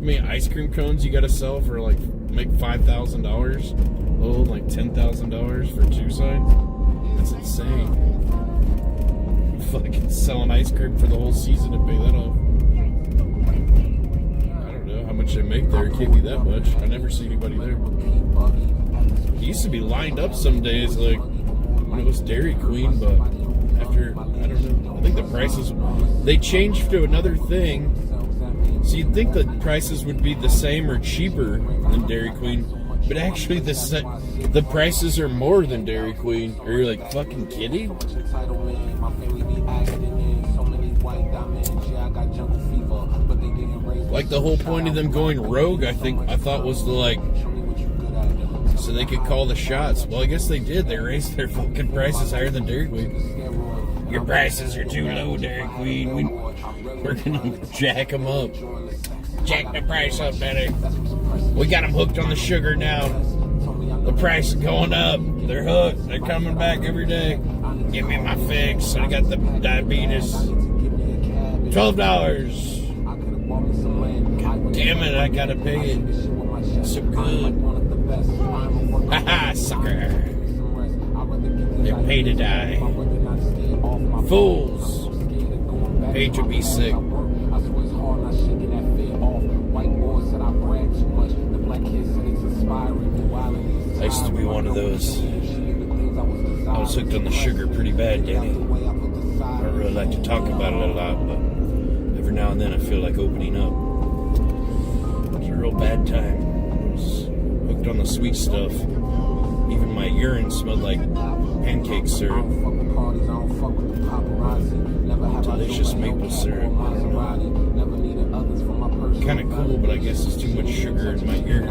many ice cream cones you gotta sell for like make $5,000? Oh, like $10,000 for 2 sides? That's insane. Fucking selling ice cream for the whole season to pay that off. I don't know how much they make there. It can't be that much. I never see anybody there. It used to be lined up some days, like when it was Dairy Queen, but after, I don't know. I think the prices, they changed to another thing. So you'd think the prices would be the same or cheaper than Dairy Queen, but actually the prices are more than Dairy Queen. Are you like fucking kidding? Like the whole point of them going rogue, I thought was to like, so they could call the shots. Well, I guess they did. They raised their fucking prices higher than Dairy Queen. Your prices are too low, Dairy Queen. We're gonna jack them up. Jack the price up, Daddy. We got them hooked on the sugar now. The price is going up. They're hooked. They're coming back every day. Give me my fix. I got the diabetes. $12. God damn it, I gotta pay it. It's so good. Haha, sucker. They pay to die. Fools. Pay to be sick. I used to be one of those. I was hooked on the sugar pretty bad, Danny. I don't really like to talk about it a lot, but every now and then I feel like opening up. It was a real bad time. I was hooked on the sweet stuff. Even my urine smelled like pancake syrup. Delicious maple syrup. Kind of cool, but I guess there's too much sugar in my urine.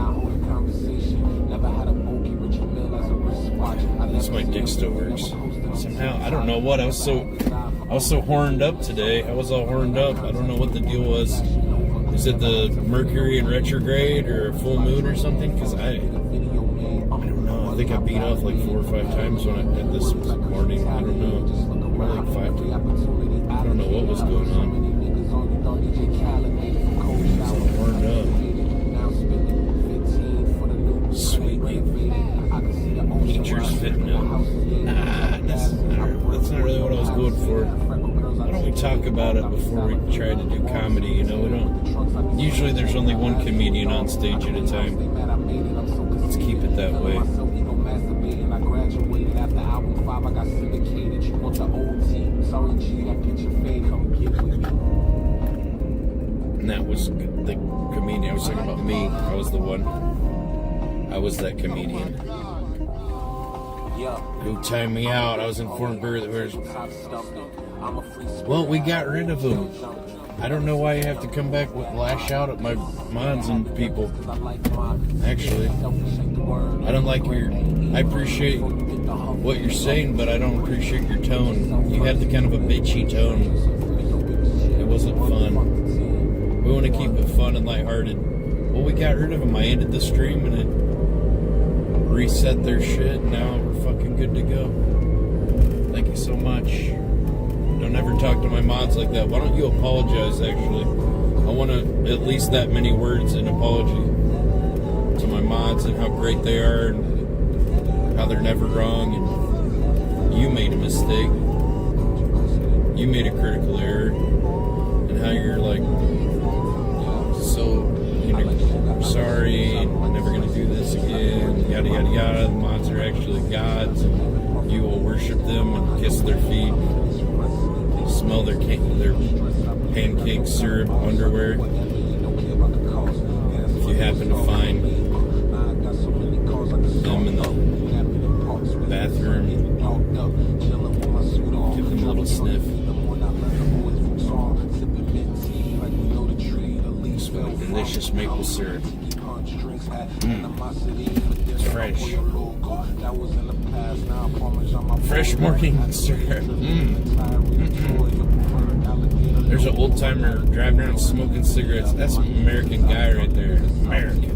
At least my dick still works. Somehow, I don't know what. I was so horned up today. I was all horned up. I don't know what the deal was. Is it the Mercury in retrograde or a full moon or something? Because I don't know. I think I beat off like 4 or 5 times when I did this morning. I don't know. Probably like 5 times. I don't know what was going on. I was all horned up. Sweet. Teachers fit now. Nah, that's not really what I was going for. Why don't we talk about it before we try to do comedy? You know, we don't. Usually there's only one comedian on stage at a time. Let's keep it that way. And that was the comedian. I was talking about me. I was the one. I was that comedian who timed me out. I was informed that well, we got rid of him. I don't know why you have to come back with lash out at my mods and people. Actually, I don't like I appreciate what you're saying, but I don't appreciate your tone. You had the kind of a bitchy tone. It wasn't fun. We want to keep it fun and lighthearted. Well, we got rid of him. I ended the stream and it reset their shit. Now we're fucking good to go. Thank you so much. Don't ever talk to my mods like that. Why don't you apologize, actually? I want at least that many words in apology to my mods and how great they are and how they're never wrong and you made a mistake. You made a critical error and how you're like so sorry and never gonna do this again, yada yada yada. The mods are actually gods and you will worship them and kiss their feet, smell their pancake syrup underwear. If you happen to find them in the bathroom, give them a little sniff. Delicious maple syrup. It's fresh. Fresh morning syrup. There's an old timer driving around smoking cigarettes. That's an American guy right there. American.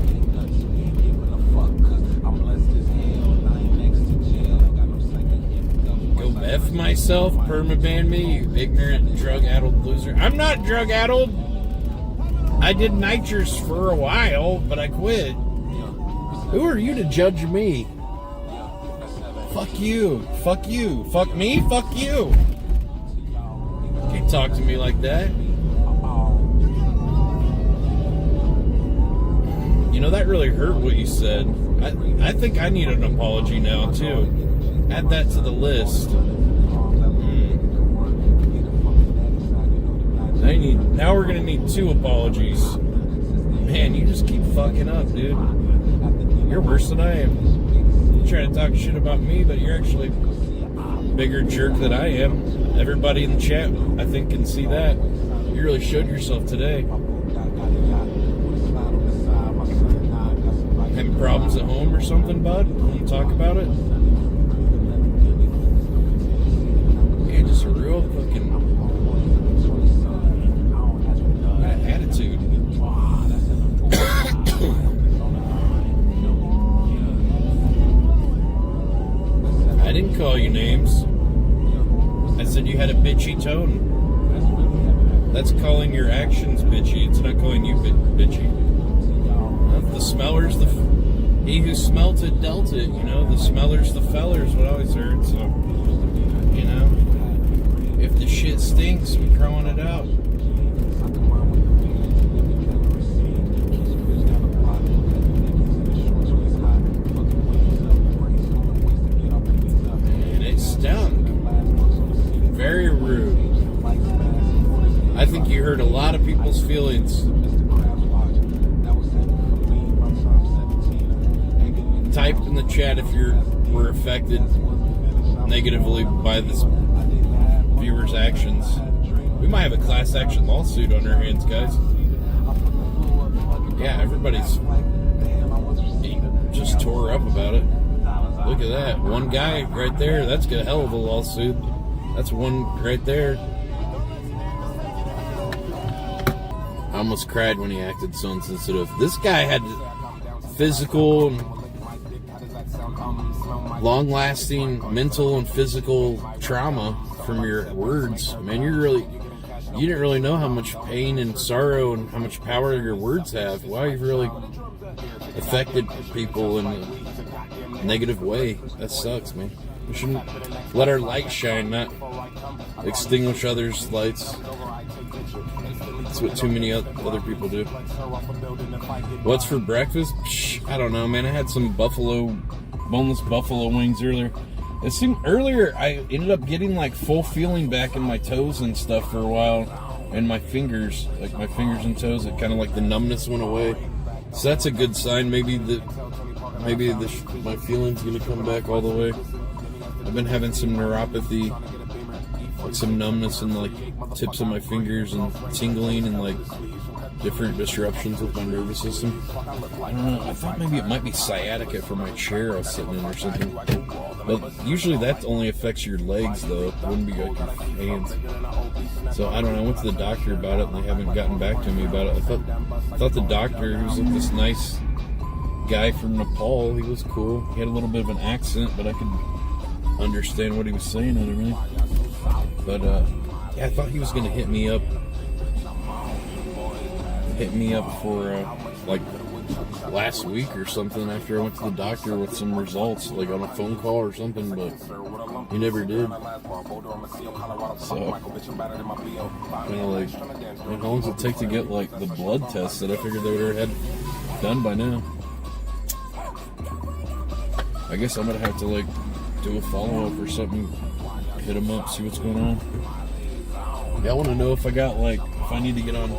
Go F myself, permaban me, you ignorant drug-addled loser. I'm not drug-addled. I did nitrous for a while, but I quit. Who are you to judge me? Fuck you. Fuck you. Fuck me? Fuck you. Can't talk to me like that. You know, that really hurt what you said. I think I need an apology now, too. Add that to the list. Now we're gonna need 2 apologies. Man, you just keep fucking up, dude. You're worse than I am. You're trying to talk shit about me, but you're actually a bigger jerk than I am. Everybody in the chat, I think, can see that. You really showed yourself today. Having problems at home or something, bud? Want to talk about it? Yeah, just a real fucking attitude. I didn't call you names. I said you had a bitchy tone. That's calling your actions bitchy. It's not calling you bitchy. The smeller's he who smelt it dealt it. You know, the smeller's the feller's what I always heard. So, you know, if the shit stinks, we're throwing it out. And it stunk. Very rude. I think you hurt a lot of people's feelings. Type in the chat if you were affected negatively by this viewer's actions. We might have a class action lawsuit on our hands, guys. Yeah, everybody's just tore up about it. Look at that. One guy right there. That's a hell of a lawsuit. That's one right there. I almost cried when he acted so insensitive. This guy had physical and long-lasting mental and physical trauma from your words. Man, you didn't really know how much pain and sorrow and how much power your words have. Wow, you've really affected people in a negative way. That sucks, man. We shouldn't let our light shine, not extinguish others' lights. That's what too many other people do. What's for breakfast? I don't know, man. I had some boneless buffalo wings earlier. It seemed earlier I ended up getting like full feeling back in my toes and stuff for a while, and my fingers, like my fingers and toes. It kind of like the numbness went away. So that's a good sign. Maybe my feeling's gonna come back all the way. I've been having some neuropathy, like some numbness in like tips of my fingers and tingling and like different disruptions with my nervous system. I don't know. I thought maybe it might be sciatica from my chair I was sitting in or something. But usually that only affects your legs, though. It wouldn't be like your hands. So I don't know. I went to the doctor about it, and they haven't gotten back to me about it. I thought the doctor, who was like this nice guy from Nepal, he was cool. He had a little bit of an accent, but I could understand what he was saying and everything. But yeah, I thought he was going to hit me up for like last week or something after I went to the doctor with some results, like on a phone call or something, but he never did. So kind of like, how long does it take to get like the blood tests that I figured they would have had done by now? I guess I'm gonna have to like do a follow-up or something, hit him up, see what's going on. Yeah, I want to know if I need to get on.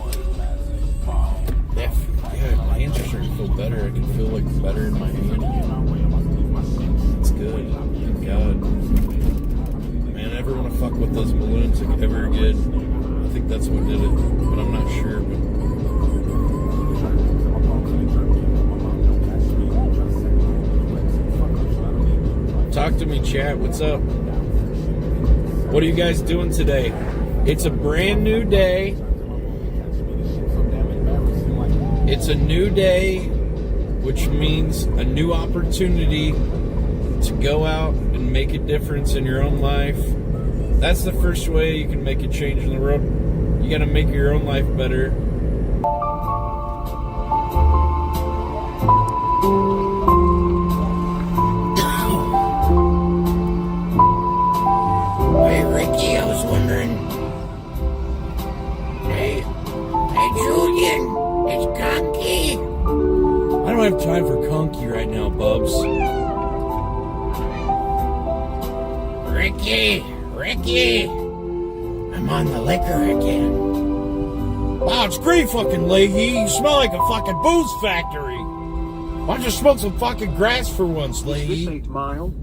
Yeah, my hands are starting to feel better. I can feel like better in my hand. It's good. Thank God. Man, I never want to fuck with those balloons ever again. I think that's what did it, but I'm not sure. But talk to me, chat. What's up? What are you guys doing today? It's a brand new day. It's a new day, which means a new opportunity to go out and make a difference in your own life. That's the first way you can make a change in the world. You gotta make your own life better. don't have time for conky right now, Bubs. Ricky, I'm on the liquor again. Wow, it's great, fucking Leahy. You smell like a fucking booze factory. Why don't you smoke some fucking grass for once, Leahy? Is this 8 Mile?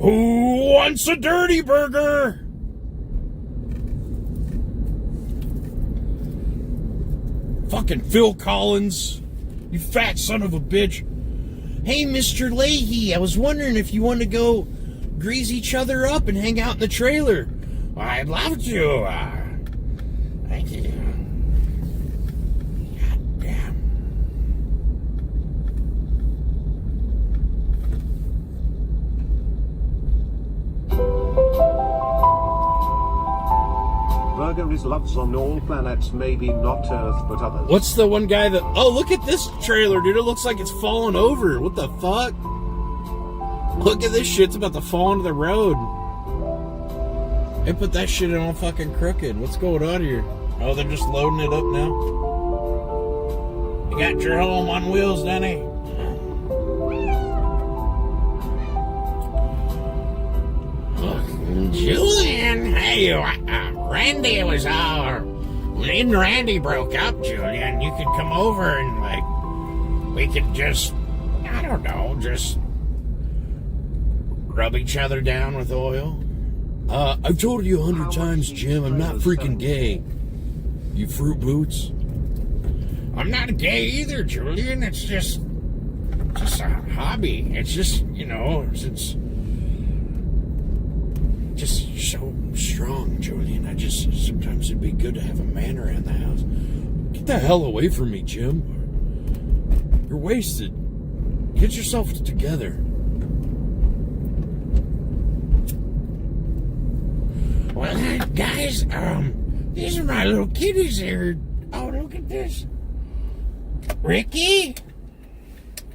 Who wants a dirty burger? Fucking Phil Collins, you fat son of a bitch. Hey, Mr. Leahy, I was wondering if you wanted to go grease each other up and hang out in the trailer. I'd love to. Thank you. God damn. Burger is loves on all planets, maybe not Earth, but others. What's the one guy that... Oh, look at this trailer, dude. It looks like it's falling over. What the fuck? Look at this shit. It's about to fall into the road. They put that shit in all fucking crooked. What's going on here? Oh, they're just loading it up now? You got your home on wheels, Danny? Julian, hey, Randy was me and Randy broke up, Julian. You could come over and, like, we could just, I don't know, just rub each other down with oil. I've told you 100 times, Jim, I'm not freaking gay. You fruit boots. I'm not gay either, Julian. It's just a hobby. It's just, you know, it's just so strong, Julian. Sometimes it'd be good to have a man around the house. Get the hell away from me, Jim. You're wasted. Get yourself together. Well, guys, these are my little kitties here. Oh, look at this. Ricky?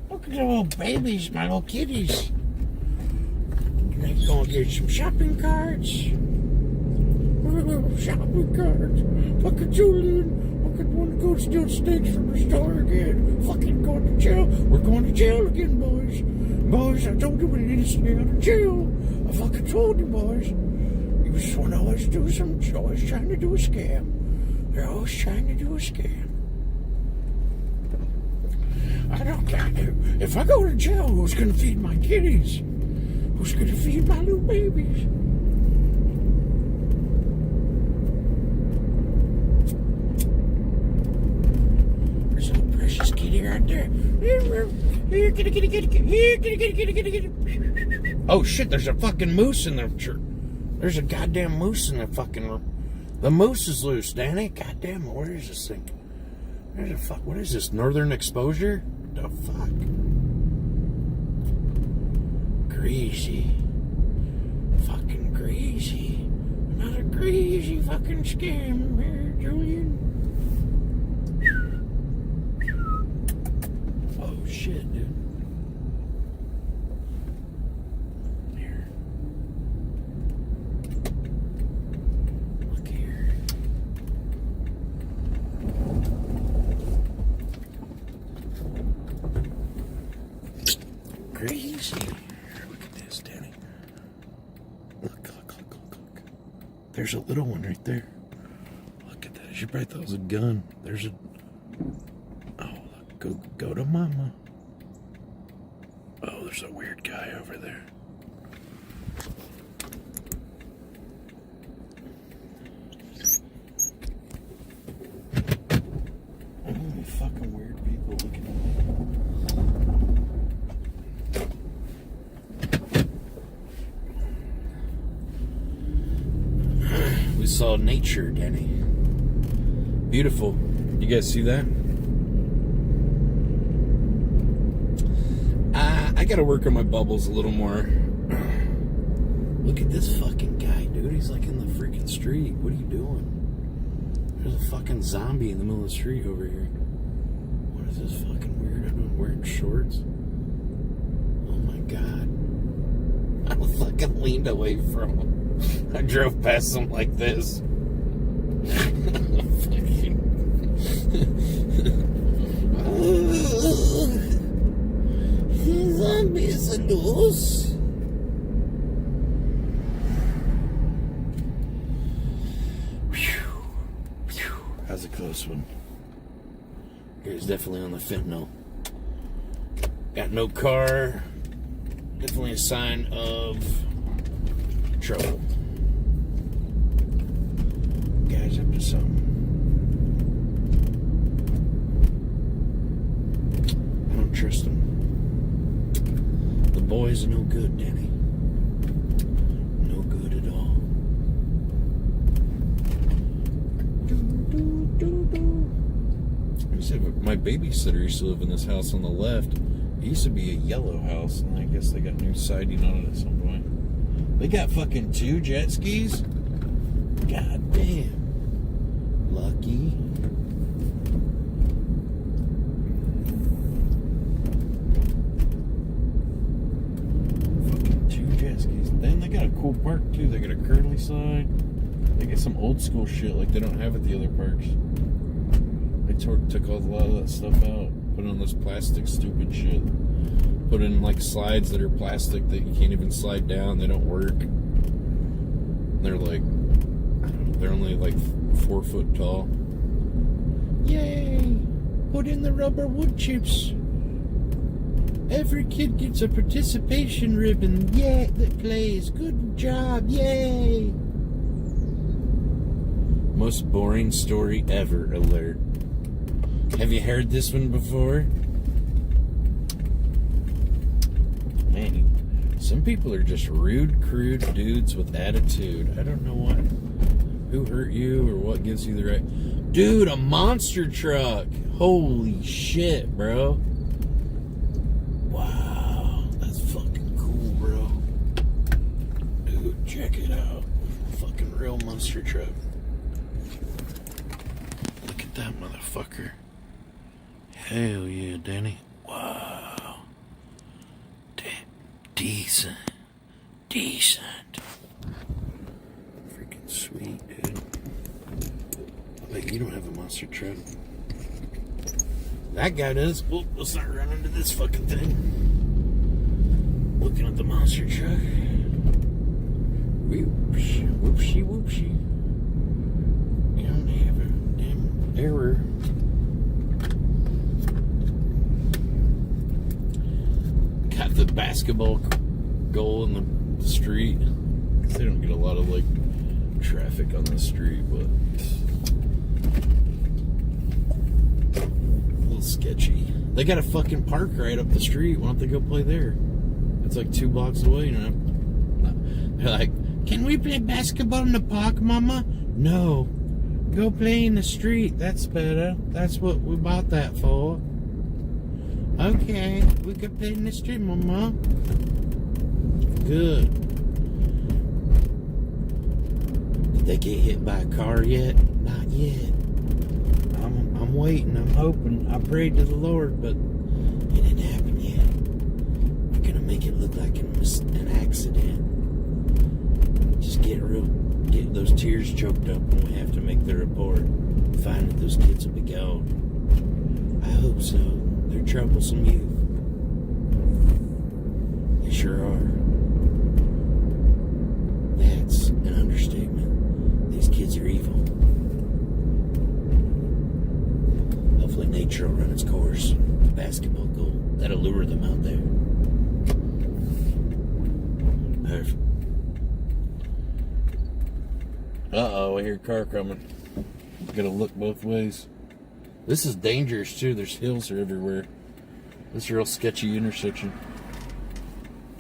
Look at the little babies, my little kitties. Let's go and get some shopping carts. Shopping carts. Fucking Julian. Fucking want to go steal steaks from the store again. Fucking going to jail. We're going to jail again, boys. Boys, I told you we need to stay out of jail. I fucking told you, boys. You just want to always do some, always trying to do a scam. They're always trying to do a scam. I don't care. If I go to jail, who's going to feed my kitties? Who's going to feed my little babies? There's a little precious kitty right there. Here, kitty, kitty, kitty, kitty. Here, kitty, kitty, kitty, kitty, kitty. Oh, shit, there's a fucking moose in the church. There's a goddamn moose in the fucking room. The moose is loose, Danny. Goddamn, where is this thing? There's a fuck. What is this? Northern exposure? The fuck? Greasy. Fucking greasy. Another greasy fucking scam here, Julian. Oh shit, dude. Here. Look here. Greasy. There's a little one right there. Look at that. I should probably thought it was a gun. There's a... Oh, look. Go to mama. Oh, there's a weird guy over there. Only fucking weird people looking at me. We saw nature, Danny. Beautiful. You guys see that? I gotta work on my bubbles a little more. Look at this fucking guy, dude. He's like in the freaking street. What are you doing? There's a fucking zombie in the middle of the street over here. What is this fucking weird? I'm wearing shorts. Oh my god. I fucking leaned away from him. I drove past them like this. Strolls. That was a close one. He was definitely on the fentanyl. Got no car. Definitely a sign of trouble. Guy's up to something. I don't trust him. The boys are no good, Danny. No good at all. I used to have my babysitter used to live in this house on the left. It used to be a yellow house, and I guess they got new siding on it at some point. They got fucking 2 jet skis? God damn. Lucky. Fucking 2 jet skis. Then they got a cool park too. They got a curly slide. They got some old school shit like they don't have at the other parks. They took a lot of that stuff out. Put on this plastic stupid shit. Put in like slides that are plastic that you can't even slide down. They don't work. They're like, I don't know, they're only like 4 foot tall. Yay! Put in the rubber wood chips. Every kid gets a participation ribbon. Yeah, that plays. Good job. Yay! Most boring story ever alert. Have you heard this one before? Man, some people are just rude, crude dudes with attitude. I don't know what, who hurt you or what gives you the right. Dude, a monster truck. Holy shit, bro. Wow, that's fucking cool, bro. Dude, check it out. Fucking real monster truck. Look at that motherfucker. Hell yeah, Danny. Wow. Decent. Freaking sweet, dude. I bet you don't have a monster truck. That guy does. Oh, let's not run into this fucking thing. Looking at the monster truck. Whoopsie, whoopsie. You don't have a damn error. Got the basketball goal in the street. They don't get a lot of like traffic on the street, but a little sketchy. They got a fucking park right up the street. Why don't they go play there? It's like 2 blocks away, you know. They're like, can we play basketball in the park, Mama? No. Go play in the street. That's better. That's what we bought that for. Okay, we can play in the street, Mama. Good. Did they get hit by a car yet? Not yet. I'm waiting. I'm hoping. I prayed to the Lord, but it didn't happen yet. We're gonna make it look like it was an accident. Just get those tears choked up when we have to make the report. Find that those kids will be gone. I hope so. They're troublesome youth. They sure are. That's an understatement. These kids are evil. Hopefully nature will run its course. The basketball goal. That'll lure them out there. Perfect. Uh-oh, I hear a car coming. Gotta look both ways. This is dangerous too. There's hills everywhere. This is a real sketchy intersection.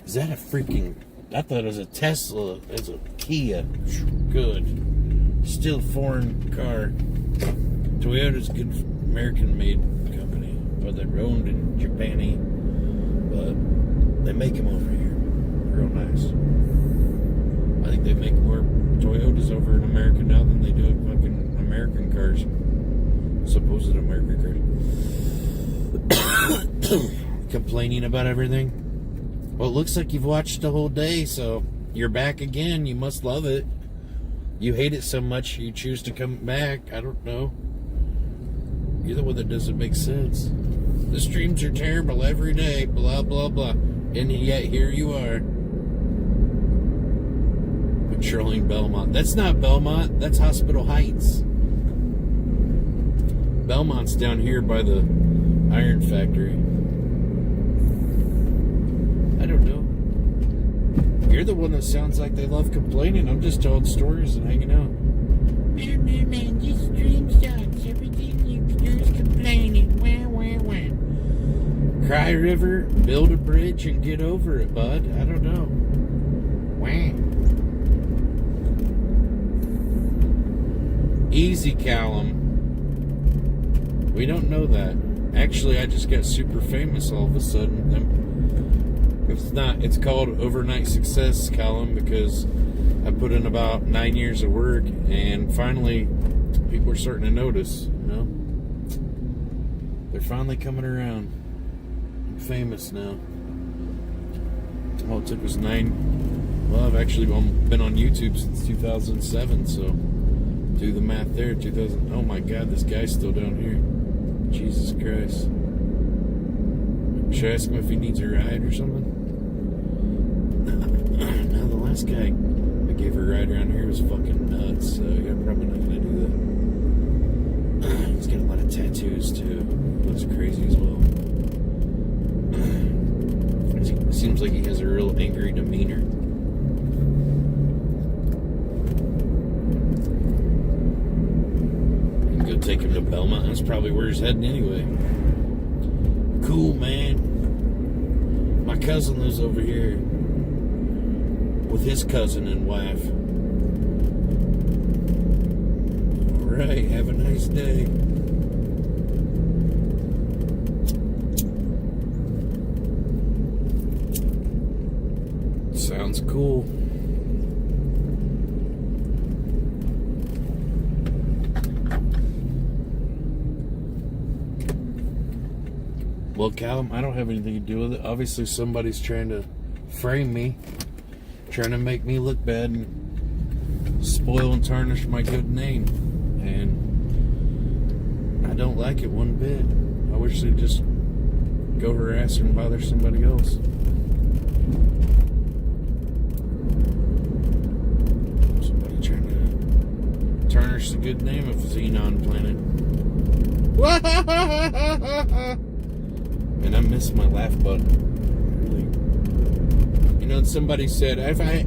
Is that a freaking... I thought it was a Tesla. It's a Kia. Good. Still foreign car. Toyota's a good American-made company. But they're owned in Japan. But they make them over here. Real nice. I think they make more Toyotas over in America now than they do fucking American cars. Supposed American cars. Complaining about everything. Well, it looks like you've watched the whole day, so you're back again. You must love it. You hate it so much you choose to come back. I don't know. You're the one that doesn't make sense. The streams are terrible every day. Blah, blah, blah. And yet here you are. Patrolling Belmont. That's not Belmont. That's Hospital Heights. Belmont's down here by the iron factory. I don't know. You're the one that sounds like they love complaining. I'm just telling stories and hanging out. Man, this stream sucks. Everything you do is complaining. Wah, wah, wah. Cry River, build a bridge and get over it, bud. I don't know. Wah. Easy, Callum. We don't know that. Actually, I just got super famous all of a sudden. It's called overnight success, Callum, because I put in about 9 years of work, and finally, people are starting to notice, you know? They're finally coming around. I'm famous now. All it took was 9. Well, I've actually been on YouTube since 2007, so do the math there. 2000. Oh my God, this guy's still down here. Jesus Christ. Should I ask him if he needs a ride or something? No, the last guy I gave a ride around here was fucking nuts, so yeah, I'm probably not gonna do that. He's got a lot of tattoos too. Looks crazy as well. Seems like he has a real angry demeanor. Go take him to Belmont. That's probably where he's heading anyway. Cool, man. My cousin lives over here with his cousin and wife. All right, have a nice day. Sounds cool. Well, Callum, I don't have anything to do with it. Obviously, somebody's trying to frame me, trying to make me look bad and spoil and tarnish my good name. And I don't like it one bit. I wish they'd just go harass and bother somebody else. Somebody trying to tarnish the good name of Xenon Planet. And I miss my laugh button. Really. You know, somebody said, if I...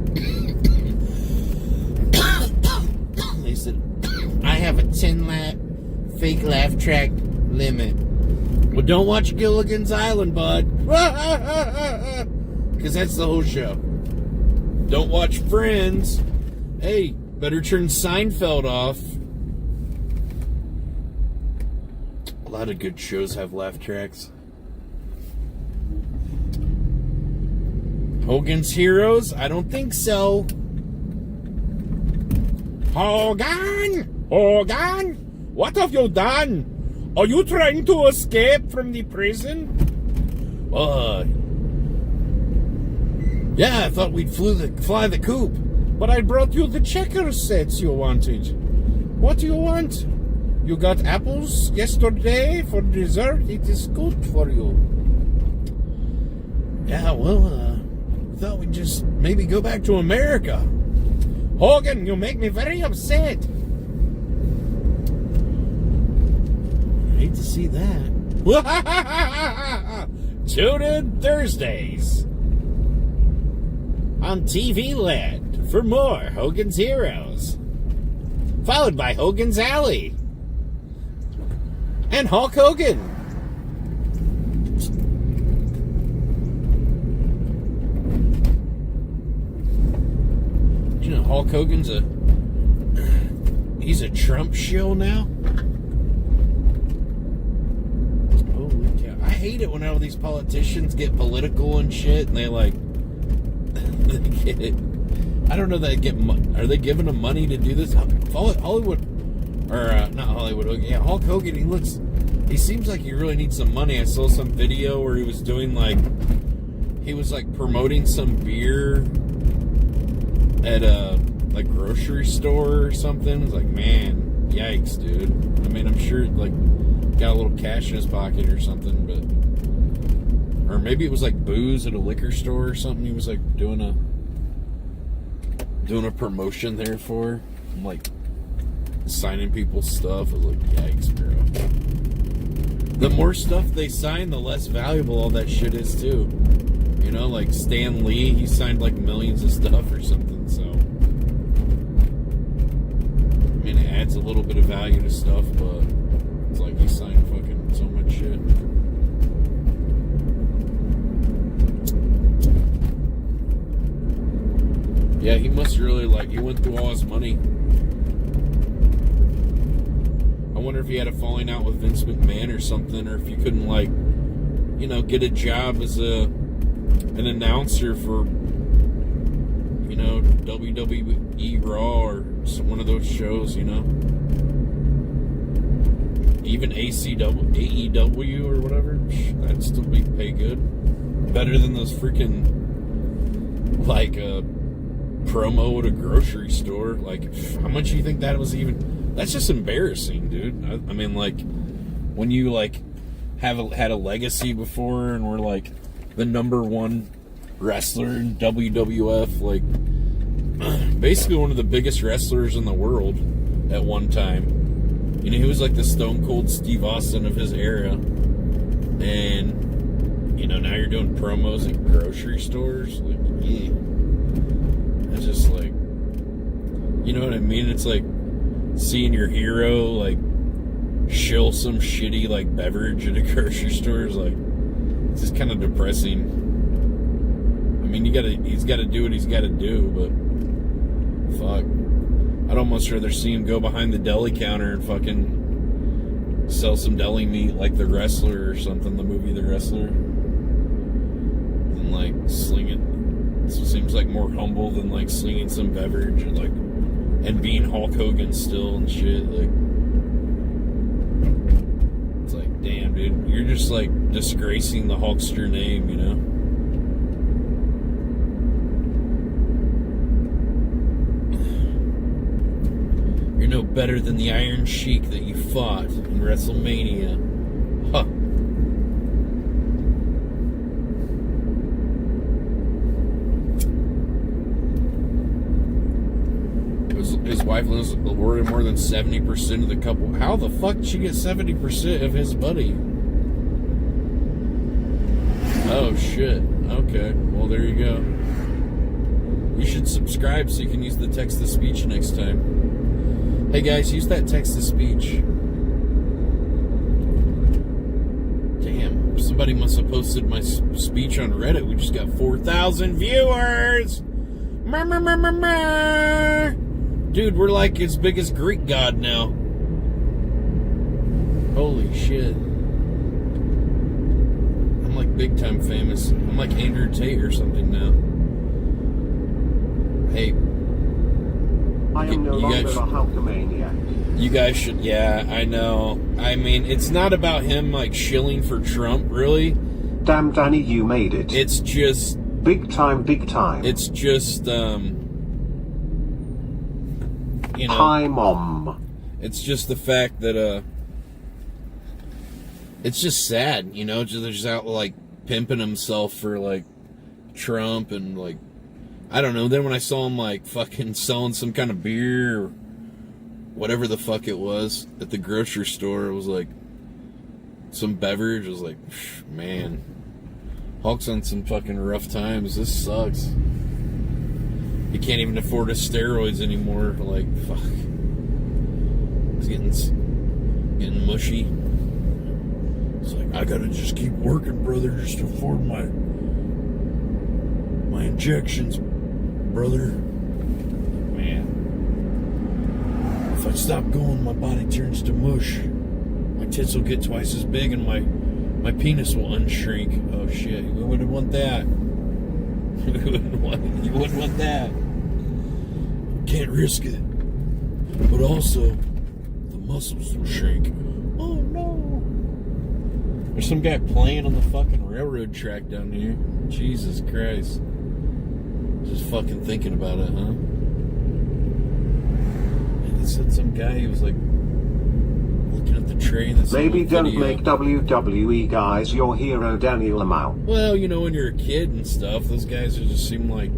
they said, I have a 10 fake laugh track limit. Well, don't watch Gilligan's Island, bud. Because that's the whole show. Don't watch Friends. Hey, better turn Seinfeld off. A lot of good shows have laugh tracks. Hogan's Heroes? I don't think so. Hogan! Hogan! What have you done? Are you trying to escape from the prison? Yeah, I thought we'd fly the coop. But I brought you the checkers sets you wanted. What do you want? You got apples yesterday for dessert? It is good for you. Yeah, well, thought we'd just maybe go back to America. Hogan, you make me very upset. I hate to see that. Tune in Thursdays on TV Land for more Hogan's Heroes, followed by Hogan's Alley and Hulk Hogan. You know, Hulk Hogan's he's a Trump shill now. Holy cow. I hate it when all these politicians get political and shit, and they they get it. I don't know, are they giving them money to do this? Hollywood, or not Hollywood, yeah, Hulk Hogan, he seems like he really needs some money. I saw some video where he was doing he was promoting some beer at a grocery store or something. It's man, yikes, dude. I mean, I'm sure got a little cash in his pocket or something, but or maybe it was like booze at a liquor store or something. He was like doing a promotion there for. I'm like signing people's stuff. I was like, yikes, bro. The more stuff they sign, the less valuable all that shit is too. You know, like Stan Lee, he signed like millions of stuff or something. So, I mean, it adds a little bit of value to stuff, but it's like he signed fucking so much shit. Yeah, he must really like, he went through all his money. I wonder if he had a falling out with Vince McMahon or something, or if you couldn't, like, you know, get a job as an announcer for, you know, WWE Raw or one of those shows, you know. Even AEW or whatever, that'd still be pay good. Better than those freaking, like, promo at a grocery store. Like, how much do you think that was even? That's just embarrassing, dude. I mean, like, when you like had a legacy before and were like the number one wrestler in WWF, like basically one of the biggest wrestlers in the world at one time. You know, he was like the Stone Cold Steve Austin of his era, and you know, now you're doing promos at grocery stores. Like, yeah. It's just like, you know what I mean? It's like seeing your hero like shill some shitty like beverage at a grocery store is like, it's just kind of depressing. I mean, he's got to do what he's got to do, but fuck, I'd almost rather see him go behind the deli counter and fucking sell some deli meat like The Wrestler or something, the movie The Wrestler, and like sling it. It seems like more humble than like slinging some beverage and like, and being Hulk Hogan still and shit. Like, it's like, damn, dude, you're just like disgracing the Hulkster name, you know? You're no better than the Iron Sheik that you fought in WrestleMania. Huh. His wife was awarded more than 70% of the couple. How the fuck did she get 70% of his buddy? Oh shit. Okay. Well, there you go. You should subscribe so you can use the text-to-speech next time. Hey guys, use that text-to-speech. Damn, somebody must have posted my speech on Reddit. We just got 4,000 viewers. Dude, we're like as big as Greek god now. Holy shit. I'm like big time famous. I'm like Andrew Tate or something now. Hey. I am no longer a Hulkamaniac. You guys should, yeah, I know. I mean, it's not about him like shilling for Trump, really. Damn, Danny, you made it. It's just... Big time, big time. It's just, you know, hi, Mom. It's just the fact that it's just sad, you know, just out like pimping himself for like Trump and like, I don't know. Then when I saw him like fucking selling some kind of beer or whatever the fuck it was at the grocery store, it was like some beverage. I was like, man, Hulk's on some fucking rough times. This sucks. He can't even afford his steroids anymore. Like, fuck. He's getting mushy. It's like, I gotta just keep working, brother, just to afford my injections, brother. Man. If I stop going, my body turns to mush. My tits will get twice as big and my penis will unshrink. Oh shit, you wouldn't want that. You wouldn't want that. Can't risk it. But also, the muscles will shrink. Oh no. There's some guy playing on the fucking railroad track down here. Jesus Christ. Just fucking thinking about it, huh? And it said some guy, he was like looking at the tray that's Maybe on the don't video. make WWE guys your hero, Daniel Lamau. Well, you know, when you're a kid and stuff, those guys just seem like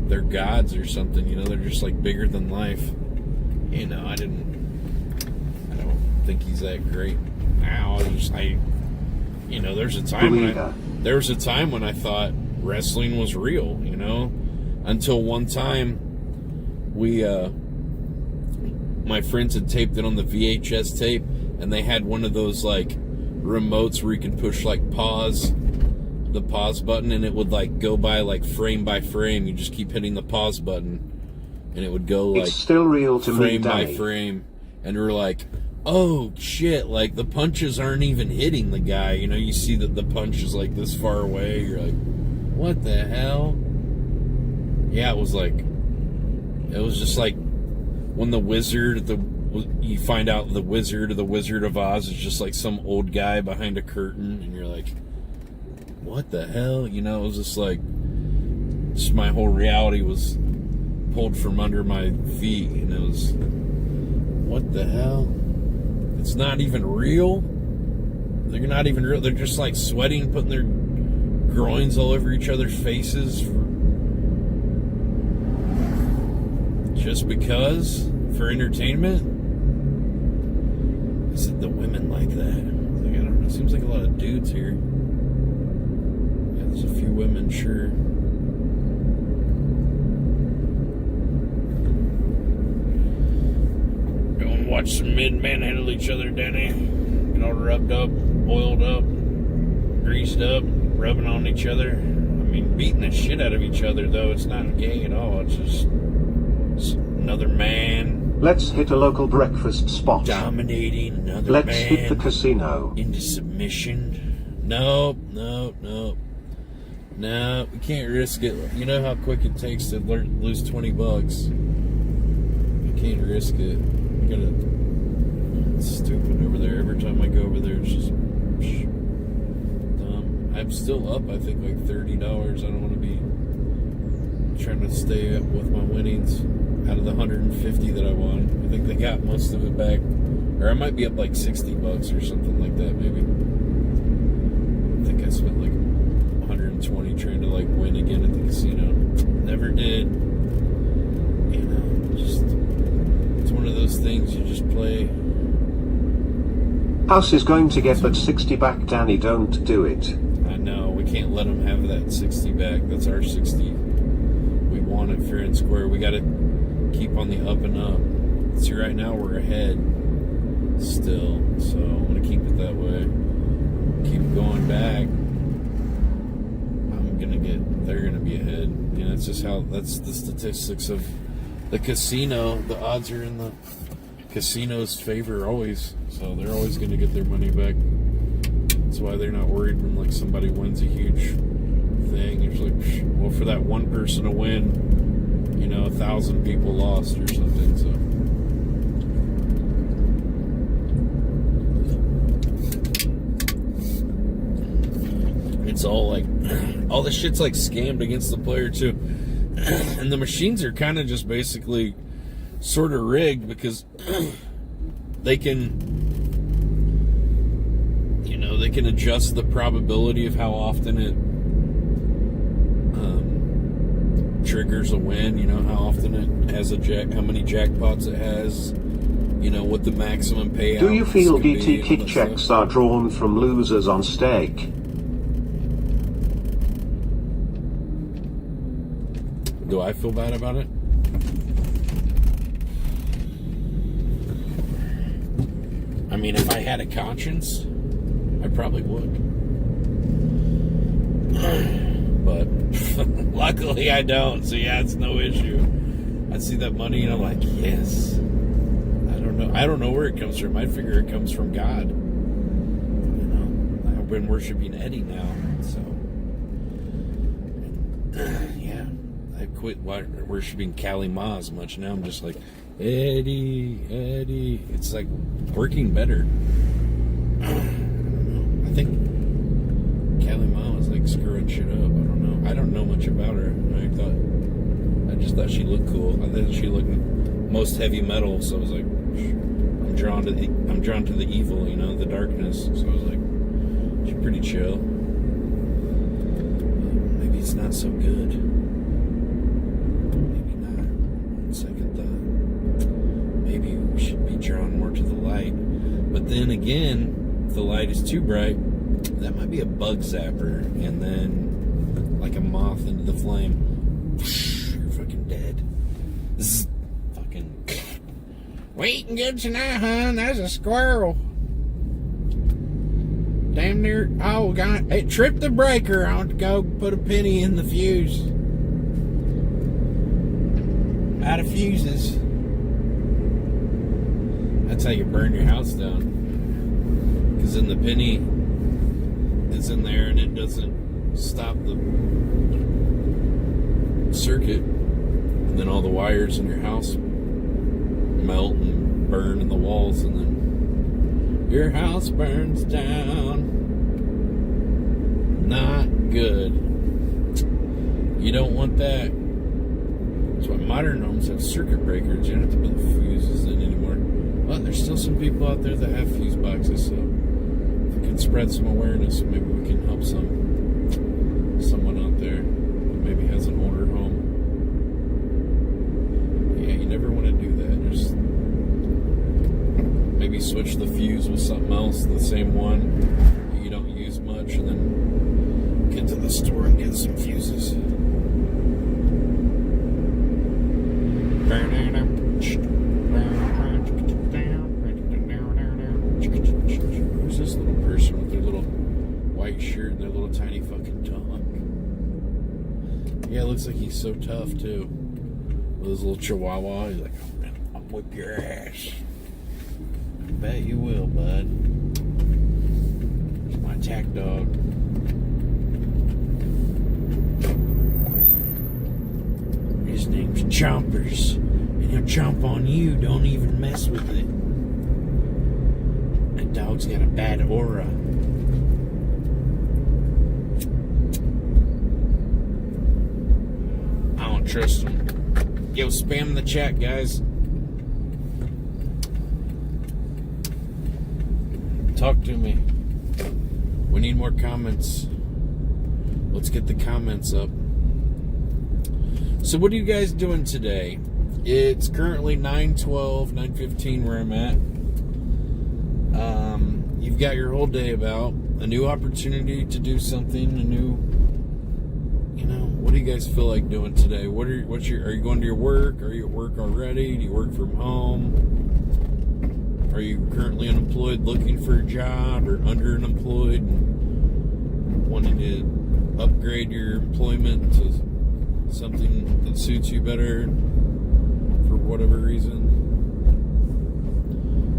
they're gods or something. You know, they're just like bigger than life. You know, I don't think he's that great now. You know, there was a time when I thought wrestling was real. You know, until one time my friends had taped it on the VHS tape, and they had one of those like remotes where you could push like the pause button, and it would like go by frame by frame. You just keep hitting the pause button, and it would go like it's still real to frame me, by Danny. frame. And we're like, oh shit! Like the punches aren't even hitting the guy. You know, you see that the punch is like this far away. You're like, what the hell? Yeah, it was just like when the wizard, you find out the Wizard of Oz is just like some old guy behind a curtain, and you're like, what the hell? You know, it was just like, my whole reality was pulled from under my feet, and it was, what the hell? It's not even real? They're not even real. They're just like sweating, putting their groins all over each other's faces. Just because? For entertainment? Is it the women like that? Like, I don't know. It seems like a lot of dudes here. Yeah, there's a few women, sure. Go and watch some men manhandle each other, Danny. Get all rubbed up, oiled up, greased up, rubbing on each other. I mean, beating the shit out of each other, though. It's not gay at all. It's just another man. Let's hit a local breakfast spot. Dominating another Let's man. hit the casino. Into submission. Nope. No, we can't risk it. You know how quick it takes to lose $20. You can't risk it. It's stupid over there. Every time I go over there, it's just dumb. I'm still up, I think, like $30. I don't want to be trying to stay up with my winnings. Out of the 150 that I won, I think they got most of it back, or I might be up like $60 or something like that, maybe. I think I spent like 120 trying to like win again at the casino. Never did. You know, just it's one of those things you just play. House is going to get that 60 back, Danny. Don't do it. I know, we can't let them have that 60 back. That's our 60. We want it fair and square. We got to keep on the up and up. See, right now we're ahead still, so I want to keep it that way. Keep going back. They're gonna be ahead. You know, that's the statistics of the casino. The odds are in the casino's favor always, so they're always gonna get their money back. That's why they're not worried when like somebody wins a huge thing. It's like, well, for that one person to win, you know, 1,000 people lost or something. So it's all like, all this shit's like scammed against the player too. And the machines are kind of just basically sort of rigged because they can, you know, they can adjust the probability of how often it triggers a win, you know, how often it has how many jackpots it has, you know, what the maximum payout. Do you feel DT kick checks are drawn from losers on stake? Do I feel bad about it? I mean, if I had a conscience, I probably would. But luckily I don't, so yeah, it's no issue. I see that money and I'm like, yes. I don't know where it comes from. I figure it comes from God. You know, I've been worshiping Eddie now, so yeah. I quit worshiping Kali Ma as much. Now I'm just like, Eddie. It's like working better. I don't know. I think Kali Ma was like screwing shit up. I don't know. I don't know much about her. I just thought she looked cool. I thought she looked most heavy metal, so I was like, I'm drawn to the evil, the darkness. So I was like, she's pretty chill. Maybe it's not so good. Maybe not. On second thought, maybe we should be drawn more to the light. But then again, if the light is too bright, that might be a bug zapper, and then like a moth into the flame, you're fucking dead. Zzz, fucking. We eating good tonight, hon? That's a squirrel. Damn near. Oh, God. It tripped the breaker. I want to go put a penny in the fuse. Out of fuses. That's how you burn your house down. Because then the penny is in there and it doesn't stop the circuit. And then all the wires in your house melt and burn in the walls, and then your house burns down. Not good. You don't want that. That's why modern homes have circuit breakers. You don't have to put the fuses in anymore. But there's still some people out there that have fuse boxes, so if we can spread some awareness, maybe we can help someone out there who maybe has an older home. Yeah, you never want to do that. Just maybe switch the fuse with something else, the same one that you don't use much, and then get to the store and get some fuses. Who's this little person with their little white shirt and their little tiny fucking tongue? Yeah, it looks like he's so tough too. With his little chihuahua, he's like, I'll whip your ass. I bet you will, bud. It's my attack dog. His name's Chompers, and he'll chomp on you. Don't even mess with it. That dog's got a bad aura. I don't trust him. Yo, spam the chat, guys. Talk to me. We need more comments. Let's get the comments up. So what are you guys doing today? It's currently 9:12, 9:15 where I'm at. You've got your whole day about a new opportunity to do something, a new, what do you guys feel like doing today? Are you going to your work? Are you at work already? Do you work from home? Are you currently unemployed, looking for a job, or underemployed, and wanting to upgrade your employment to something that suits you better for whatever reason?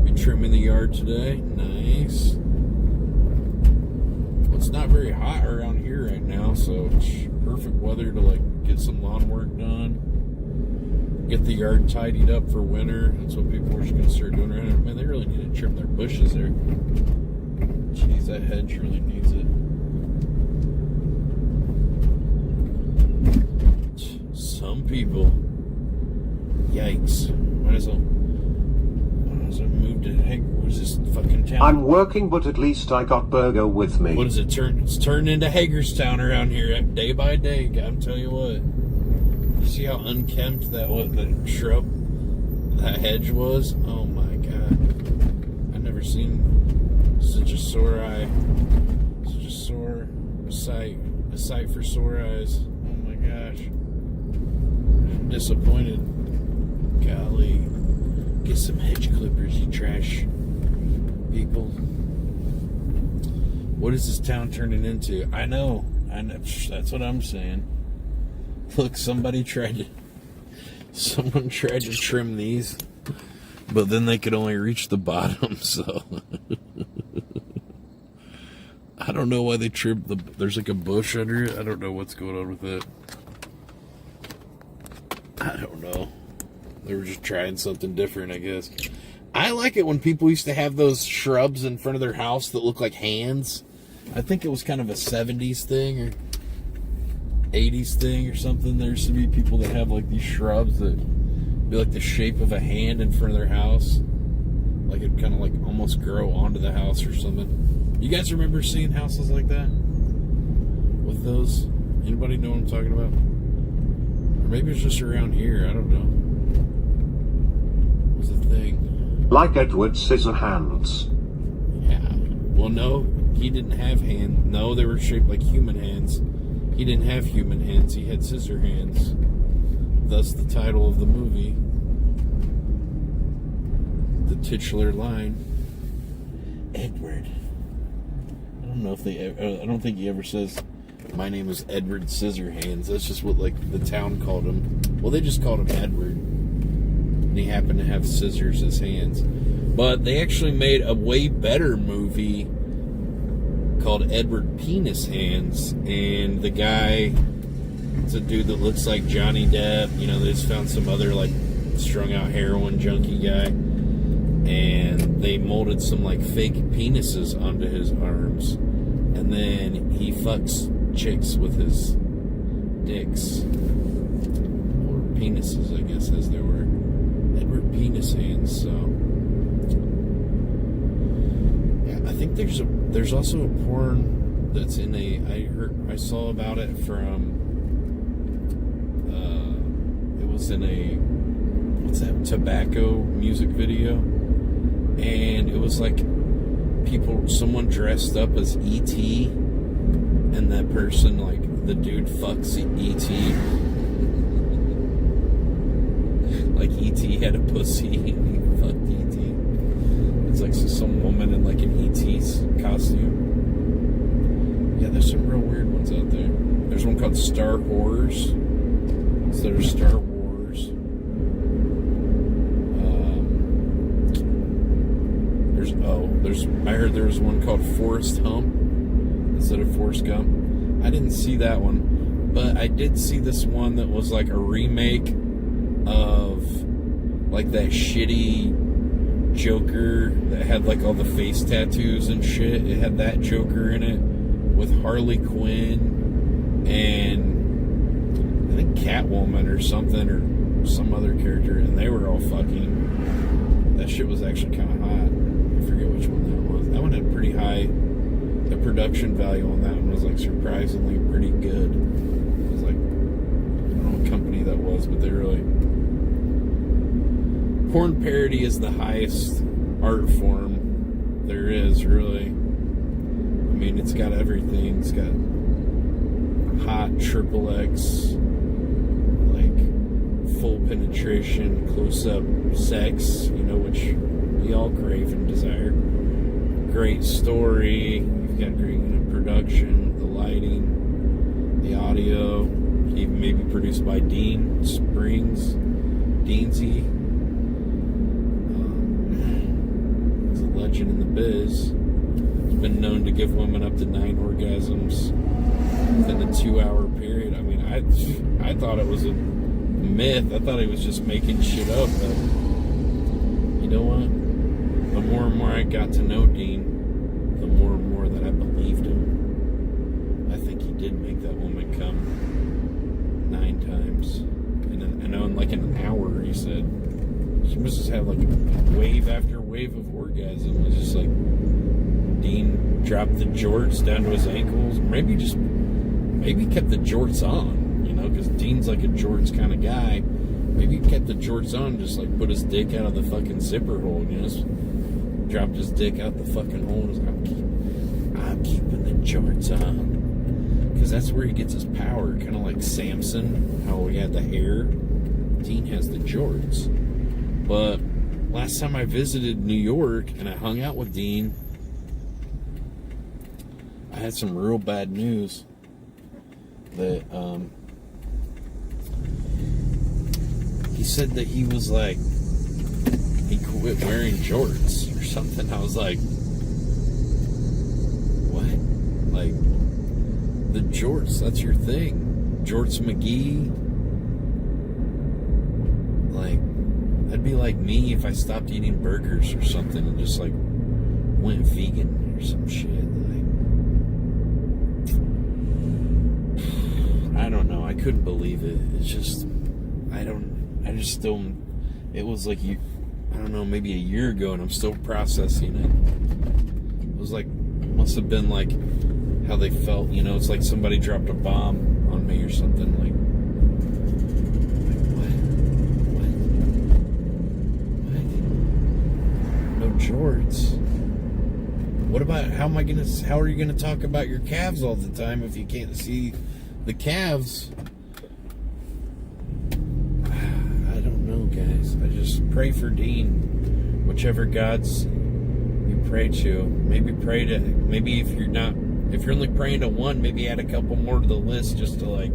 Be trimming the yard today. Nice. Well, it's not very hot around here right now, so it's perfect weather to get some lawn work done. Get the yard tidied up for winter. That's what people are just going to start doing right now. Man, they really need to trim their bushes there. Jeez, that hedge really needs it. Some people. Yikes. Might as well move to what is this fucking town? I'm working, but at least I got Burger with me. What does it turn? It's turned into Hagerstown around here day by day. I'm telling you what. You see how unkempt that shrub, that hedge was? Oh my God. I've never seen such a sore eye. Such a sight for sore eyes. Oh my gosh. I'm disappointed. Golly. Get some hedge clippers, you trash people. What is this town turning into? I know. That's what I'm saying. Look, someone tried to trim these, but then they could only reach the bottom, so I don't know why they trimmed there's like a bush under it. I don't know what's going on with it. I don't know. They were just trying something different, I guess. I like it when people used to have those shrubs in front of their house that look like hands. I think it was kind of a 70s thing or 80s thing or something. There used to be people that have these shrubs that be like the shape of a hand in front of their house. Like it'd kind of like almost grow onto the house or something. You guys remember seeing houses like that? With those? Anybody know what I'm talking about? Or maybe it's just around here. I don't know. What was the thing? Like Edward Scissorhands. Yeah. Well, no, he didn't have hands. No, they were shaped like human hands. He didn't have human hands. He had scissor hands. Thus the title of the movie. The titular line. Edward. I don't know if I don't think he ever says, "My name is Edward Scissorhands." That's just what like the town called him. Well, they just called him Edward. And he happened to have scissors as hands. But they actually made a way better movie called Edward Penis Hands, and the guy, it's a dude that looks like Johnny Depp. You know, they just found some other like strung out heroin junkie guy, and they molded some like fake penises onto his arms, and then he fucks chicks with his dicks or penises, I guess, as they were. Edward Penis Hands. So yeah, I think there's also a porn that's in I saw about it from it was in a, what's that, tobacco music video, and it was like someone dressed up as E.T., and that person, like the dude fucks E.T. like E.T. had a pussy and he fucked E.T. It's like some woman in like an E.T.'s costume. Yeah, there's some real weird ones out there. There's one called Star Horrors instead of Star Wars. I heard there was one called Forrest Hump instead of Forrest Gump. I didn't see that one, but I did see this one that was like a remake of like that shitty Joker that had like all the face tattoos and shit. It had that Joker in it with Harley Quinn and I think Catwoman or something, or some other character, and they were all fucking. That shit was actually kind of hot. I forget which one that was. That one had pretty high. The production value on that one was like surprisingly pretty good. It was like, I don't know what company that was, but they really. Porn parody is the highest art form there is, really. I mean, it's got everything. It's got hot XXX, like full penetration, close-up sex, you know, which we all crave and desire. Great story. You've got great production, the lighting, the audio. Even maybe produced by Dean Springs, Deansy. He's a legend in the biz. He's been known to give women up to 9 orgasms within a 2-hour period. I mean, I thought it was a myth. I thought he was just making shit up, but you know what? The more and more I got to know Dean, the more and more that I believed him. I think he did make that woman come 9 times. And I know in like an hour, he said. She must have had like wave after wave of orgasm. It was just like Dean dropped the jorts down to his ankles. Maybe kept the jorts on, you know, because Dean's like a jorts kind of guy. Maybe he kept the jorts on, just like put his dick out of the fucking zipper hole, you know, just dropped his dick out the fucking hole and was like, I'm keeping the jorts on. Because that's where he gets his power, kind of like Samson, how he had the hair. Dean has the jorts. But last time I visited New York and I hung out with Dean, I had some real bad news that he said that he was like, he quit wearing jorts or something. I was like, what? Like, the jorts, that's your thing. Jorts McGee. Like, that'd be like me if I stopped eating burgers or something and just like went vegan or some shit. Like, I don't know. I couldn't believe it. It's just, it was like I don't know, maybe a year ago, and I'm still processing it. It was like, must have been like how they felt, you know, it's like somebody dropped a bomb on me or something, like what? No jorts. What about, how are you gonna talk about your calves all the time if you can't see the calves? I don't know, guys. I just pray for Dean, whichever gods you pray to. Maybe if you're only praying to one, maybe add a couple more to the list just to like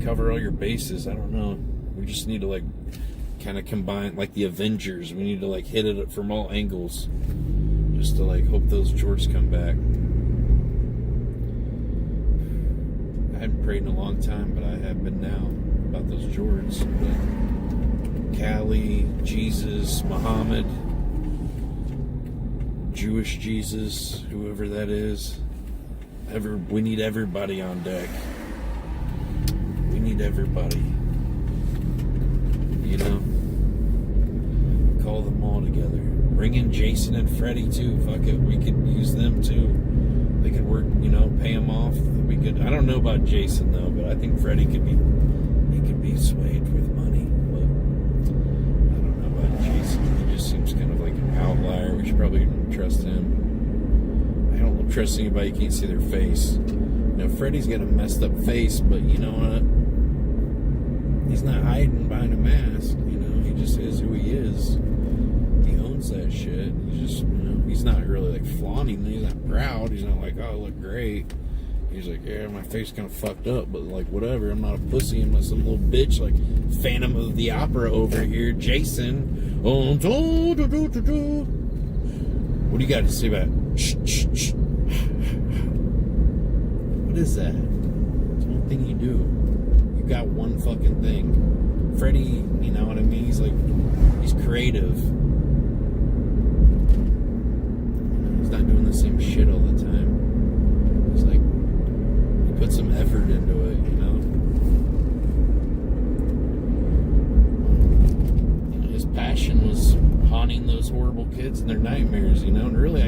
cover all your bases. I don't know. We just need to like kind of combine, like the Avengers. We need to like hit it from all angles just to like hope those jorts come back. I haven't prayed in a long time, but I have been now about those jorts. But Cali, Jesus, Muhammad, Jewish Jesus, whoever that is. We need everybody on deck. We need everybody. You know? Call them all together. Bring in Jason and Freddie too. Fuck it. We could use them too. They could work, you know, pay them off. We could. I don't know about Jason though, but I think Freddie could be swayed with money. But I don't know about Jason. He just seems kind of like an outlier. We should probably trust him. I don't trust anybody who can't see their face. Now Freddie's got a messed up face, but you know what? He's not hiding behind a mask. You know, he just is who he is. He owns that shit. He's just, you know, he's not really like flaunting. He's not proud. He's not like, oh, I look great. He's like, yeah, my face kind of fucked up, but like, whatever. I'm not a pussy. I'm not some little bitch like Phantom of the Opera over here, Jason. What do you got to say about? What is that? It's one thing you do. You got one fucking thing. Freddie, you know what I mean? He's like, he's creative. He's not doing the same shit all the time. He's like, he put some effort into it, you know? His passion was haunting those horrible kids and their nightmares, you know? And really,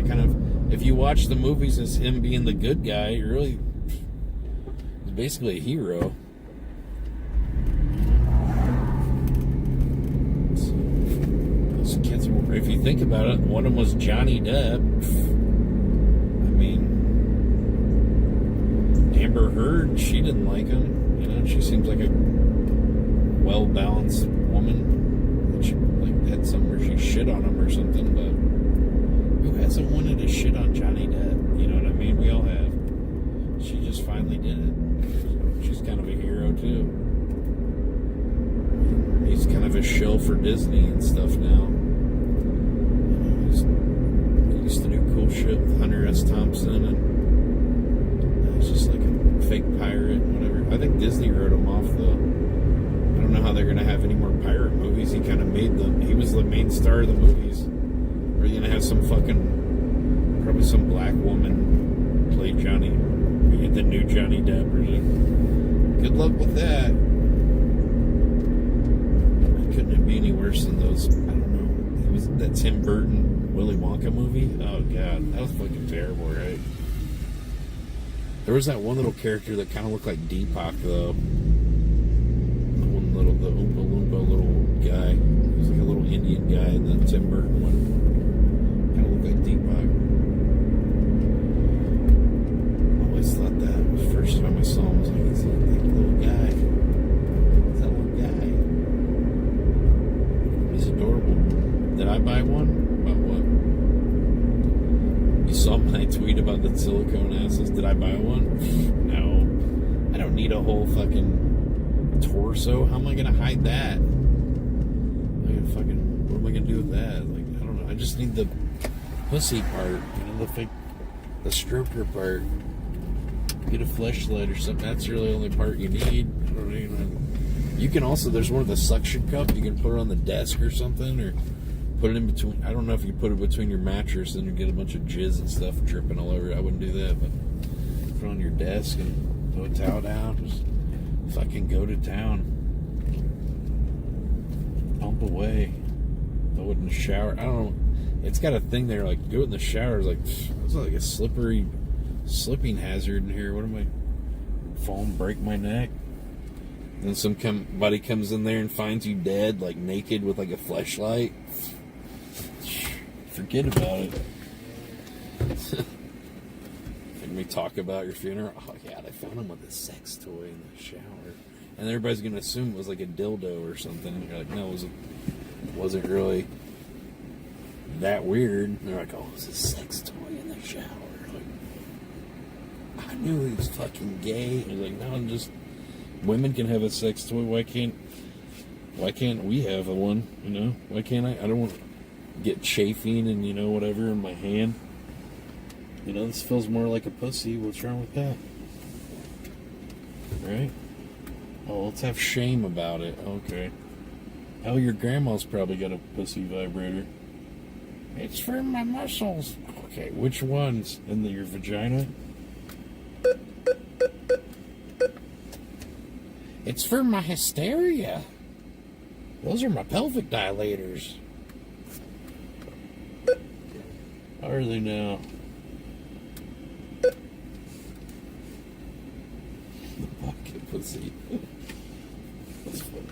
if you watch the movies as him being the good guy, he's basically a hero. Those kids, if you think about it, one of them was Johnny Depp. I mean, Amber Heard, she didn't like him. You know, she seems like a well-balanced woman. She like had somewhere she shit on him or something, but who hasn't wanted to shit on Johnny Depp? You know what I mean? We all have. She just finally did it. So she's kind of a hero too. He's kind of a shill for Disney and stuff now. He used to do cool shit with Hunter S. Thompson, and he's just like a fake pirate, whatever. I think Disney wrote him off though. I don't know how they're gonna have any more pirate movies. He kind of made them. He was the main star of the movies. Are you gonna have probably some black woman play Johnny, the new Johnny Depp or something? Good luck with that. Couldn't it be any worse than those? I don't know. It was that Tim Burton Willy Wonka movie. Oh god, that was fucking terrible, right? There was that one little character that kind of looked like Deepak though. The Oompa Loompa little guy. He was like a little Indian guy in the Tim Burton one. Kind of looked like Deepak. I always thought that. The first time I saw him, I was like, he's like that little guy. It's that little guy. He's adorable. Did I buy one? About what? You saw my tweet about the silicone asses. Did I buy one? No. I don't need a whole fucking torso. How am I gonna hide that? What am I gonna do with that? Like, I don't know. I just need the pussy part, you know, the stroker part. Get a fleshlight or something. That's really the only part you need. I don't know. You can also, there's one with a suction cup. You can put it on the desk or something, or put it in between. I don't know if you put it between your mattress, then you get a bunch of jizz and stuff dripping all over. I wouldn't do that, but put it on your desk and throw a towel down. Just fucking go to town. Pump away. I wouldn't shower. I don't know. It's got a thing there, like, go in the shower. It's like a slipping hazard in here. What am I? Fall and break my neck? Then somebody comes in there and finds you dead, like naked with like a fleshlight. Forget about it. Can we talk about your funeral? Oh yeah, they found him with a sex toy in the shower, and everybody's gonna assume it was like a dildo or something. And you're like, no, it wasn't really that weird. And they're like, oh, it's a sex toy in the shower. Like, I knew he was fucking gay. And like, no, just women can have a sex toy. Why can't we have one? You know, why can't I? I don't want to get chafing and, you know, whatever in my hand. You know, this feels more like a pussy. What's wrong with that? Right? Oh, let's have shame about it. Okay. Oh, your grandma's probably got a pussy vibrator. It's for my muscles. Okay, which ones? In your vagina? It's for my hysteria. Those are my pelvic dilators. How are they now? The pocket pussy. That's funny.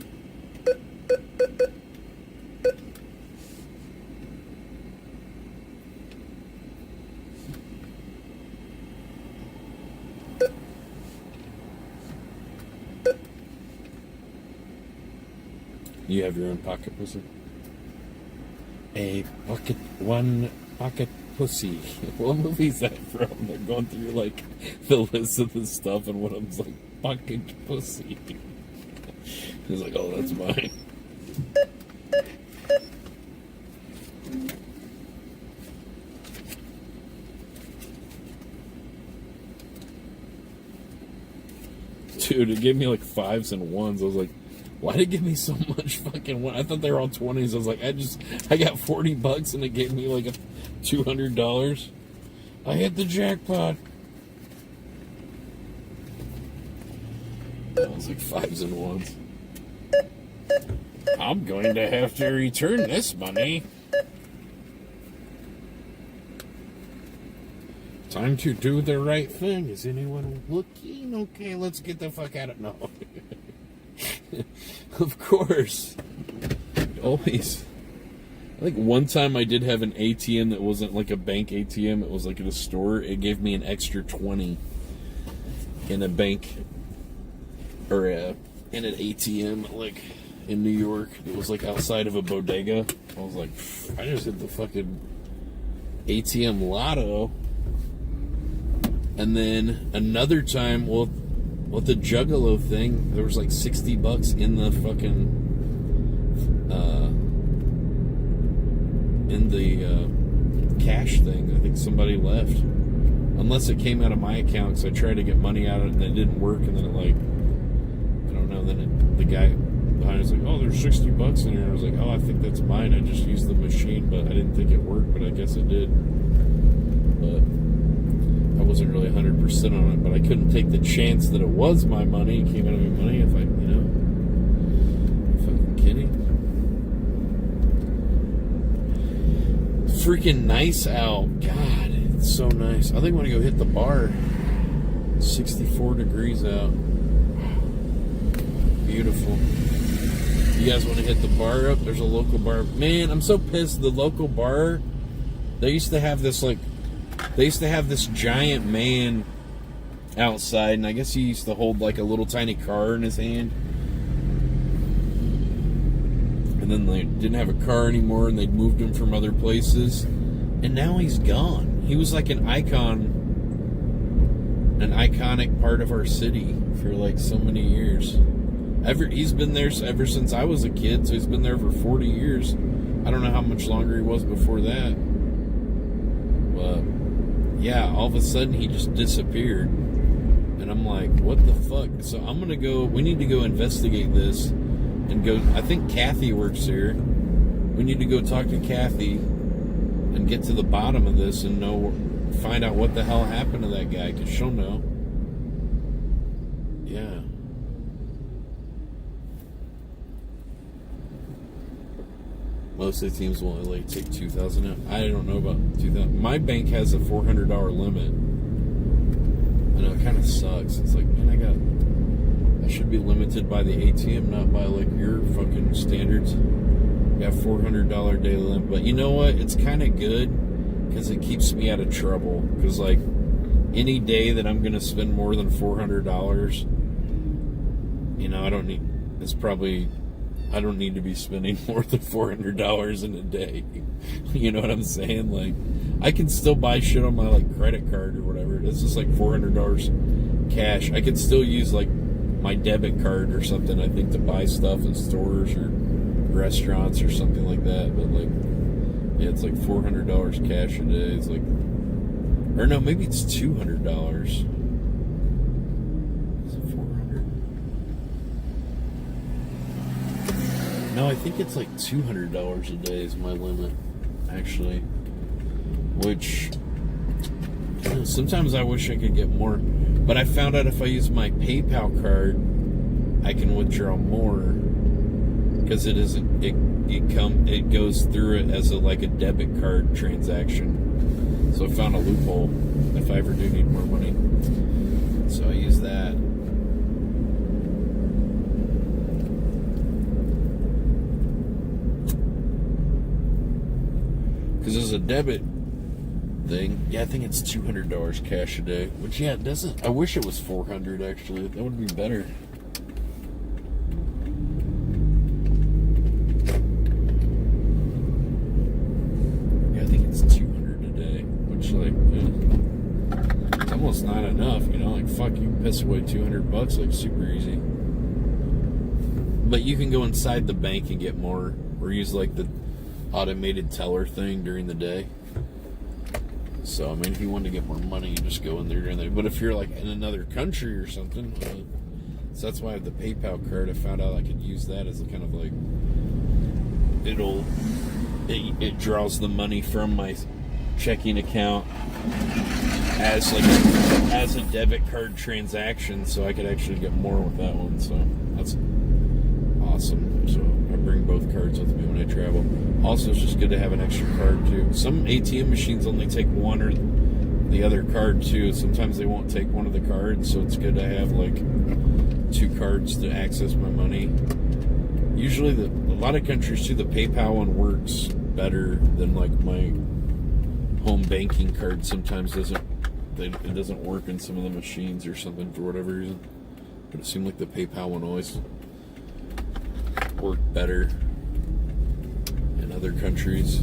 You have your own pocket pussy? One pocket pussy. What movie is that from? They're going through like the list of the stuff, and one of them's like pocket pussy. He's like, oh, that's mine. Dude, it gave me like 5s and 1s. I was like, why did it give me so much fucking one? I thought they were all 20s. I was like, I got $40 and it gave me like $200. I hit the jackpot. It was like 5s and 1s. I'm going to have to return this money. Time to do the right thing. Is anyone looking? Okay, let's get the fuck out of... No. Of course. Always. I think one time I did have an ATM that wasn't like a bank ATM. It was like at a store. It gave me an extra 20 in a bank or in an ATM like in New York. It was like outside of a bodega. I was like, I just hit the fucking ATM lotto. And then another time, with the Juggalo thing, there was like $60 in the fucking cash thing. I think somebody left, unless it came out of my account. Because I tried to get money out of it and it didn't work. And then it like, I don't know. Then the guy behind was like, "Oh, there's $60 in here." And I was like, "Oh, I think that's mine. I just used the machine, but I didn't think it worked. But I guess it did." But I wasn't really 100% on it, but I couldn't take the chance that it was my money, it came out of my money, if I, fucking kidding. Freaking nice out. God, it's so nice. I think I'm going to go hit the bar. 64 degrees out. Beautiful. You guys want to hit the bar up? There's a local bar. Man, I'm so pissed. The local bar, they used to have this giant man outside, and I guess he used to hold like a little tiny car in his hand. And then they didn't have a car anymore, and they'd moved him from other places. And now he's gone. He was like an iconic part of our city for like so many years. He's been there ever since I was a kid, so he's been there for 40 years. I don't know how much longer he was before that. But yeah, all of a sudden he just disappeared. And I'm like, what the fuck? So we need to go investigate this and go, I think Kathy works here. We need to go talk to Kathy and get to the bottom of this and find out what the hell happened to that guy, because she'll know. Yeah. Most ATMs will only like take 2,000 out. I don't know about 2,000. My bank has a $400 limit. I know it kind of sucks. It's like, man, I should be limited by the ATM, not by like your fucking standards. You got $400 daily limit, but you know what? It's kind of good because it keeps me out of trouble. Because like any day that I'm gonna spend more than $400, you know, I don't need to be spending more than $400 in a day. You know what I'm saying? Like, I can still buy shit on my like credit card or whatever. It's just like $400 cash. I could still use like my debit card or something, I think, to buy stuff in stores or restaurants or something like that. But like, yeah, it's like $400 cash a day. It's like, or no, maybe it's $200. Is it 400? No, I think it's like $200 a day is my limit, actually. Which, you know, sometimes I wish I could get more. But I found out if I use my PayPal card, I can withdraw more. Because it goes through it as like a debit card transaction. So I found a loophole if I ever do need more money. So I use that. Because there's a debit thing. Yeah, I think it's $200 cash a day. Which, yeah, it doesn't. I wish it was $400 actually. That would be better. Yeah, I think it's $200 a day. Which, like, it's almost not enough. You know, like, fuck, you can piss away $200 like super easy. But you can go inside the bank and get more, or use like the automated teller thing during the day. So, I mean, if you want to get more money, you just go in there during the day. But if you're like in another country or something, so that's why I have the PayPal card. I found out I could use that as a kind of like, it draws the money from my checking account as a debit card transaction, so I could actually get more with that one. So that's awesome. So I bring both cards with me when I travel. Also, it's just good to have an extra card too. Some ATM machines only take one or the other card too. Sometimes they won't take one of the cards, so it's good to have like two cards to access my money. Usually, a lot of countries too, the PayPal one works better than like my home banking card. Sometimes it doesn't work in some of the machines or something for whatever reason. But it seemed like the PayPal one always worked better in other countries.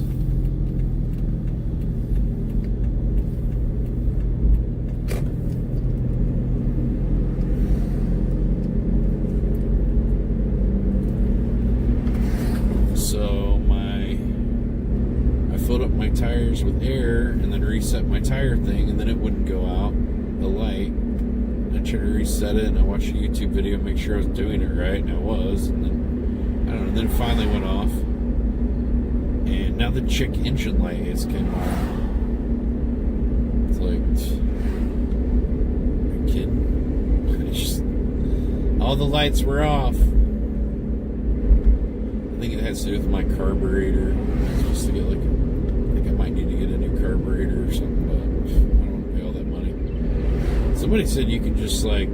So I filled up my tires with air and then reset my tire thing, and then it wouldn't go out, the light. I tried to reset it, and I watched a YouTube video, make sure I was doing it right, and I was, and then I don't know, then it finally went off. And now the check engine light has come on. It's like, are you kidding? All the lights were off. I think it has to do with my carburetor. I'm supposed to get like, I think I might need to get a new carburetor or something, but I don't want to pay all that money. Somebody said you can just like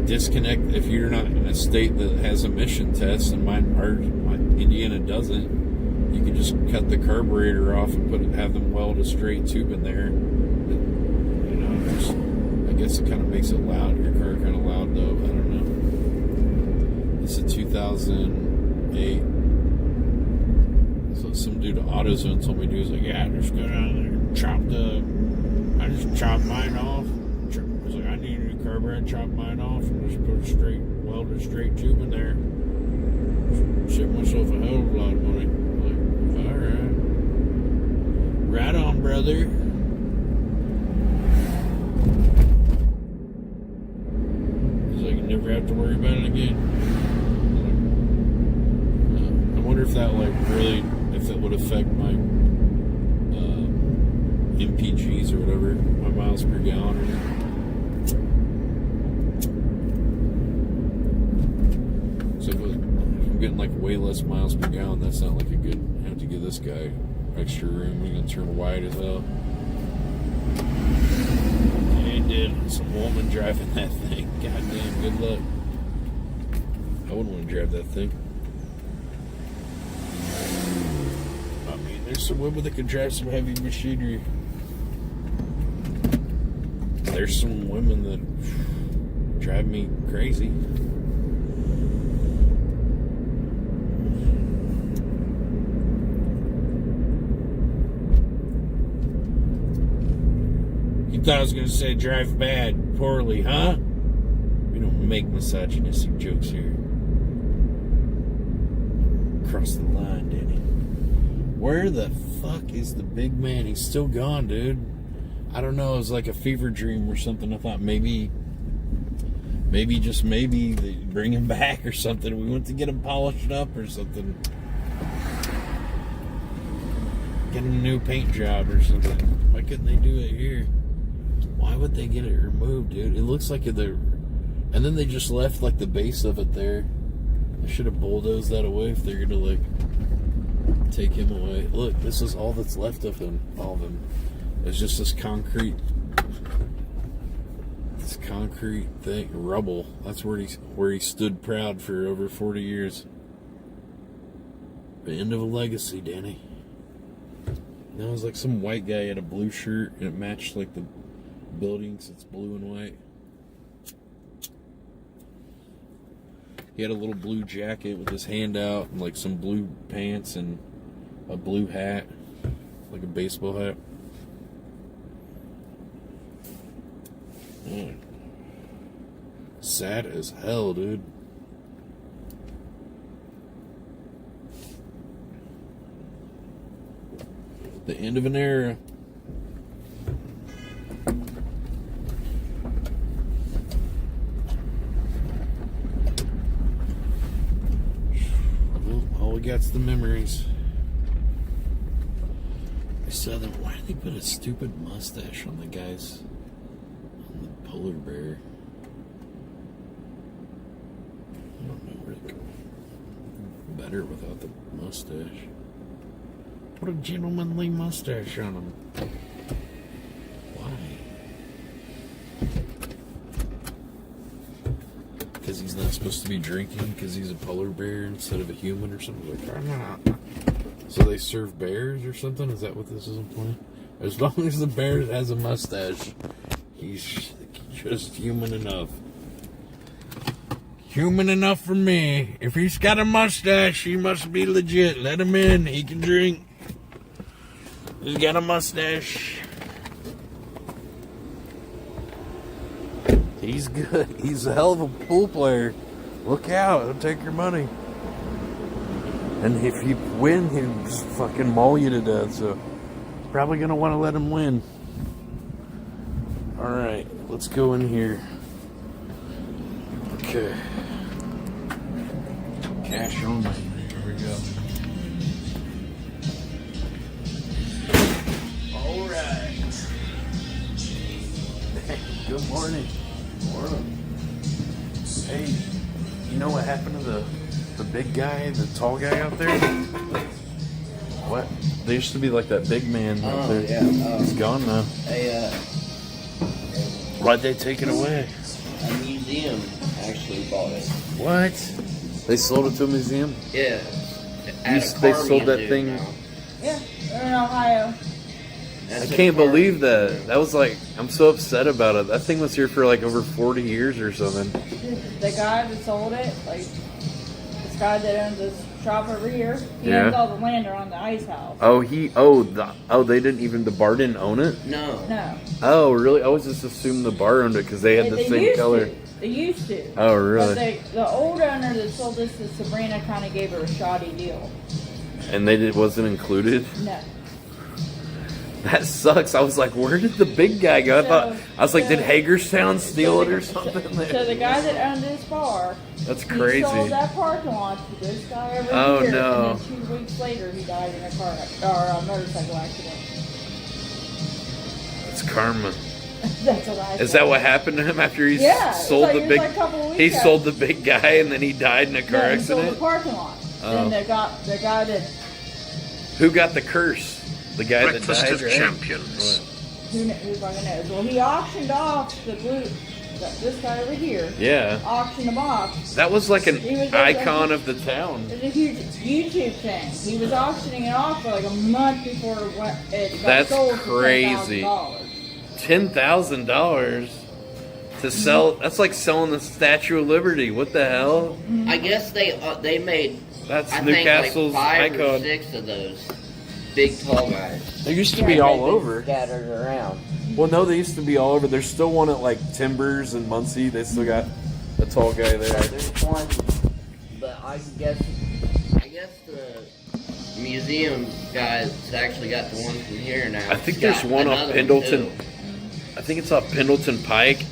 disconnect if you're not in a state that has emission tests, and Indiana doesn't. You can just cut the carburetor off and have them weld a straight tube in there. You know, I guess it kind of makes it loud. Your car kind of loud though. I don't know. It's a 2008. So some dude at AutoZone told me to do. He's like, yeah, just go down there and I just chopped mine off. He's like, I need a new carburetor. I chopped mine off and just put welded a straight tube in there. Saved myself a hell of a lot of money. I'm like, alright. Right on, brother. He's like, you never have to worry about it again. I wonder if that if it would affect my MPGs or whatever, my miles per gallon or something. So if I'm getting like way less miles per gallon. That's not like a good. I have to give this guy extra room. He's gonna turn wide as hell. He did. Some woman driving that thing. Goddamn, good luck. I wouldn't want to drive that thing. I mean, there's some women that can drive some heavy machinery. There's some women that drive me crazy. You thought I was going to say drive bad, poorly, huh? We don't make misogynistic jokes here. Cross the line, Danny. Where the fuck is the big man? He's still gone, dude. I don't know. It was like a fever dream or something. I thought maybe just maybe they bring him back or something. We went to get him polished up or something. Get him a new paint job or something. Why couldn't they do it here? Why would they get it removed, dude? It looks like they're... And then they just left like the base of it there. I should have bulldozed that away if they're gonna like take him away. Look, this is all that's left of him. All of him. It's just this concrete thing, rubble. That's where he stood proud for over 40 years. The end of a legacy, Danny. Now it was like some white guy had a blue shirt and it matched like the buildings. It's blue and white. He had a little blue jacket with his hand out and like some blue pants and a blue hat, like a baseball hat. Man. Sad as hell, dude. The end of an era. Well, all we got's the memories. I saw them. Why did they put a stupid mustache on the guys? On the polar bear. I don't know where to go. Better without the mustache. Put a gentlemanly mustache on him. Why? Because he's not supposed to be drinking because he's a polar bear instead of a human or something like that. So they serve bears or something? Is that what this is implying? As long as the bear has a mustache, he's just human enough. Human enough for me. If he's got a mustache, he must be legit. Let him in. He can drink. He's got a mustache. He's good. He's a hell of a pool player. Look out. He'll take your money. And if you win, he'll just fucking maul you to death. So, probably going to want to let him win. Alright. Let's go in here. Okay. Cash only. Here we go. Alright. Good morning. Morning. Hey, you know what happened to the big guy, the tall guy out there? What? There used to be like that big man out there. Yeah. He's gone now. Why'd they take it away? A museum actually bought it. What? They sold it to a museum? Yeah. They sold that thing. Now. Yeah, they're in Ohio. I can't believe that. That was like, I'm so upset about it. That thing was here for like over 40 years or something. The guy that sold it, like, this guy that owns this shop over here, he owns all the land around the ice house. They didn't even, the bar didn't own it? No. No. Oh, really? I always just assumed the bar owned it because they had the same color. They used to. Oh, really? But the old owner that sold this to Sabrina kind of gave her a shoddy deal. And wasn't included? No. That sucks. I was like, where did the big guy go? I was like, did Hagerstown steal it or something? So the guy that owned this bar, that's crazy. He sold that parking lot to this guy over here. No. And then 2 weeks later, he died in a motorcycle accident. It's karma. That's what I Is that what happened to him after he sold the big? He sold the big guy and then he died in a car accident. He sold the parking lot. Then the guy that Who got the curse? The guy Breakfast that died, of right? Champions. who fucking knows? Well, he auctioned off this guy over here. Yeah. Auctioned him off. That was like an He was icon of the town. It was a huge YouTube thing. He was auctioning it off for like a month before it got That's sold crazy. for $10,000 to sell. That's like selling the Statue of Liberty. What the hell? I guess they made. That's I Newcastle's think like 5 or icon. 6 of those big tall guys. They used to Yeah, be all They've been over. scattered around. Well, no, they used to be all over. There's still one at like Timbers and Muncie. They still got a tall guy there. There's one, but I guess the museum guys actually got the one from here now. I think It's there's got one off another Pendleton. too. I think it's off Pendleton Pike,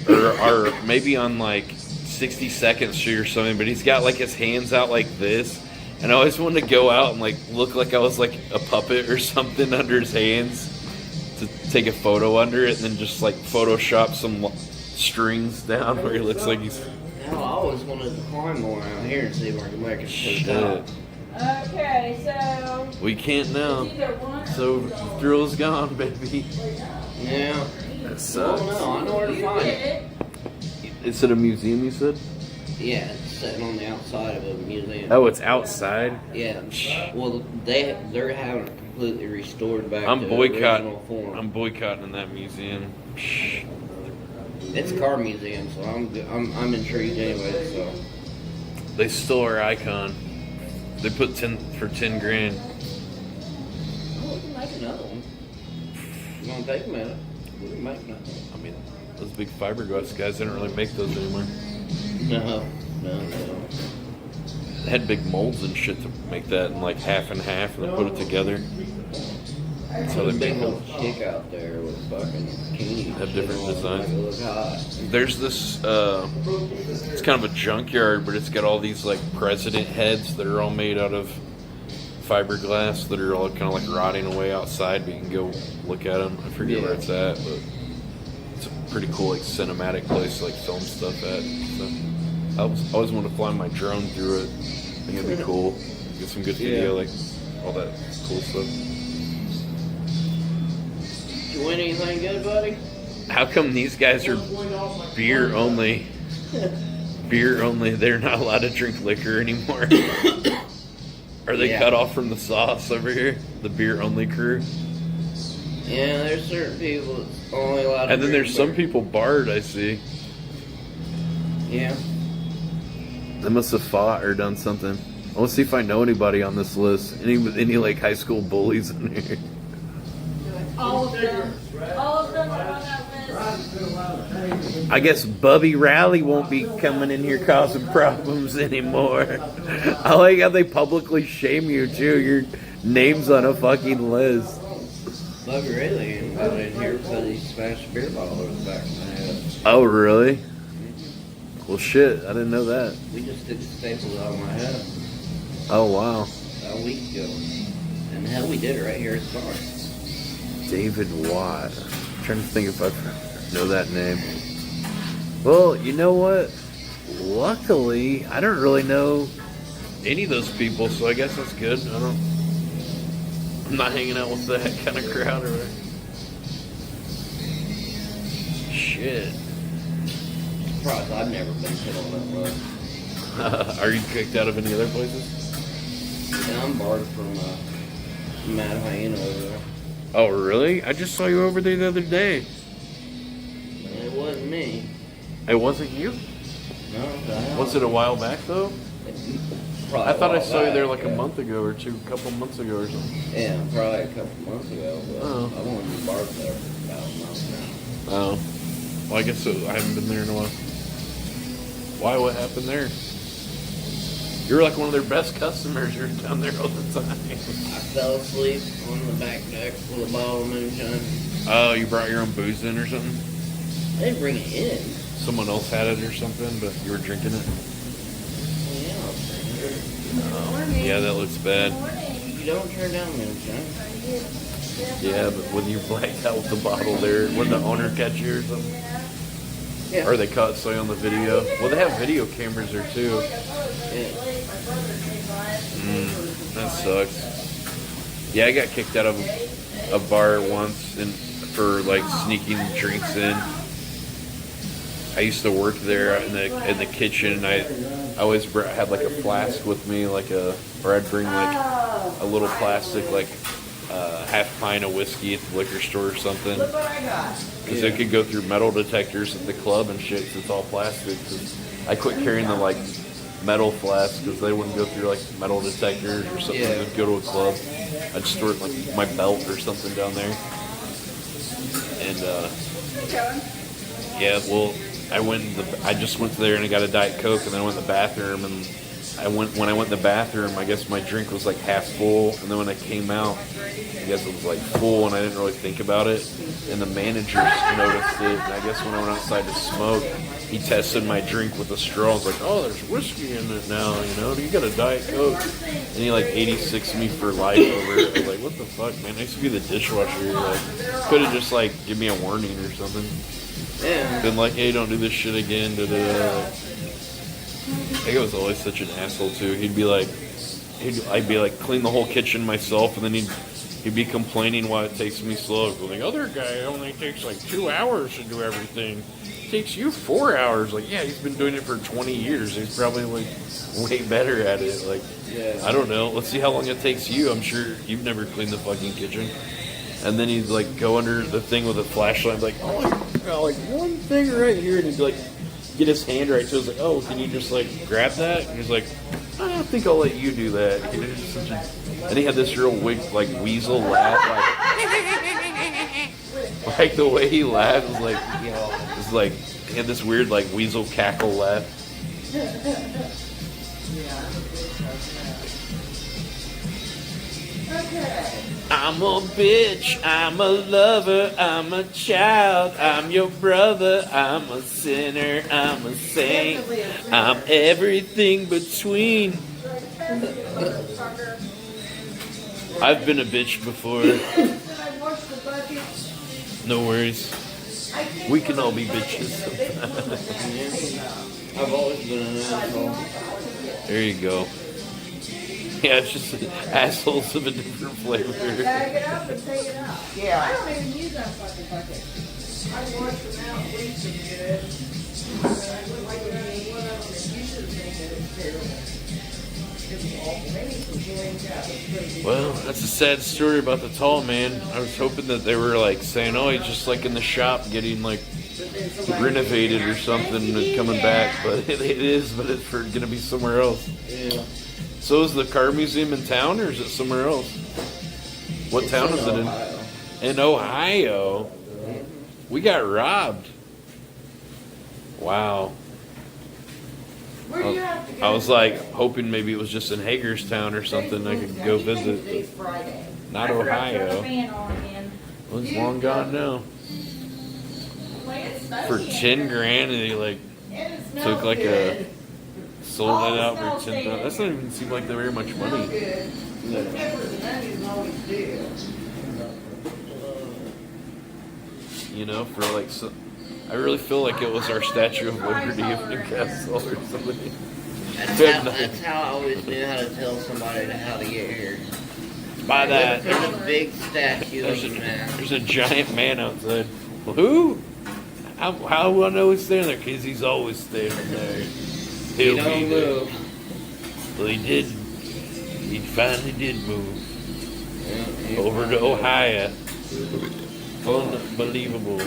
or maybe on like 62nd Street or something. But he's got like his hands out like this, and I always wanted to go out and like look like I was like a puppet or something under his hands to take a photo under it, and then just like Photoshop some strings down where he looks like he's. Now, I always wanted to climb more out here and see if I could make it to the Shit. top. Okay, so We can't now. it's either one. So the thrill's gone, baby. Yeah. That I sucks. don't know. I know where to You find did it. it. Is it a museum, you said? Yeah, it's sitting on the outside of a museum. Oh, it's outside? Yeah. Well, they're having it completely restored back I'm to boycotting. original form. I'm boycotting that museum. It's a car museum, so I'm intrigued anyway. So They stole our icon. They put 10 grand. oh, we can make another one. It's gonna take a minute. We can make another one. I mean, those big fiberglass guys didn't really make those anymore. No. They had big molds and shit to make that in like half and half, and then put it together. That's how they There's a big make old them. chick out there with fucking bikinis. Have different Shit on, designs. Like, it look hot. There's this, it's kind of a junkyard, but it's got all these like president heads that are all made out of fiberglass that are all kind of like rotting away outside, but you can go look at them. I forget where it's at, but it's a pretty cool like cinematic place to like film stuff at. So I always wanted to fly my drone through it. I think it'd be cool. Get some good video, like all that cool stuff. Did you win anything good, buddy? How come these guys are beer only? Beer only. They're not allowed to drink liquor anymore. Are they Yeah. cut off from the sauce over here? The beer only crew. Yeah, there's certain people that's only allowed to And then drink there's some beer. people barred, I see. Yeah. They must have fought or done something. I want to see if I know anybody on this list. Any like high school bullies in here. All of them. All of them are on that list. I guess Bubby Riley won't be coming in here causing problems anymore. I like how they publicly shame you too. Your name's on a fucking list. Bugger really ain't got in here because he smashed a beer bottle over the back of my head. Oh, really? Well, shit. I didn't know that. We just took the staples out of my head Oh, wow. about a week ago. And hell, we did it right here at the bar. David Watt. I'm trying to think if I know that name. Well, you know what? Luckily, I don't really know any of those people, so I guess that's good. I'm not hanging out with that kind of crowd or whatever. Shit. Surprised I've never been put on that list. Are you kicked out of any other places? Yeah, I'm barred from Mad Hyena over there. Oh, really? I just saw you over there the other day. And it wasn't me. It wasn't you? No, the hell. Was it a while back, though? Probably I thought I a while saw you there back, like a yeah. month ago or two, a couple months ago or something. Yeah, probably a couple months ago, but Oh. I've only been barred there for about a month now. Oh. Well, I guess so. I haven't been there in a while. Why? What happened there? You're like one of their best customers. You're down there all the time. I fell asleep on the back deck with a bottle of moonshine. Oh, you brought your own booze in or something? I didn't bring it in. Someone else had it or something, but you were drinking it? Well, yeah, I was drinking it. Yeah, that looks bad. You don't turn down moonshine. Yeah, but when you blacked out with the bottle there, when the owner catch you or something? Yeah. Or they caught say on the video. Well, they have video cameras there too. That sucks. Yeah, I got kicked out of a bar once for like sneaking drinks in. I used to work there in the kitchen. I always had like a flask with me, or I'd bring like a little plastic like half pint of whiskey at the liquor store or something. Look what I got. Because it could go through metal detectors at the club and shit. 'Cause it's all plastic. 'Cause I quit carrying the like metal flasks because they wouldn't go through like metal detectors or something. Yeah. They'd go to a club. I'd store it in like my belt or something down there. And yeah, well, I just went there and I got a Diet Coke, and then I went to the bathroom, and when I went in the bathroom, I guess my drink was like half full, and then when I came out, I guess it was like full, and I didn't really think about it, and the manager noticed it, and I guess when I went outside to smoke, he tested my drink with a straw. I was like, oh, there's whiskey in it now, you got a Diet Coke, and he like 86 me for life over it. I was like, what the fuck, man, I used to be the dishwasher, like, could have just like give me a warning or something. Yeah. Been like, hey, don't do this shit again. I think I was always such an asshole too. I'd be like, clean the whole kitchen myself, and then he'd be complaining why it takes me slow. The other guy only takes like 2 hours to do everything. It takes you 4 hours. Like, yeah, he's been doing it for 20 years. He's probably like way better at it. Like, Yeah. I don't know. Let's see how long it takes you. I'm sure you've never cleaned the fucking kitchen. And then he'd like go under the thing with a flashlight, like, oh, I got like one thing right here, and he'd like get his hand right to it. I was like, oh, can you just like grab that? And he's like, I don't think I'll let you do that. And he had this real weasel laugh, like the way he laughed was like he had this weird like weasel cackle laugh. I'm a bitch, I'm a lover, I'm a child, I'm your brother, I'm a sinner, I'm a saint, I'm everything between. I've been a bitch before. No worries. We can all be bitches. I've always been an asshole. There you go. Yeah, it's just assholes of a different flavor. Bag it up and take it out. Yeah. I don't even use that fucking bucket. I wash them out, bleach them good. I look like what else you should think that it's terrible. It's awful. They need some joints out. It's pretty good. Well, that's a sad story about the tall man. I was hoping that they were like saying, oh, he's just like in the shop getting like renovated or something and coming back. But it is, but it's going to be somewhere else. Yeah. So is the car museum in town, or is it somewhere else? What town is it in? In Ohio. We got robbed. Wow. Where do you have to go? I was like hoping maybe it was just in Hagerstown or something I could go visit. Today's Friday. Not I forgot to turn Ohio. the fan on again. Well, it's long gone now. Like, it's smoky For in 10 here. grand, and they like And it smells took like good. sold All it the out smells for 10,000. stayed. That doesn't even seem like very much Smells money. good. The peppers and onions always do. You know, for like so, I really feel like it was our Statue of Liberty of Newcastle or something. That's how I always knew how to tell somebody how to get here. By that, There's a big statue of a man. there's a giant man outside. Well, who? How do I know he's standing there? Because he's always standing there. He He'll don't be there. move. Well, he did. He finally did move Yeah, he over to finally- Ohio. Unbelievable.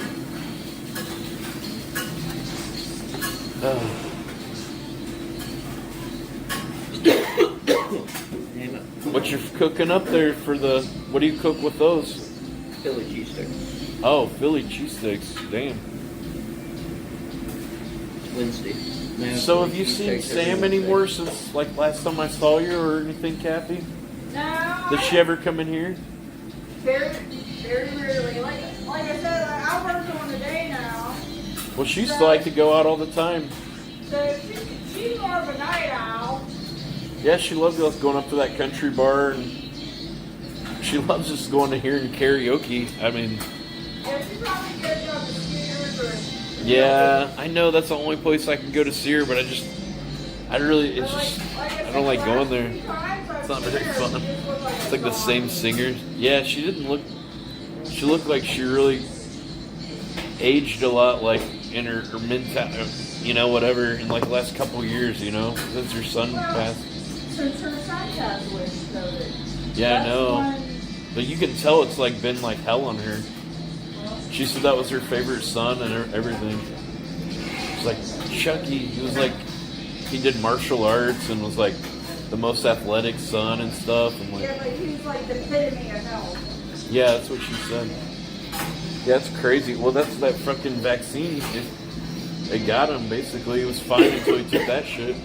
Oh. What you cooking up there for the? What do you cook with those? Philly cheesesteak. Oh, Philly cheesesteaks. Damn. Wednesday. Man, So Philly have you seen cheesesteaks every Sam Wednesday. anymore since like last time I saw you or anything, Kathy? No. Did she ever come in here? Very, very rarely. Like I said, I work during the day now. Well, she used to like to go out all the time. So she's more of a night owl. Yeah, she loves us going up to that country bar, and she loves just going to hear and karaoke. I mean, Yeah, she probably goes on the scooters or. yeah, I know that's the only place I can go to see her, but I it's just, I don't like going there. It's not very fun. It's like the same singers. Yeah, she looked like she really aged a lot, like in her mentality, you know, whatever, in like the last couple of years, you know, since her son passed. Since her son passed away, so that. Yeah, I know. But you can tell it's like been like hell on her. She said that was her favorite son and everything. It's like Chucky. He was like, he did martial arts and was like the most athletic son and stuff. And like, Yeah, but he's like the epitome of health. yeah, that's what she said. Yeah, it's crazy. Well, that's that fucking vaccine. They got him basically. He was fine until he took that shit.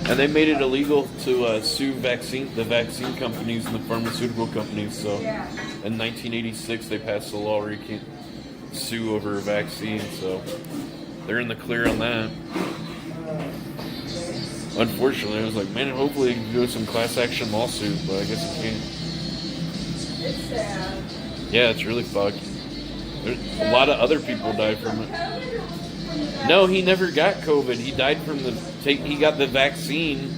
And they made it illegal to sue the vaccine companies and the pharmaceutical companies. So in 1986, they passed a law where you can't sue over a vaccine. So they're in the clear on that. Unfortunately, I was like, man, hopefully you can do some class action lawsuit, but I guess you can't. It's sad. Yeah, it's really fucked. A lot of other people died from it. No, he never got COVID. He died from he got the vaccine,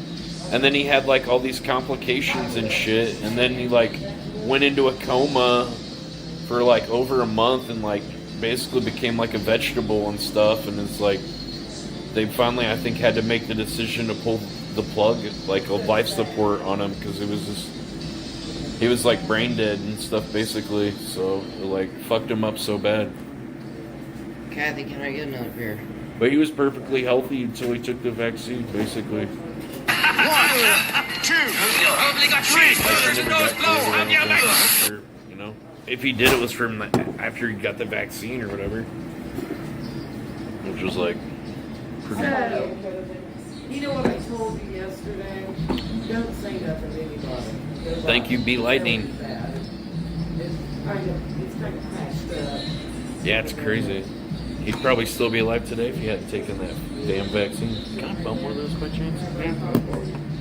and then he had like all these complications and shit, and then he like went into a coma for like over a month and like basically became like a vegetable and stuff, and it's like they finally, I think, had to make the decision to pull the plug, like a life support on him, because he was like brain dead and stuff basically, so it like fucked him up so bad. Kathy, can I get another beer? But he was perfectly healthy until he took the vaccine, basically. 1, 2, only got 3. Or, you know, if he did, it was from after he got the vaccine or whatever, which was like pretty. You know what I told you yesterday? Don't say nothing to anybody. Thank you, B Lightning. It's kind of patched up. Yeah, it's crazy. He'd probably still be alive today if he hadn't taken that damn vaccine. Can I bum one of those by chance?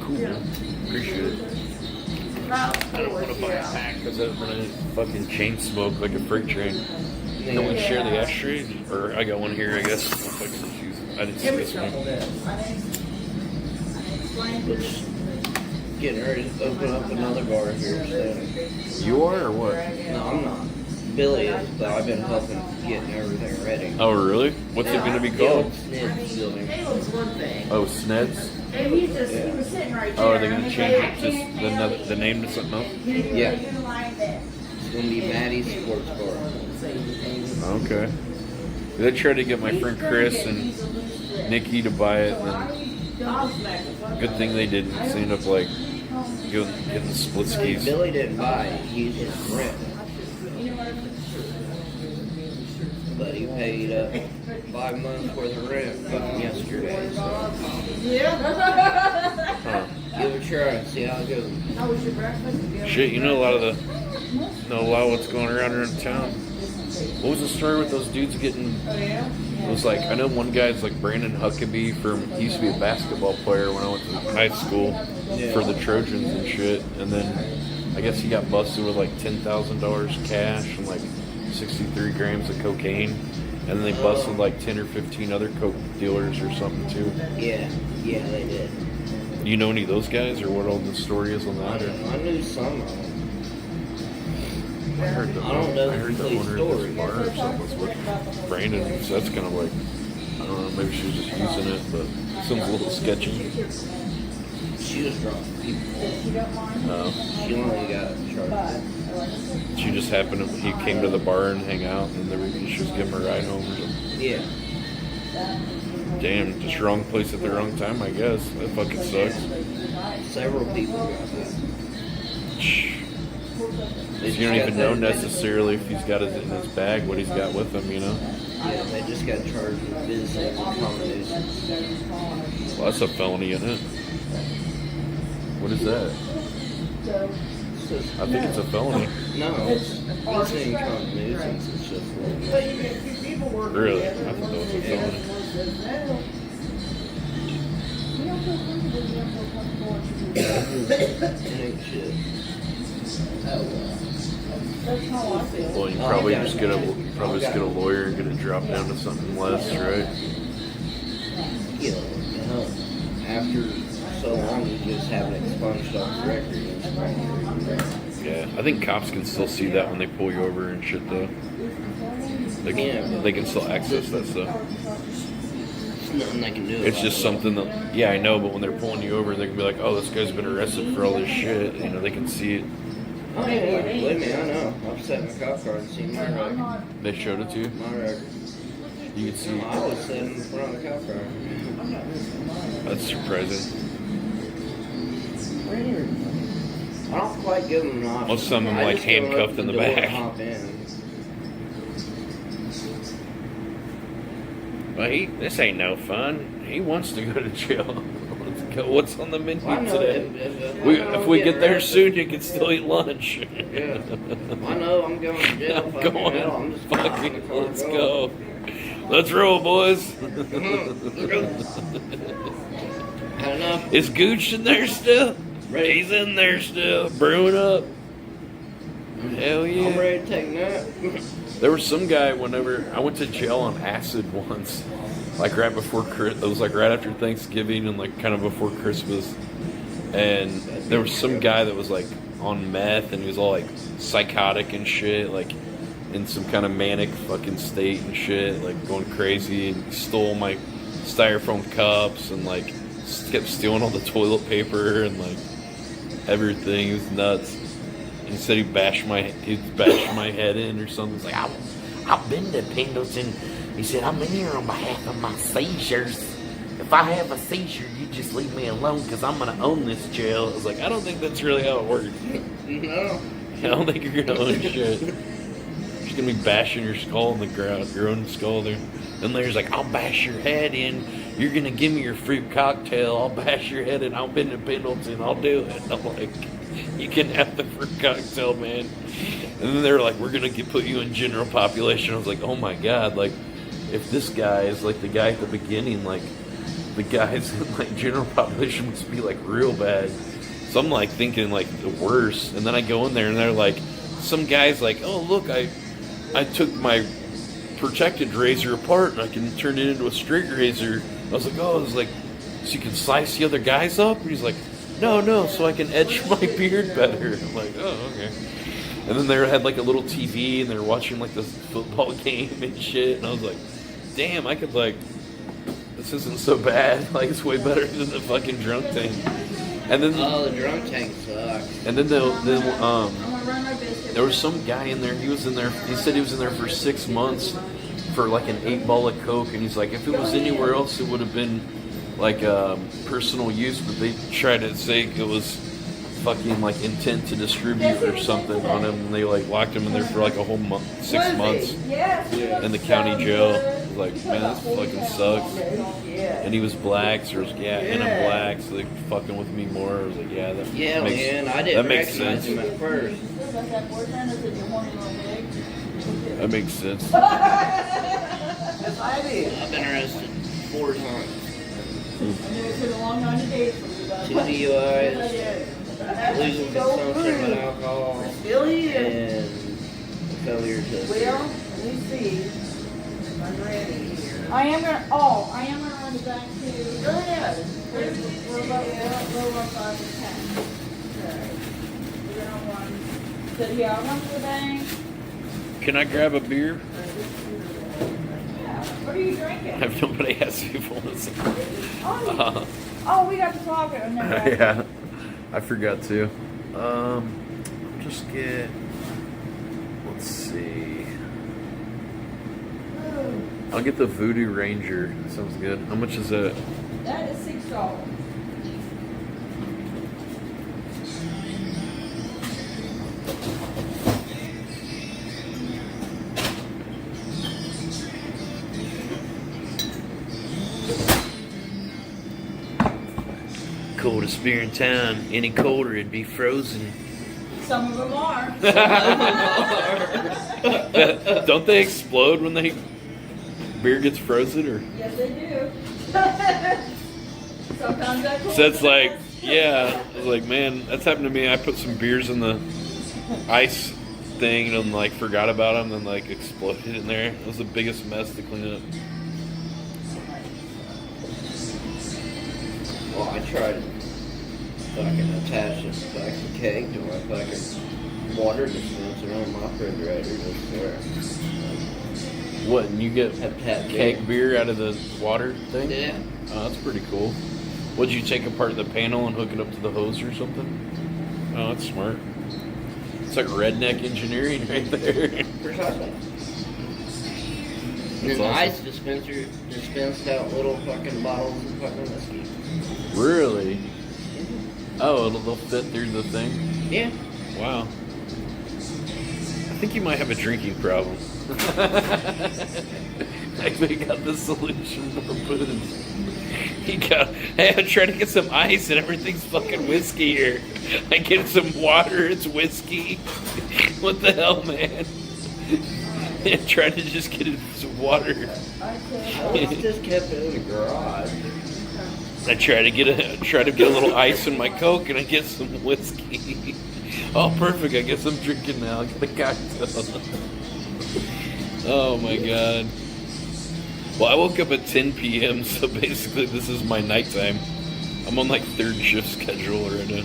Cool, man. Appreciate it. I don't want to buy a pack because I'm going to fucking chain smoke like a freight train. Can we share the ashtray? Or I got one here, I guess. I didn't see this one. Getting ready to open up another bar here soon. You are or what? No, I'm not. Billy is, but I've been helping getting everything ready. Oh, really? What's it going to be called? Snitch building. Caleb's one thing. Oh, Sneds? And he was sitting right there. Oh, are they going to change it, just the name to something else? Yeah. It's going to be Maddie's Sports Bar. Okay. They tried to get my friend Chris and Nikki to buy it, and good thing they didn't. They ended up like getting the split skis. Billy didn't buy it, he just rent. But he paid 5 months worth of rent fucking yesterday. So. Huh. Give it a try and see how it goes. How was your breakfast? Shit, you know a lot of what's going around town. What was the story with those dudes getting? It was like, I know one guy's like Brandon Huckabee he used to be a basketball player when I went to high school for the Trojans and shit, and then I guess he got busted with like $10,000 cash and like 63 grams of cocaine, and then they busted like 10 or 15 other coke dealers or something too. Yeah, they did. Do you know any of those guys, or what all the story is on that? Or? I knew some of them. I heard the don't know the owner of story. this bar or something was with Brandon, so that's kind of like, I don't know, maybe she was just using it, but it sounds a little sketchy. She was drunk. No. She only got charged. She just happened to, he came to the bar and hang out, and she was giving him a ride home or something. Yeah. Damn, just wrong place at the wrong time, I guess. That fucking sucks. Several people got that. You don't even know necessarily if he's got it in his bag, what he's got with him, you know? Yeah, they just got charged with business and common nuisance. Well, that's a felony, isn't it? What is that? I think it's a felony. No, it's business and common nuisance. It's just Really? I thought that was a felony. it ain't shit. Well, you probably just get a lawyer and get it dropped down to something less, right? Yeah, after so long, you just have it expunged off the record. Yeah, I think cops can still see that when they pull you over and shit, though. They can still access that stuff. There's nothing they can do. It's just something that, yeah, I know, but when they're pulling you over, they can be like, oh, this guy's been arrested for all this shit. You know, they can see it. Oh, yeah, believe me, I know. I've sat in a cop car and seen my record. They showed it to you? My record. You can see. I was sitting in front of the cop car. That's surprising. I don't quite give them an option. Most of them, I like, just go up handcuffed in the door and back. hop in. Well, this ain't no fun. He wants to go to jail. Let's go. What's on the menu Well, I know today? If we get there soon, you can still eat lunch. Yeah. I know I'm going to jail. I'm going. Hell, I'm just Fucking, in the car let's go. Let's roll, boys. Had enough. Is Gooch in there still? Ready. He's in there still, brewing up. Hell yeah. I'm ready to take a nap. There was some guy whenever I went to jail on acid once, like right before it was like right after Thanksgiving and like kind of before Christmas, and there was some guy that was like on meth and he was all like psychotic and shit, like in some kind of manic fucking state and shit, like going crazy, and stole my styrofoam cups and like kept stealing all the toilet paper and like everything. He was nuts. He said he bashed my head in or something. He's like, I've been to Pendleton. He said, I'm in here on behalf of my seizures. If I have a seizure, you just leave me alone because I'm going to own this jail. I was like, I don't think that's really how it works. No. I don't think you're going to own shit. You're just going to be bashing your skull in the ground, your own skull there. Then there's like, I'll bash your head in. You're going to give me your fruit cocktail. I'll bash your head in. I've been to Pendleton. I'll do it. And I'm like, you can have the fruit cocktail, man. And then they were like, we're going to put you in general population. I was like, oh my God. Like, if this guy is like the guy at the beginning, like, the guys in like general population must be like real bad. So I'm like thinking like the worst. And then I go in there and they're like, some guy's like, oh, look, I took my protected razor apart and I can turn it into a straight razor. I was like, oh, it's like, so you can slice the other guys up? And he's like, no, so I can edge my beard better. I'm like, oh, okay. And then they had like a little TV and they were watching like this football game and shit. And I was like, damn, I could like, this isn't so bad. Like, it's way better than the fucking drunk tank. And then, oh, the drunk tank sucks. And then there was some guy in there. He was in there. He said he was in there for 6 months for like an 8-ball of coke. And he's like, if it was anywhere else, it would have been like personal use. But they tried to say it was fucking like intent to distribute or something on him. And they like locked him in there for like a whole 6 months in the county jail. I was like, man, this fucking sucks. And he was black, so and I'm black, so they're fucking with me more. I was like, yeah, that makes, man, I didn't that makes recognize sense. him at first. That makes sense. I've been arrested 4 times. 2 DUIs, illegal consumption of alcohol, Still here. and failure to. Well, let me see. I'm ready here. I am gonna run it back to. Go ahead. We're about 5 to 10. We're gonna run. So yeah, I'll run to the bank. Can I grab a beer? Yeah. What are you drinking? If nobody asks me for this. Oh, we got to talk. Yeah, I forgot to. Just get. Let's see. I'll get the Voodoo Ranger. That sounds good. How much is that? That is $6. Coldest beer in town. Any colder, it'd be frozen. Some of them are. Don't they explode when beer gets frozen? Or Yes, they do. Sometimes that cool. so it's like, yeah, I was like, man, that's happened to me. I put some beers in the ice thing and like forgot about them, and like exploded in there. It was the biggest mess to clean up. Well, I tried fucking attach this fucking keg to my fucking water dispenser on my refrigerator just there. What, and you get Have to have keg beer out of the water thing? Yeah. Oh, that's pretty cool. Would you take apart the panel and hook it up to the hose or something? Oh, that's smart. It's like redneck engineering right there. Precisely. And That's then the awesome. ice dispenser dispensed out little fucking bottles of fucking whiskey. Really? Oh, they'll fit through the thing? Yeah. Wow. I think you might have a drinking problem. Like they got the solution for booze. Hey, I'm trying to get some ice and everything's fucking whiskey here. I get some water, it's whiskey. What the hell, man? I'm trying to just get some water. I just kept it in the garage. I try to get a little ice in my Coke and I get some whiskey. Oh, perfect. I guess I'm drinking now. I got a cocktail. Oh my god. Well, I woke up at 10 p.m., so basically this is my nighttime. I'm on like third shift schedule right now.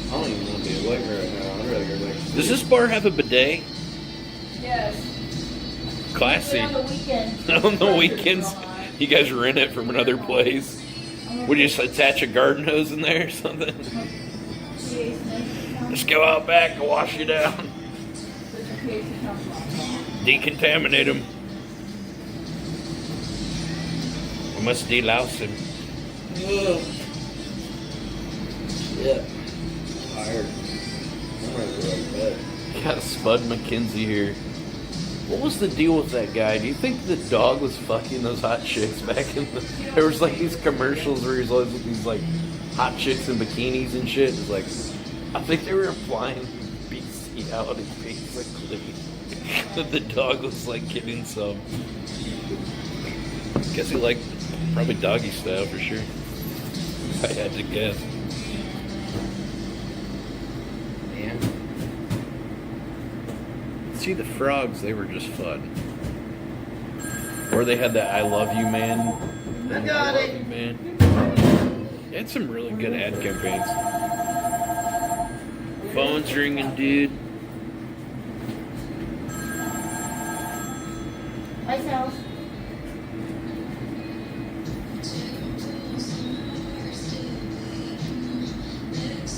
I don't even want to be awake right now. I'd rather go back to sleep. Does this bar have a bidet? Yes. Classy. On the weekend. On the weekends, you guys rent it from another place. Would you just attach a garden hose in there or something? Just go out back and wash you down. Decontaminate them. We must delouse him. Ugh. Yeah. Tired. I'm ready to go to bed. Got Spud McKenzie here. What was the deal with that guy? Do you think the dog was fucking those hot chicks back in the... There was like these commercials where he's always with these like hot chicks in bikinis and shit. It's like, I think they were implying bestiality basically. That the dog was like getting some. Guess he liked probably doggy style for sure. If I had to guess. Man. See, the frogs, they were just fun. Or they had that I love you man. I got it. Love you, man. They had some really good ad campaigns. Phone's ringing, dude. Hi, Sal.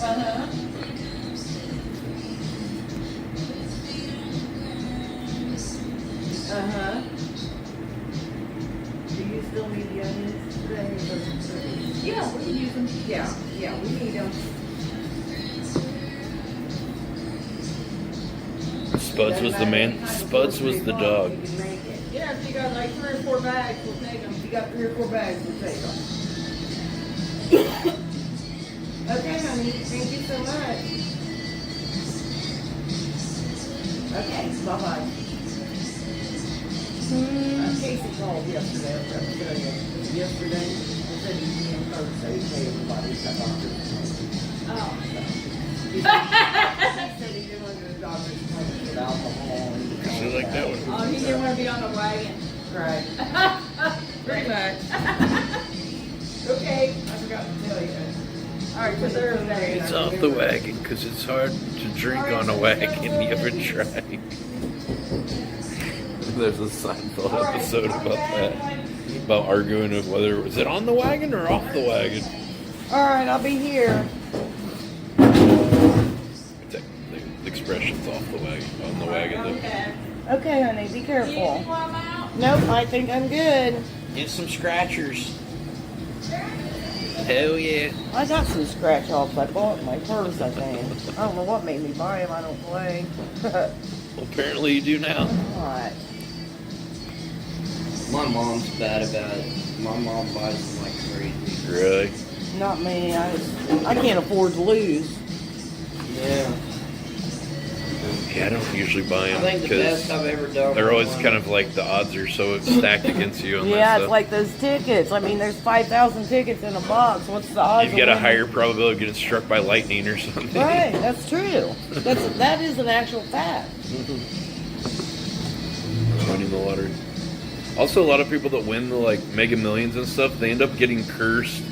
Uh-huh. Uh-huh. Do you still need the onions today? Yeah, we can use them. Yeah, we need them. Spuds was the man. Spuds was the dog. You can make it. Yeah, if you got like 3 or 4 bags, we'll take them. If you got 3 or 4 bags, we'll take them. Okay, honey. Thank you so much. Okay, bye-bye. Casey called yesterday. I forgot to tell you. Yesterday, I said he'd be in Thursday to pay everybody that doctor's Oh. He said he didn't want to do the doctor's appointment with alcohol. And She like that one. Oh, he didn't want to be on the wagon. Right. Pretty much. Okay, I forgot to tell you. All right, for Thursday. It's off the wagon because it's hard to drink on a wagon. You ever tried? There's a Seinfeld episode about that. About arguing of whether was it on the wagon or off the wagon. All right, I'll be here. The expression's off the wagon, on the wagon though. Okay, honey, be You careful. want 'em out? Nope, I think I'm good. Get some scratchers. Hell yeah. I got some scratch offs I bought in my purse, I think. I don't know what made me buy them. I don't play. Well, apparently you do now. What? My mom's bad about it. My mom buys them like crazy. Really? Not me. I can't afford to lose. Yeah. Yeah, I don't usually buy I them think the best because I've ever done. they're always was kind of like the odds are so stacked against you on Yeah, that it's stuff. like those tickets. I mean, there's 5,000 tickets in a box. What's the odds? You've got of a winning? higher probability of getting struck by lightning or something. Right, that's true. That is an actual fact. Winning the lottery. Also, a lot of people that win the like Mega Millions and stuff, they end up getting cursed,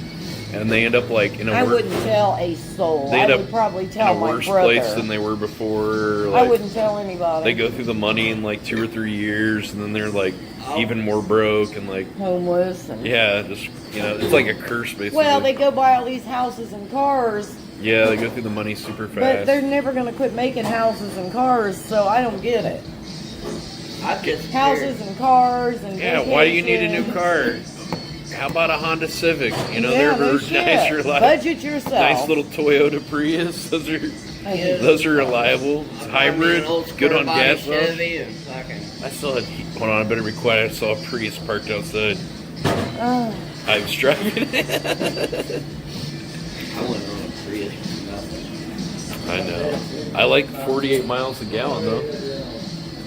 and they end up like in a I wouldn't tell a soul. they end I up would probably in tell a my worse brother. place than they were before. I Like, wouldn't tell anybody. they go through the money in like 2 or 3 years, and then they're like even more broke and like Homeless and just it's like a curse basically. well, they go buy all these houses and cars, yeah, they go through the money super fast. but they're never going to quit making houses and cars. So I don't get it. I just Houses and cars and Yeah, why do you need a vacation. new car? How about a Honda Civic? Yeah, they're no shit. nice, reliable. Budget yourself. Nice little Toyota Prius. Those are reliable. It's hybrid. Good on gas. Chevy and fucking. I still had. Hold on, I better be quiet. I saw a Prius parked outside. I was driving it. I went on a Prius for nothing. I know. I like 48 miles a gallon though.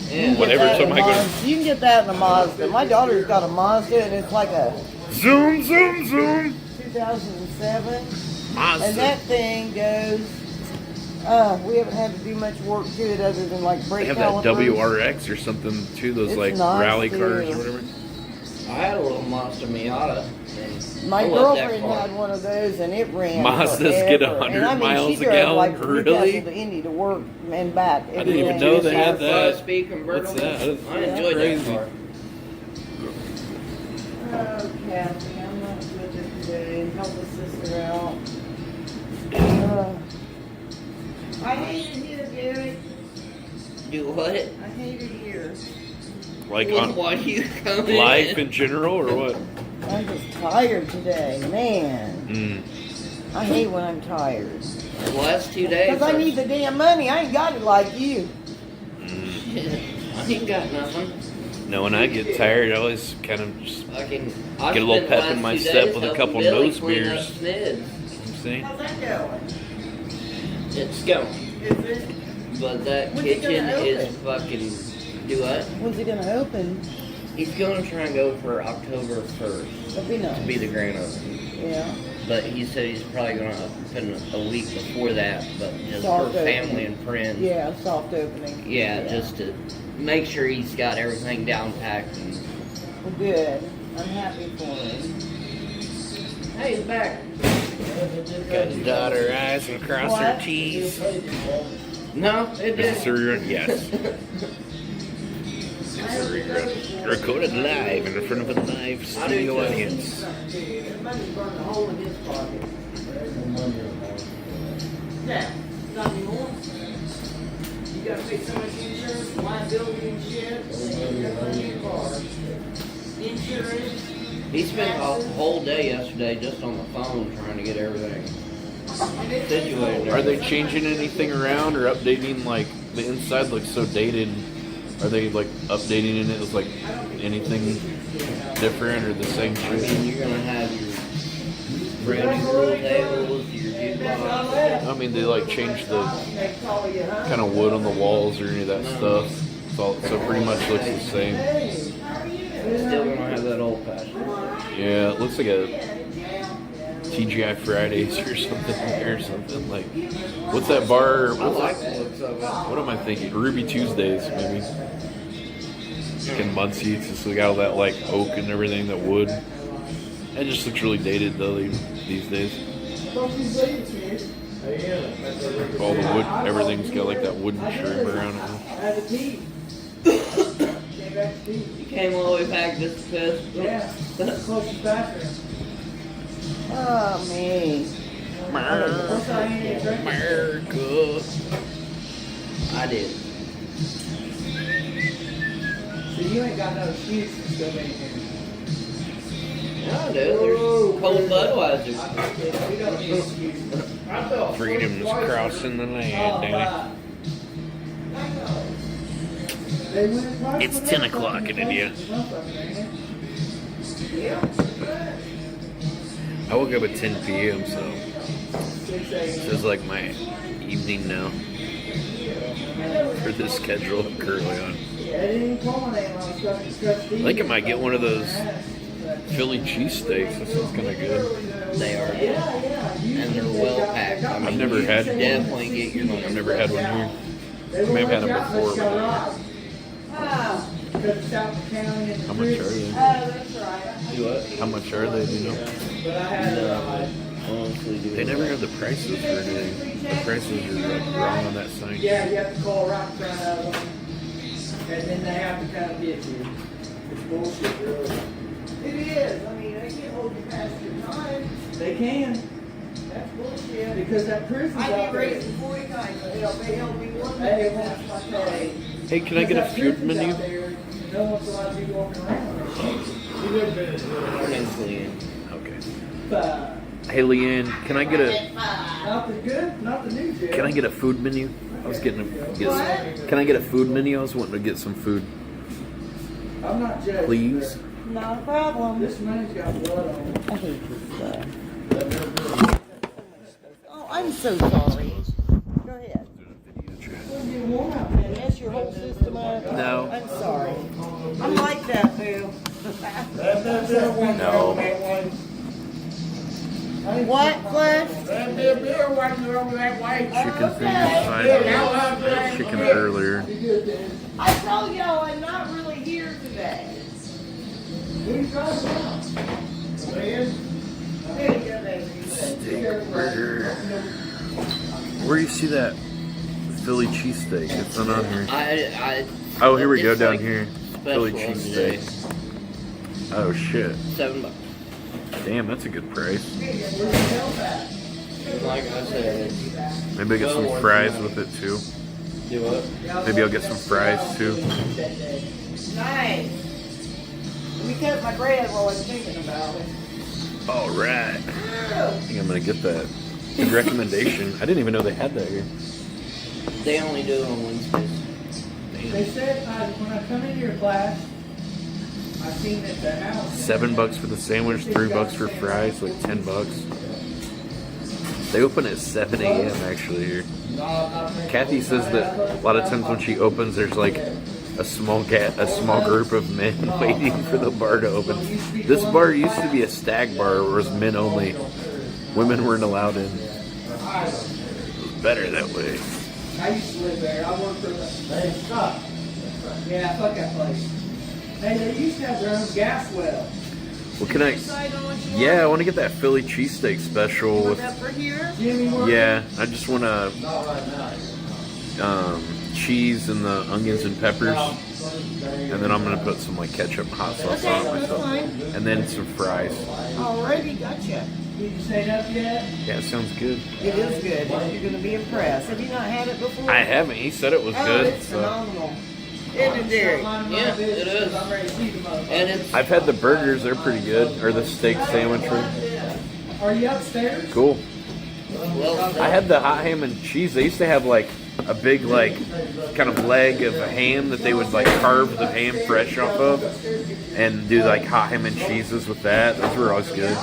Yeah. Whatever That time in I go. Mazda. You can get that in a Mazda. My daughter's got a Mazda, and it's like a Zoom, zoom, zoom. 2007. And Mazda. that thing goes, we haven't had to do much work to it other than like They brake have calipers. that WRX or something too. Those It's like nice, rally too. cars or whatever. I had a little Monster Miata. and My I love that girlfriend car. had one of those, and it ran Mazdas forever. get 100 and I mean, miles she a drove gallon? like from Really? Newcastle to Indy to work and back. I didn't even know they had that. Five-speed convertible. What's that? I enjoyed Crazy. that car. Oh, Kathy, I'm not good at today. And help a sister out. I hate it here, Gary. Do what? I hate it here. Like Why on you come life in? in general or what? I'm just tired today, man. Mm. I hate when I'm tired. The last 2 days. Because I need the damn money. I ain't got it like you. Mm. I ain't got nothing. No, when I get tired, I always kind of just Fucking. Get a little pep in my step with a couple nose beers. beers. see. How's that going? It's going. Is it? But that When's it kitchen gonna is open? fucking. Do what? When's it gonna open? He's going to try and go for October 1st That'd be to nice. be the grand opening. Yeah. But he said he's probably going to open a week before that, but just Soft for family opening. and friends. Yeah, soft opening. Yeah, just to make sure he's got everything down packed. And, Well, good. I'm happy for him. hey, he's back. Got to dot her I's and cross her What? T's. No, it Is this a didn't. rerun? Yes. It's a rerun. Recorded live in front of a live studio audience. The money burned a hole in his pocket. Yeah, not anymore. You gotta pay so much insurance, liability and shit. You gotta pay your car. Insurance. He spent a whole day yesterday just on the phone trying to get everything situated. Are they changing anything around or updating? Like the inside looks so dated. Are they like updating in it? Is like anything different or the same I mean, shit? you're gonna have your brand new pool tables, your jukebox. I mean, they like changed the kind of wood on the walls or any of that stuff. So pretty much looks the same. Still gonna have that old fashioned. Yeah, it looks like a TGI Fridays or something like. What's that bar? I What's like that? the looks of it. What am I thinking? Ruby Tuesdays, maybe. In Muncie, it's just got all that like oak and everything, that wood. It just looks really dated though these days. All the wood, everything's got like that wooden trim around it. You came all the way back just pissed. Yeah, closest bathroom. Oh, me. What's that you need to drink? America. I did. So you ain't got no excuse to still be here. No, dude, there's cold Budweiser. We don't need excuses. I felt Freedom's crossing the land, Danny. It's 10 o'clock in India. I woke up at 10 p.m., so this is like my evening now for this schedule I'm currently on. I think I might get one of those Philly cheesesteaks. That sounds kind of good. They are good. And they're well packed. I mean, I've never you had should one. definitely get your I've never had one here. I may have had them before, but because it's out in the county and the How much are prison. they? That's right. Do what? How much are they? Do you know? But I had Honestly, do They never have the prices for anything. The prices are wrong on that site. yeah, you have to call right in front of them, and then they have to come get you. It's bullshit, really. It is. I mean, they can't hold you past your time. They can, That's bullshit. because that prison's I've out been there. raising 40 times. They helped me one Hey, day. That's my pay. Hey, can I get a Because that food prison's menu? out there, no one's allowed to be walking around. Her name's Leanne. Okay. But Hey, Leanne, can I get a not the good, not the new jail. can I get a food menu? I was getting can I get a food menu? I was wanting to get some food, I'm not judging. please. Not a problem. This money's got blood on it. I hate this stuff. Oh, I'm so sorry. Go ahead. It'll get warm out there. Mess your whole system up. No. I'm sorry. I'm like that, boo. No. What, Flesh? There'll be a beer while you're over that way. Chicken fingers, fine. Chicken earlier. I told y'all I'm not really here today. Who's driving now? There you go, baby. Steak burger. Where do you see that Philly cheesesteak? It's not on here. Oh, here we go, it's down like here. special Philly on today. cheesesteak. Oh shit. $7. Damn, that's a good price. Like I said, Maybe I'll get some fries with it too. do what? Maybe I'll get some fries too. Nice. Let me cut my bread while I'm thinking about it. Alright. I think I'm gonna get that. Good recommendation. I didn't even know they had that here. They only do it on Wednesdays. They said when I come into your class, I seen at the house. $7 for the sandwich, $3 for fries, like $10. They open at 7 a.m. actually here. Kathy says that a lot of times when she opens, there's like a small group of men waiting for the bar to open. This bar used to be a stag bar where it was men only. Women weren't allowed in. It was better that way. I used to live there. I worked for the stop. Yeah, fuck that place. Hey, they used to have their own gas well. Well, can I? Decide on what you want? Yeah, I want to get that Philly cheesesteak special Want with. that for here? Jimmy worked Yeah, I just want to cheese and the onions and peppers, and then I'm gonna put some like ketchup and hot sauce Okay, on it that's myself, fine. and then some fries. Alrighty, gotcha. Did you stay up yet? Yeah, it sounds good. It is good. You're going to be impressed. Have you not had it before? I haven't. He said it was Oh, good. it's So. phenomenal. Isn't it, Derek? Yeah, it is. I'm ready to see the motherfucker. And it's I've had the burgers. They're pretty good. Or the steak sandwich. Are you upstairs? Cool. well. I had the hot ham and cheese. They used to have like a big like kind of leg of a ham that they would like carve the ham fresh off of and do like hot ham and cheeses with that. Those were always good.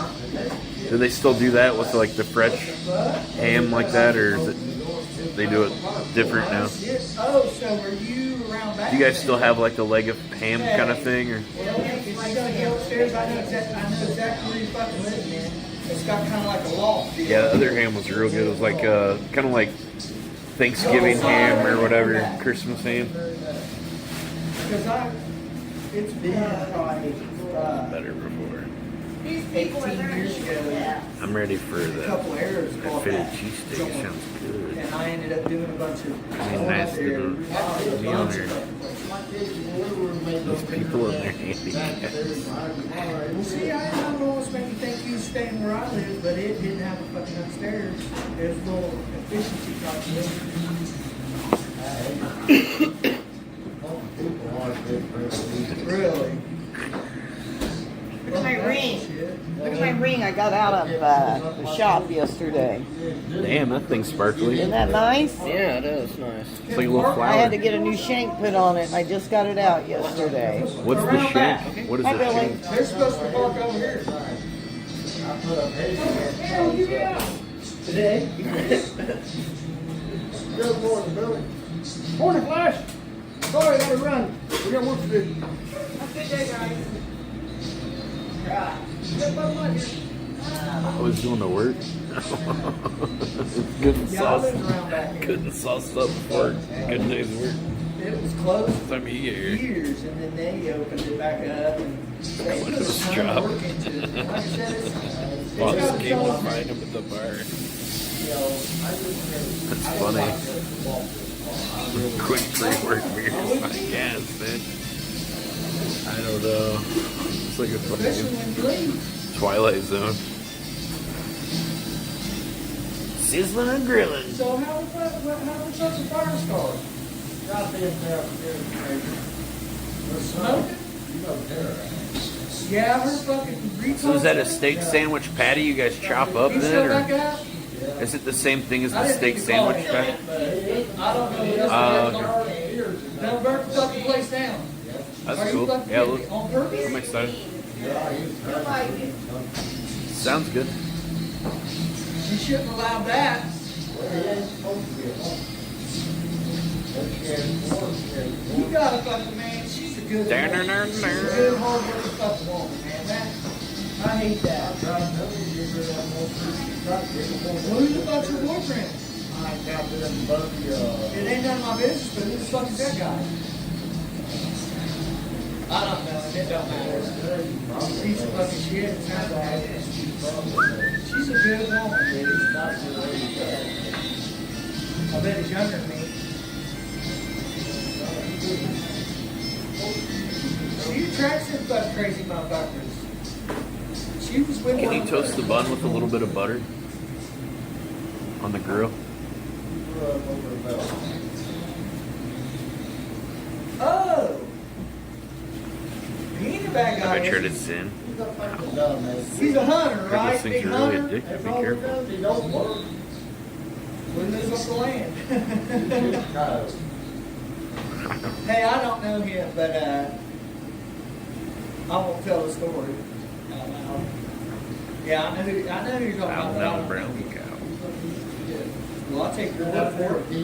Do they still do that with like the fresh ham like that, or is it they do it different now? Oh, so were you around back? Do you guys still have like the leg of ham kind of thing, or? Well, if you're gonna go upstairs, I know exactly where you fucking live, man. It's got kind of like a loft. Yeah, the other ham was real good. It was like kind of like Thanksgiving ham or whatever, Christmas ham. Because it's been probably Better before. These people are 18 very years ago. I'm ready for A that. couple errors That called Philly that. cheesesteak joint. sounds good. And I ended up doing a bunch of. I mean, nice little meal here. Those people in there handicapped. Well, see, I don't know what's making you think you was staying where I live, but it didn't have a fucking upstairs. It was a little efficiency calculation. Really? Look at my ring. Look at my ring I got out of the shop yesterday. Damn, that thing's sparkly. Isn't that nice? Yeah, it is nice. It's like a little I had to flower. get a new shank put on it, and I just got it out yesterday. What's the shank? What is Hi, the Billy. shank? They're supposed to park over here. Today? Good morning, Billy. Morning, Flash. Sorry, I gotta run. We got work to do. Have a good day, guys. I was doing the work. It's good and Yeah, I sauce. live around back here. Good and sauced up for a good day's work. it was closed Time for of year. years, and then they opened it back up, and they What put a a ton job. of work into it. Like I said, it's Boss got came its to own, find him at the bar. That's funny. Quick pre-work beer. My gas, man. I don't know. It's like a especially fucking when you leave. Twilight Zone. Sizzling and grilling. So how the fuck the fire start? Smoking? Yeah, her fucking So is that a steak sandwich patty you guys chop up You then, still back or out? is it the same thing as I the didn't steak think you called sandwich it patty? that, but I don't know. Don't burn the fucking place down. That's Are you cool. fucking Yeah, kidding look, me? On purpose? I'm excited. Like, Sounds good. You shouldn't allow that. You got a fucking man. She's a good woman. She's a good, hard-working fucking woman, man. I hate that. Who's the fuck's your boyfriend? It ain't none of my business, but who the fuck is that guy? I don't know. It don't matter. Piece of fucking shit. It sounds like it. She's a good woman, dude. I bet he's younger than me. She attracts them fucking crazy motherfuckers. She was with Can one you of toast those- the bun with a little bit of butter on the grill? Oh! He ain't a bad guy. Have I tried is it sin? he? He's a hunter, Heard right? those things Big are really hunter. addictive. Be careful. We live up the land. Hey, I don't know him, but I won't tell the story. Yeah, I know who you're talking I'll about. know brown cow. Well, I'll take your word for it.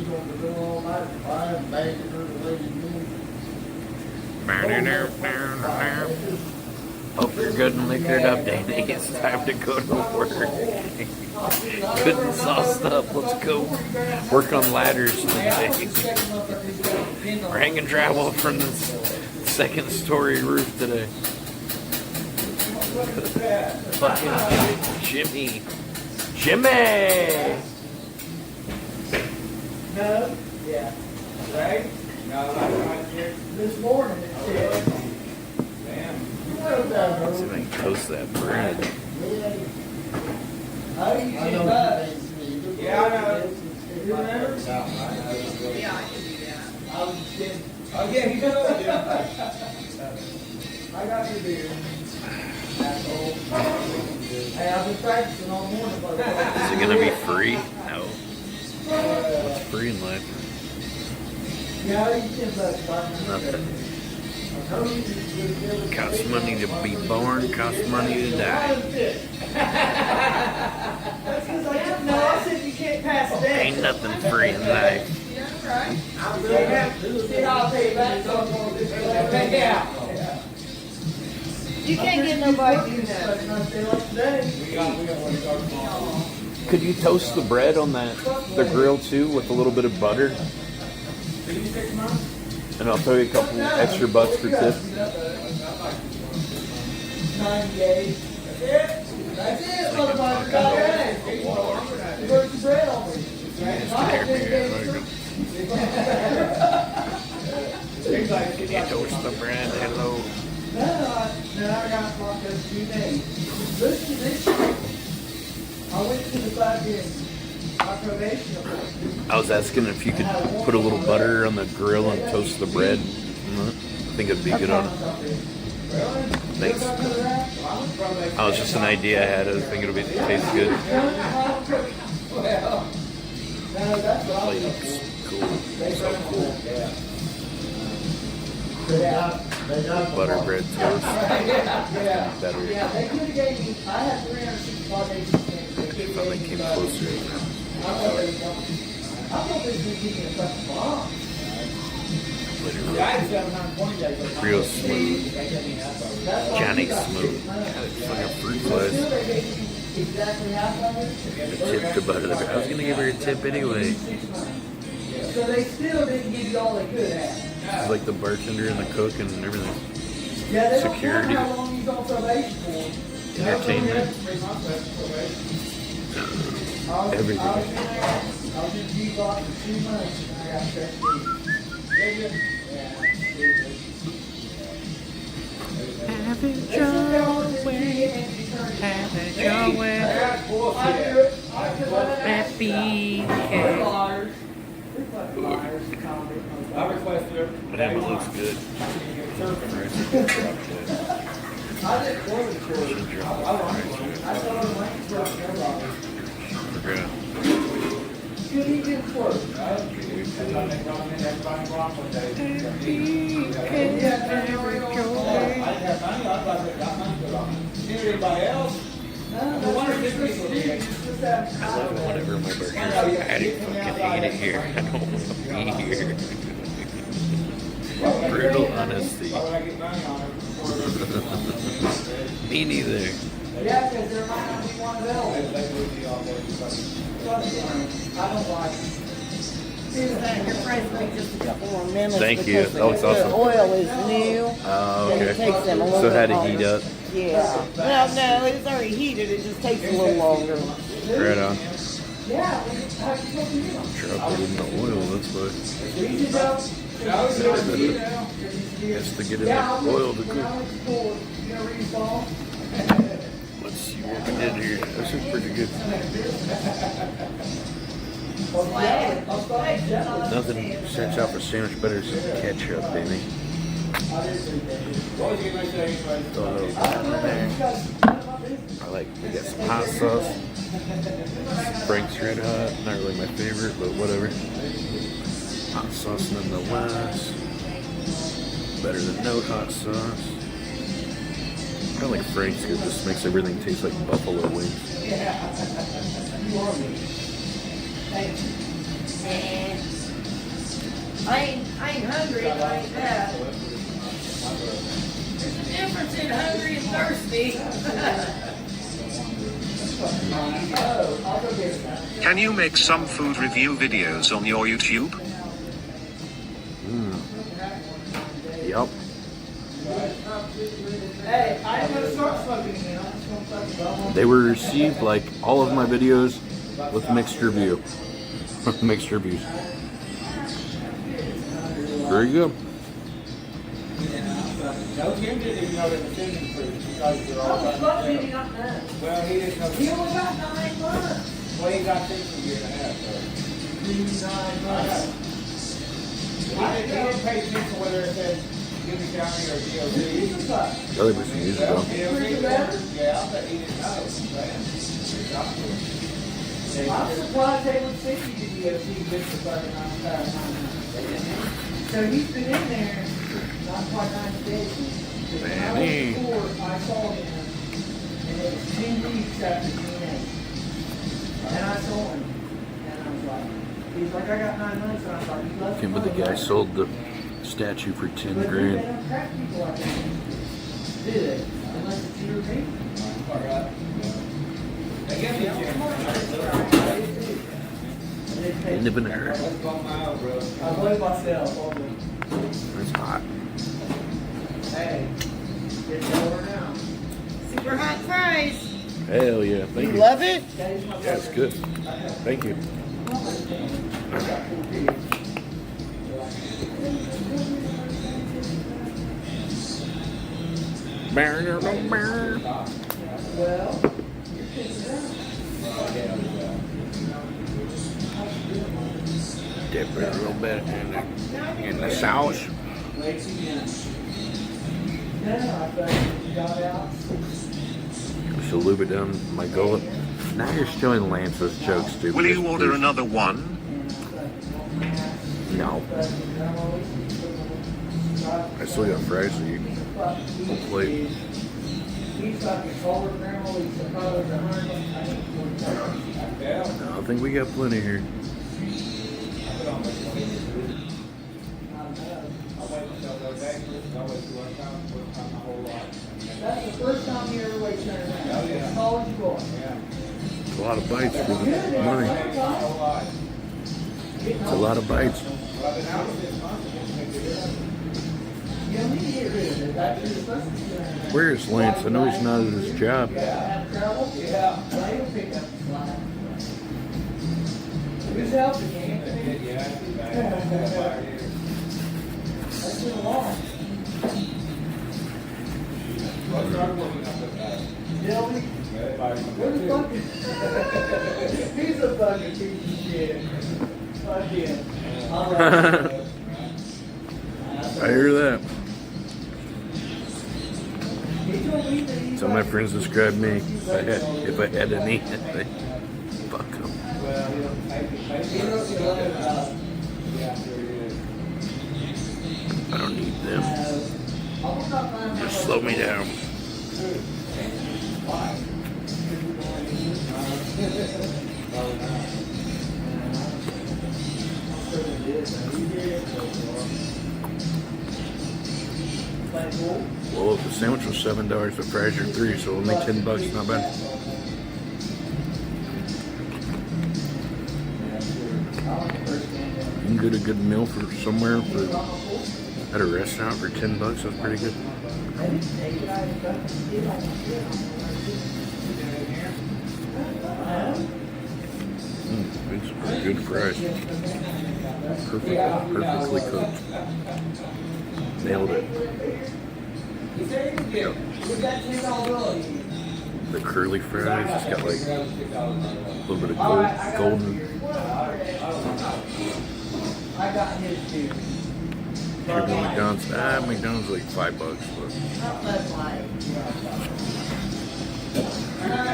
Hope you're good and liquored up, Danny. It's time to go to work. Good and sauced up. Let's go work on ladders today. We're hanging drywall from the second story roof today. Fucking Jimmy. Jimmy! No? Yeah. Right? No, this morning it said. Let's see if I can toast that bread. How do you get that? Yeah, I know. You remember? yeah, I can do that. I was just kidding. Oh, yeah, you know. I got your beer. Asshole. Hey, I've been practicing all morning. Is it gonna be free? No. What's free in life? Yeah, you can Nothing. Costs money to be born, costs money to die. That's because I said you can't pass that. Ain't nothing free in life. Yeah, right. See, I'll pay you back. Yeah. You can't get nobody to do that. Could you toast the bread on the grill too with a little bit of butter? And I'll throw you a couple extra bucks for tips. 90 days. That's it. That's it, motherfucker. Got that. You burnt some bread on me. Can you toast the bread? Hello. No, I got locked up 2 days. Listen to this shit. I went to the fucking probation appointment. I was asking if you could put a little butter on the grill and toast the bread. I think it'd be good on it. Thanks. That was just an idea I had. I think it'll taste good. Well, no, that's what I was Looks cool. So cool. Butter bread toast. Yeah. Better. Yeah, they could have gave me, I had 365 days. I thought they came closer. I thought they was going to give me a fucking bomb. Real smooth. Johnny Smooth. It's like a fruit slice. A tip to butter the I was going to give her a tip anyway. So they still didn't give you all they could have. She's like the bartender and the cook and everything. Yeah, they don't Security. care how long he's on probation for. Entertainment. Everything. I was in G-Block for 2 months and I got checked in. Yeah. Have it your way. Have it your way. Happy I requested her. That looks good. I didn't want to do it. I told her when to go to good evening, close. Anybody else? I love it whenever my burgers are adding fucking eat it here. I don't want to be here. Brutal honesty. Me neither. Yeah, because there might not be one available. I don't like it. Your friends will be just a couple more minutes. Thank you. because That was awesome. The oil is new. Oh, and it okay. takes them a little So it had bit to heat longer. up. Yeah. Well, no, it's already heated. It just takes a little longer. Right on. Yeah, how you supposed to do them? Sure, I'll put in the oil. That's why. Easy though. Has to get in the oil to cook. Let's see what we did here. This is pretty good. Nothing starts out for sandwich better than ketchup, baby. Throw a little bit in there. I like, we got some hot sauce. Frank's Red Hot. Not really my favorite, but whatever. Hot sauce nonetheless. Better than no hot sauce. I like Frank's because it just makes everything taste like buffalo wings. I ain't hungry like that. There's a difference in hungry and thirsty. Can you make some food review videos on your YouTube? Yep. Hey, I am gonna start smoking again. I'm just gonna fucking They were received like all of my videos with mixed review. Mixed reviews. Very good. No, Jim didn't even know that the decision proof because they're all about Well, he didn't know. Well, he didn't know. He only got 9 months. Well, he got 6 a year and a half, so. 9 months. He didn't pay attention whether it said Gibby County or DOC. That was some years ago. DOC? Yeah, but he didn't know. I'm surprised they would send you to DOC just for 39,000. So he's been in there not quite 90 days. When I was in court, I saw him, and it was 10 weeks after DNA. And I saw him, and I was like, he's like, I got 9 months, and I was like, you left Can't believe the guy sold the statue for 10 But they grand. don't crack people like that. Do they? Unless it's European. End of an era. I blame myself. It's hot. Hey, it's over now. Super hot fries. Hell yeah. Thank You you. love it? Yeah, it's good. Thank you. Well, Dip it a little bit in the sauce. now I think you got out. So lube it down my gullet. Now you're stealing Lance's jokes, dude. Will you order another one? No. I still got fries to eat. Whole plate. He's got the solar panel, he's supposed to No, I think we got plenty here. That's the first time you ever wait turned around. As tall as you are. It's a lot of bites for the money. It's a lot of bites. You don't need to get rid of it. That's your supposed to be doing that. Where's Lance? I know he's not at his job. Have trouble? Yeah. Well, he'll pick up the slack. Who's helping you, Anthony? That's been long. Dilby? What the fuck is... He's a fucking piece of shit. Fuck him. All right. I hear that. He told me that he's So my friends describe me if I had any. They fuck them. I don't need them. Just slow me down. Well, if the sandwich was $7, the fries are $3, so we'll make $10. Not bad. You can get a good meal for somewhere at a restaurant for $10. That's pretty good. It's good fries. Perfectly cooked. Nailed it. Yep. The curly fries, it's got like a little bit of golden. I got his too. McDonald's, McDonald's like $5,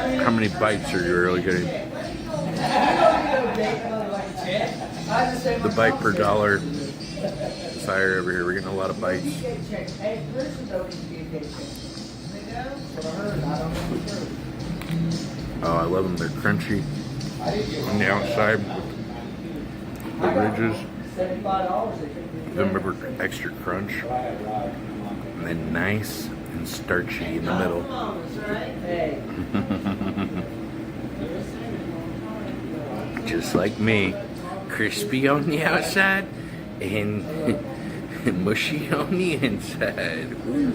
but how many bites are you really getting? The bite per dollar is higher over here. We're getting a lot of bites. Oh, I love them. They're crunchy on the outside with the ridges. Them are extra crunch. And then nice and starchy in the middle. Just like me. Crispy on the outside and mushy on the inside. Ooh.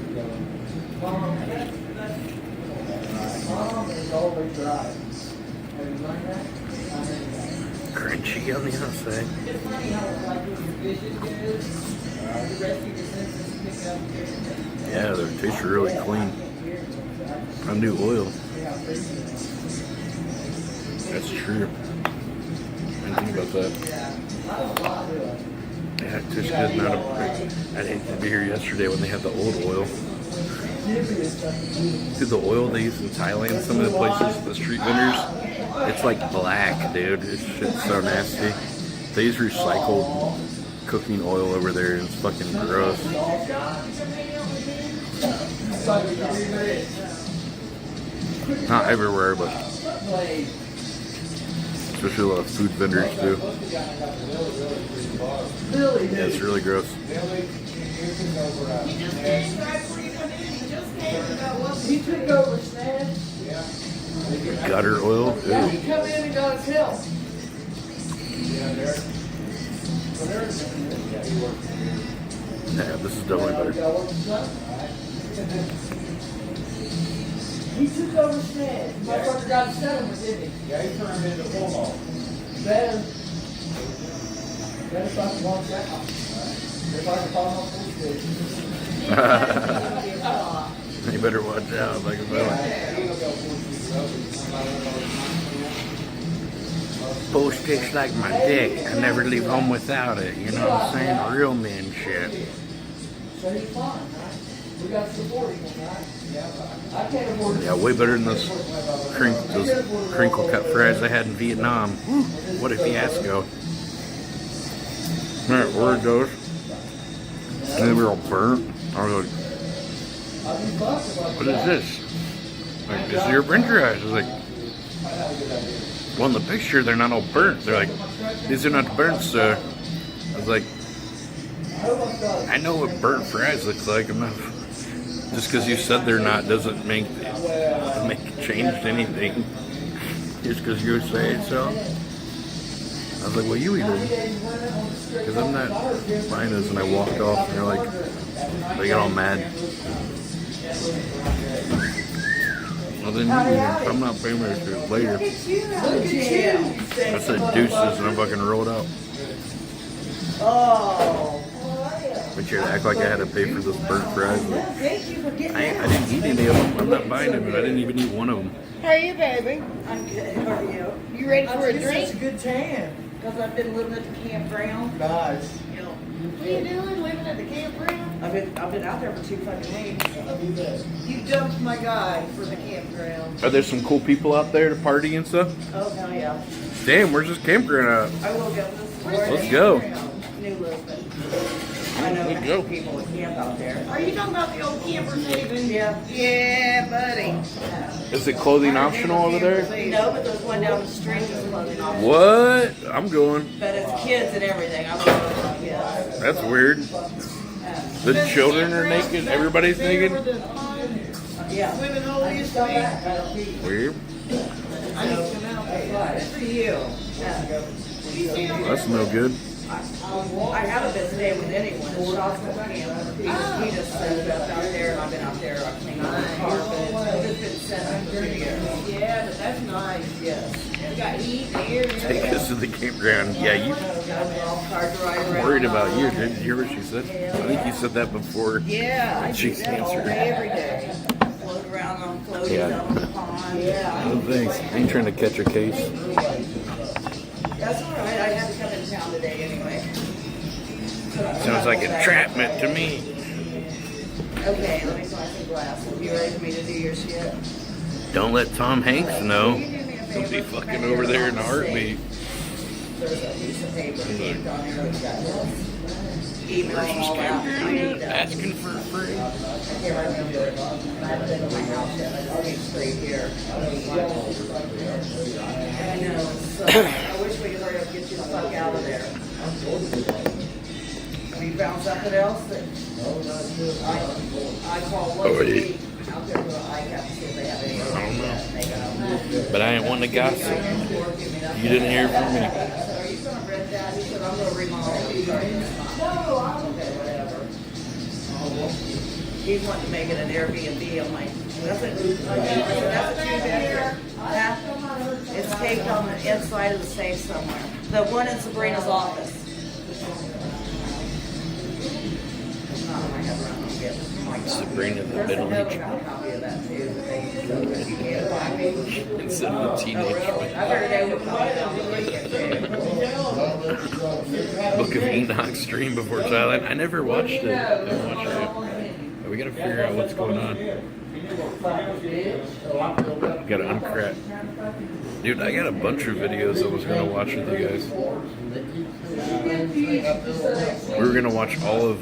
Crunchy on the outside. Yeah, they taste really clean. I do oil. That's true. I didn't think about that. Yeah, it tastes good. I'd hate to be here yesterday when they had the old oil. Dude, the oil they use in Thailand, some of the places, the street vendors, it's like black, dude. It's shit's so nasty. They use recycled cooking oil over there, and it's fucking gross. Not everywhere, but especially a lot of food vendors do. Yeah, it's really gross. He took over Snad. Gutter oil? Ew. He come in and got his help. Yeah, this is definitely better. He took over Snad. Motherfucker got a settlement, didn't he? Yeah, he turned into Cuomo. Better fucking watch out. If I can call my police You better watch out, like a fella. Bull sticks like my dick. I never leave home without it. You know what I'm saying? Real men shit. So he's fine, right? We got to support him, right? I can't afford Yeah, way better than those crinkle cut fries I had in Vietnam. Woo, what a fiasco. Alright, where it goes. And they were all burnt. I was like, what is this? Like, is your french fries? I was like, well, in the picture, they're not all burnt. They're like, these are not burnt, sir. I was like, I know what burnt fries looks like. I'm not, just because you said they're not doesn't make change anything. Just because you say so. I was like, well, you eat them. Because I'm not buying those. And I walked off and they're like, they got all mad. Well, then I'm not paying for it later. Look at you. I said deuces and I fucking rolled out. Oh. But you act like I had to pay for those burnt fries. Like, Thank you for getting I didn't eat any of them. I'm not buying them, but I didn't even eat one of them. How are you, baby? I'm good. How are you? You ready for a Such a drink? good tan. Because I've been living at the campground. Nice. You know, What are you doing? Living at the campground? I've been out there for 2 fucking weeks. You dumped my guy for the campground. Are there some cool people out there to party and stuff? Oh hell yeah. Damn, where's this campground at? I will go. Let's go. New Lisbon. I know Let's go. people that camp out there. Are you talking about the old Campers Haven? Yeah. Yeah, buddy. Is it clothing optional over there? No, but there's one down the street that's clothing optional. What? I'm going. But it's kids and everything. I'm going with kids. That's weird. The children are naked. Everybody's naked. Yeah. Swimming hole used to be. Weird. I need to come out there. Good for you. That's no good. I haven't been staying with anyone. It's Shaw's camp. He just set it up out there, and I've been out there. I've cleaned up the carpet. It's been set up for 2 years. Yeah, but that's nice. Yes. You got heat and air. Take us to the campground. Yeah, you. Golf carts right around. Worried about you. Did you hear what she said? I think you said that before. Yeah, I She do that all answered. day, every day. Float around on floaties Yeah. out on the pond. Yeah. No thanks. I ain't trying to catch a case. That's all right. I had to come in town today anyway. Sounds like entrapment to me. Okay, let me find some glasses. You ready for me to do your shit? Don't let Tom Hanks know. He'll be fucking over there in a heartbeat. There's a piece of paper taped on there that's got this. Email Where's this all out. I need that. Asking for free. I can't remember. I haven't been to my house yet. I just came straight here. I know. So I wish we could hurry up and get you the fuck out of there. Have you found something else that I call once a week out there to the ICAP to see if they have any I don't know. makeup. But I ain't wanting to gossip. You didn't hear from me. I said, are you gonna rent that? He said, I'm gonna remodel it. Okay, whatever. He's wanting to make it an Airbnb. I'm like, that's a 2-bedroom. It's taped on the inside of the safe somewhere. The one in Sabrina's office. I have run and get. Sabrina the There's Middle another Age. copy of that too. That they so that you can't buy me. Instead of a teenage I figured they would call it on the Book of Enoch stream before Thailand. I never watched it. I haven't watched it. We gotta figure out what's going on. Gotta uncrap. Dude, I got a bunch of videos I was gonna watch with you guys. We were gonna watch all of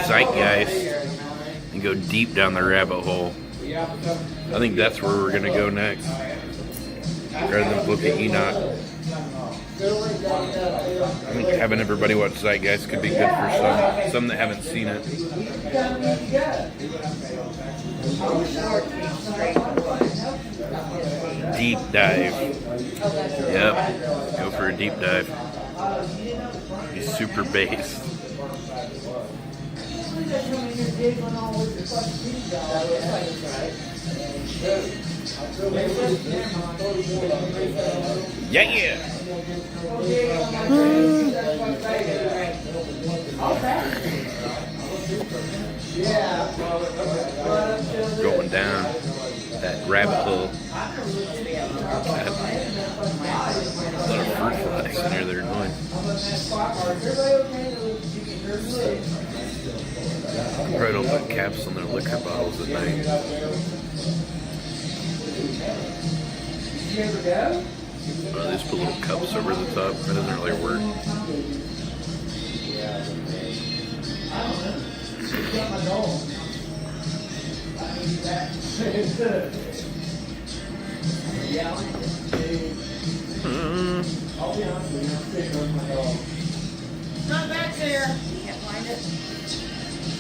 Zeitgeist and go deep down the rabbit hole. I think that's where we're gonna go next, rather than Book of Enoch. I think having everybody watch Zeitgeist could be good for some that haven't seen it. Deep dive. Yep. Go for a deep dive. He's super based. Yeah. Going down that rabbit hole. A lot of fruit flies in there. They're annoying. Probably don't put caps on their liquor bottles at night. They just put little cups over the top. That doesn't really work. Not back there. Can't find it.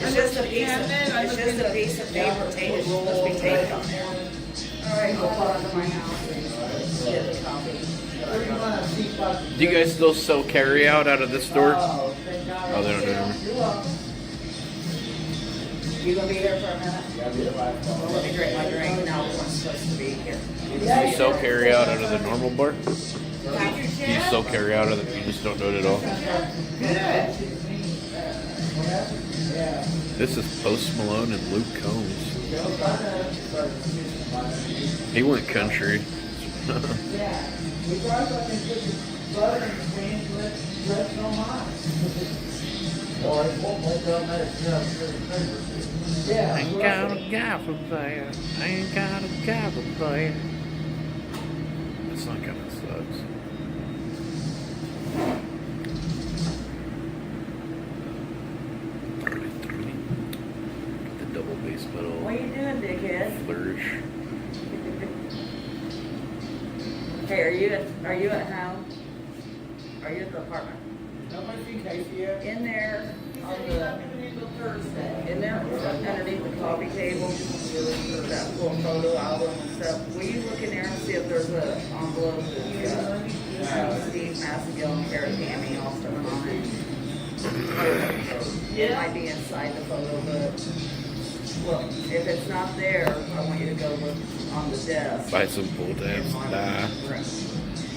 It's just a piece of paper taped. It's supposed to be taped on there. Alright, I'll put it to my house and get a copy. Do you guys still sell carry out of this store? Oh, thank God. Oh, they don't do it. You're welcome. You gonna be here for a minute? Yeah, be right. Well, let me drink my drink now. I'm supposed to be here. Do you sell carry out of the normal bar? Do you still carry out of it? You just don't do it at all? This is Post Malone and Luke Combs. He went country. Yeah. We drive up and put the butter and cream let's on mine. Yeah. Ain't got a guy for there. Ain't got a guy for there. This song kind of sucks. The double bass pedal. What are you doing, dickhead? Flourish. Hey, are you at home? Are you at the apartment? In there, on the, in there, underneath the coffee table, that little photo album and stuff. Will you look in there and see if there's an envelope that's got Steve Massagill and Kara Tammy all stuff on it? It might be inside the photo, but look, if it's not there, I want you to go look on the desk. Buy some pull tabs. Nah.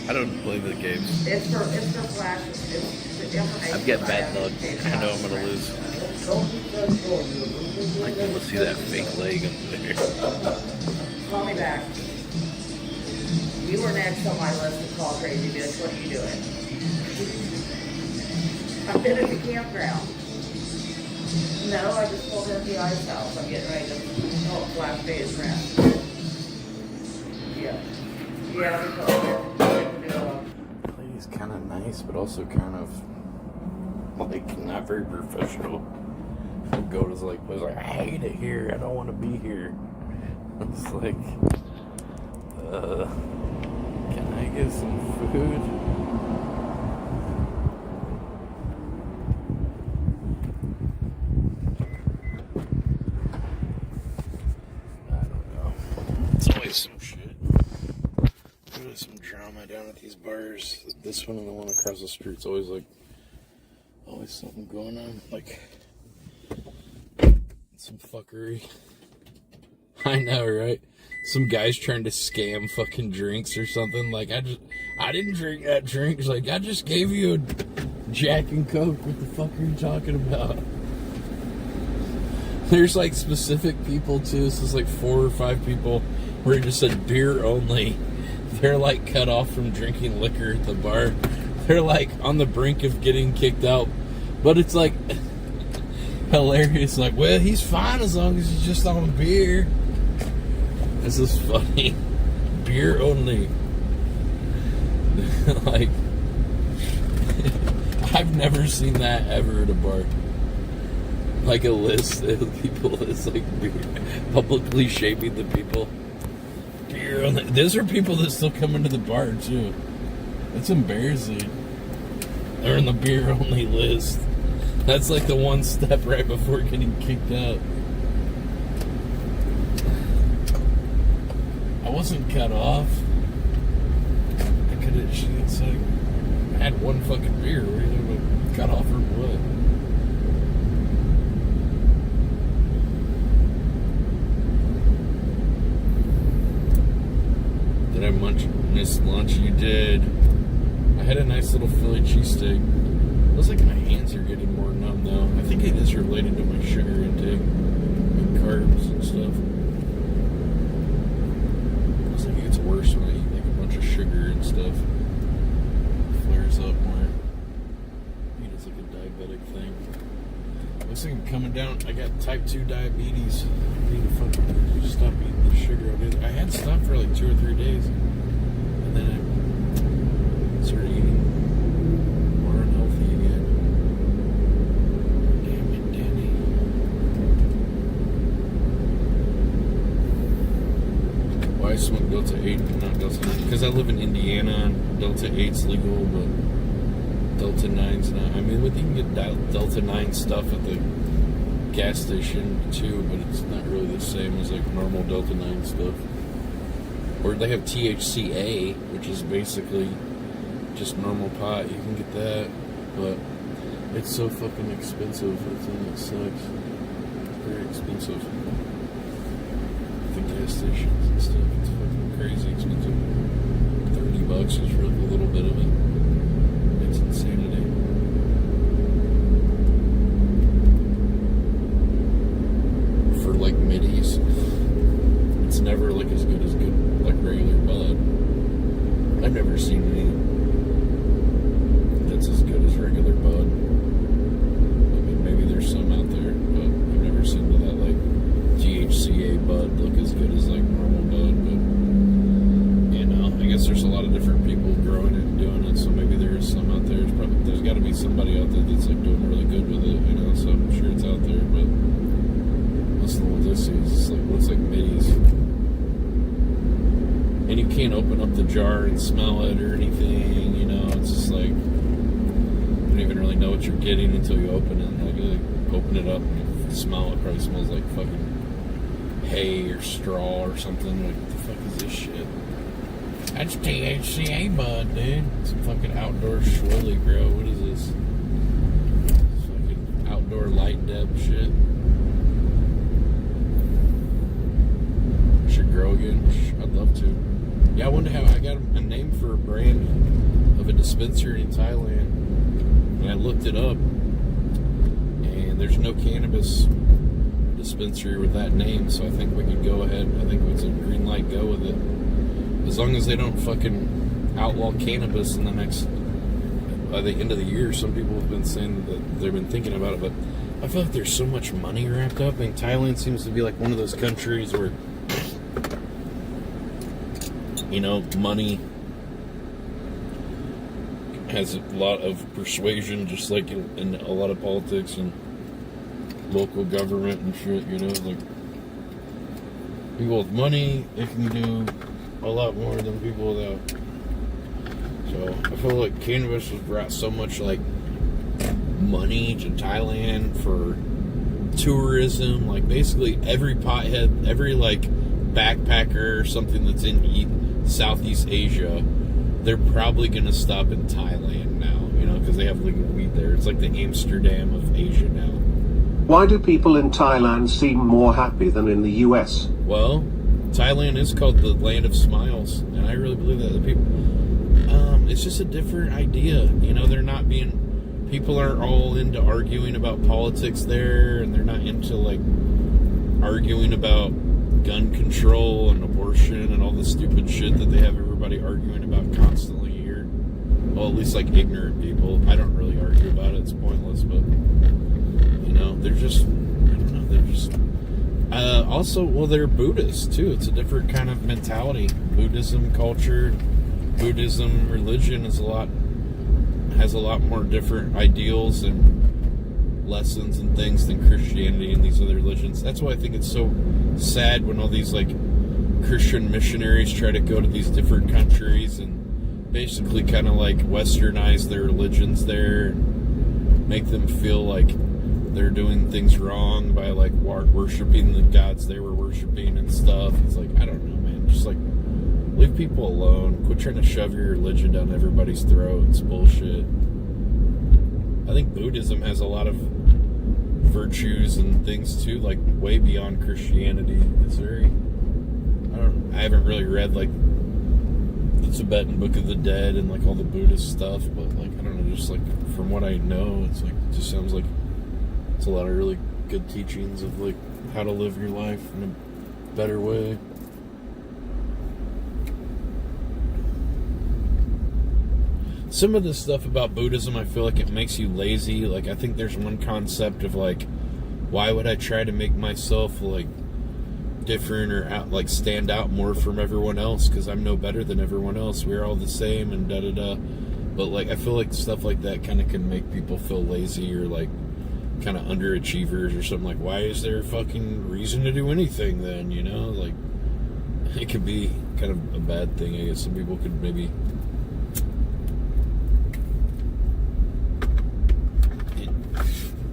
I don't play the games. It's for flashes. It's the information. I've got bad luck. I know I'm gonna lose. I can almost see that fake leg up there. Call me back. You were next on my list to call crazy bitch. What are you doing? I've been at the campground. No, I just pulled into the ice house. I'm getting ready to flash phase rent. Yeah. Yeah, we called it. He's kind of nice, but also kind of like not very professional. Go to like was like, I hate it here. I don't want to be here. It's like, can I get some food? I don't know. It's always some shit. There's some drama down at these bars. This one and the one across the street's always like, always something going on. Like, some fuckery. I know, right? Some guy's trying to scam fucking drinks or something. Like, I didn't drink that drink. It's like, I just gave you a Jack and Coke. What the fuck are you talking about? There's like specific people too. This is like 4 or 5 people where it just said beer only. They're like cut off from drinking liquor at the bar. They're like on the brink of getting kicked out. But it's like hilarious. Like, well, he's fine as long as he's just on beer. This is funny. Beer only. Like, I've never seen that ever at a bar. Like a list of people that's like publicly shaming the people. Beer only. Those are people that still come into the bar too. That's embarrassing. They're in the beer only list. That's like the one step right before getting kicked out. I wasn't cut off. I could have. It's like I had one fucking beer. Were you gonna cut off or what? Did I miss lunch? You did. I had a nice little Philly cheesesteak. Looks like my hands are getting more numb though. I think it is related to my sugar intake and carbs and stuff. Looks like it gets worse when I eat like a bunch of sugar and stuff. It flares up more. I mean, it's like a diabetic thing. Looks like I'm coming down. I got type 2 diabetes. I need to fucking stop eating the sugar. I had stopped for like 2 or 3 days. And then I started eating more unhealthy again. Damn it, Danny. Why smoke Delta 8 and not Delta 9? Because I live in Indiana and Delta 8's legal, but Delta 9's not. I mean, you can get Delta 9 stuff at the gas station too, but it's not really the same as like normal Delta 9 stuff. Or they have THCA, which is basically just normal pot. You can get that, but it's so fucking expensive. I think it sucks. Very expensive. The gas stations and stuff, it's fucking crazy expensive. $30 is for a little bit of it. It's insanity. For like middies, it's never like as good as like regular bud. I've never seen any that's as good as regular bud. I mean, maybe there's some out there, but I've never seen that like THCA bud look as good as like normal bud. But you know, I guess there's a lot of different people growing it and doing it, so maybe there's some out there. There's got to be somebody out there that's like doing really good with it, you know. So I'm sure it's out there, but listen to what this is. It's like looks like middies, and you can't open up the jar and smell it or anything. You know, it's just like you don't even really know what you're getting until you open it. Like open it up and you smell it. Probably smells like fucking hay or straw or something. Like, what the fuck is this shit? That's THCA bud, dude. Some fucking outdoor swilly, bro. What is this? Fucking outdoor light deb shit. Should grow again. I'd love to. Yeah, I wonder how I got a name for a brand of a dispensary in Thailand, and I looked it up, and there's no cannabis dispensary with that name, so I think we can go ahead. I think it's a green light go with it, as long as they don't fucking outlaw cannabis in the next by the end of the year. Some people have been saying that they've been thinking about it, but I feel like there's so much money wrapped up, and Thailand seems to be like one of those countries where, you know, money has a lot of persuasion, just like in a lot of politics and local government and shit, you know, like people with money, they can do a lot more than people without. So I feel like cannabis has brought so much like money to Thailand for tourism. Like basically every pothead, every like backpacker or something that's in Southeast Asia, they're probably going to stop in Thailand now, you know, because they have legal weed there. It's like the Amsterdam of Asia now. Why do people in Thailand seem more happy than in the US? Well, Thailand is called the land of smiles, and I really believe that. The people, it's just a different idea. You know, they're not being, people aren't all into arguing about politics there, and they're not into like arguing about gun control and abortion and all the stupid shit that they have everybody arguing about constantly here. Well, at least like ignorant people. I don't really argue about it. It's pointless, but you know, they're just, I don't know, they're just also, well, they're Buddhists too. It's a different kind of mentality. Buddhism culture, Buddhism religion has a lot more different ideals and lessons and things than Christianity and these other religions. That's why I think it's so sad when all these like Christian missionaries try to go to these different countries and basically kind of like westernize their religions there and make them feel like they're doing things wrong by like worshiping the gods they were worshiping and stuff. It's like, I don't know, man. Just like leave people alone. Quit trying to shove your religion down everybody's throat. It's bullshit. I think Buddhism has a lot of virtues and things too, like way beyond Christianity. It's very, I haven't really read like the Tibetan Book of the Dead and like all the Buddhist stuff, but like, I don't know, just like from what I know, it's like, it just sounds like it's a lot of really good teachings of like how to live your life in a better way. Some of the stuff about Buddhism, I feel like it makes you lazy. Like, I think there's one concept of like, why would I try to make myself like different or out, like stand out more from everyone else? Because I'm no better than everyone else. We're all the same and da da da. But like, I feel like stuff like that kind of can make people feel lazy or like kind of underachievers or something. Like, why is there a fucking reason to do anything then? You know, like it could be kind of a bad thing. I guess some people could maybe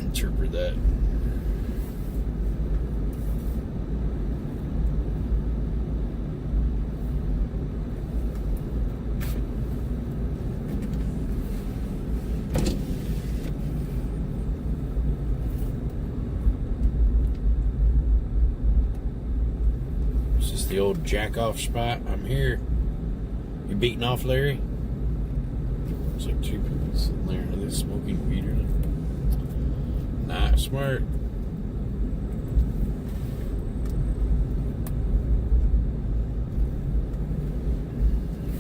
interpret that. The old jack-off spot. I'm here. You beating off, Larry? It's like two people sitting there. Are they smoking weed or not? Not smart.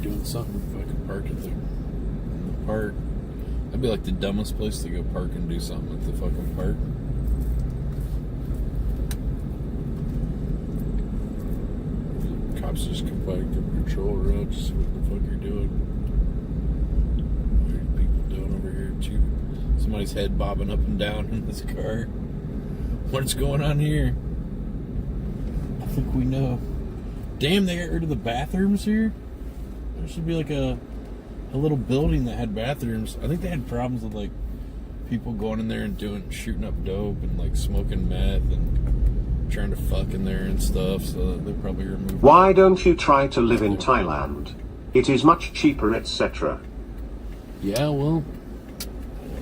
Doing something if I could park in the park. That'd be like the dumbest place to go park and do something at the fucking park. Cops just come back and patrol around to see what the fuck you're doing. What are people doing over here too? Somebody's head bobbing up and down in this car. What's going on here? I think we know. Damn, they got rid of the bathrooms here? There should be like a little building that had bathrooms. I think they had problems with like people going in there and shooting up dope and like smoking meth and trying to fuck in there and stuff, so they probably removed. Why don't you try to live in Thailand? It is much cheaper, etc. Yeah, well,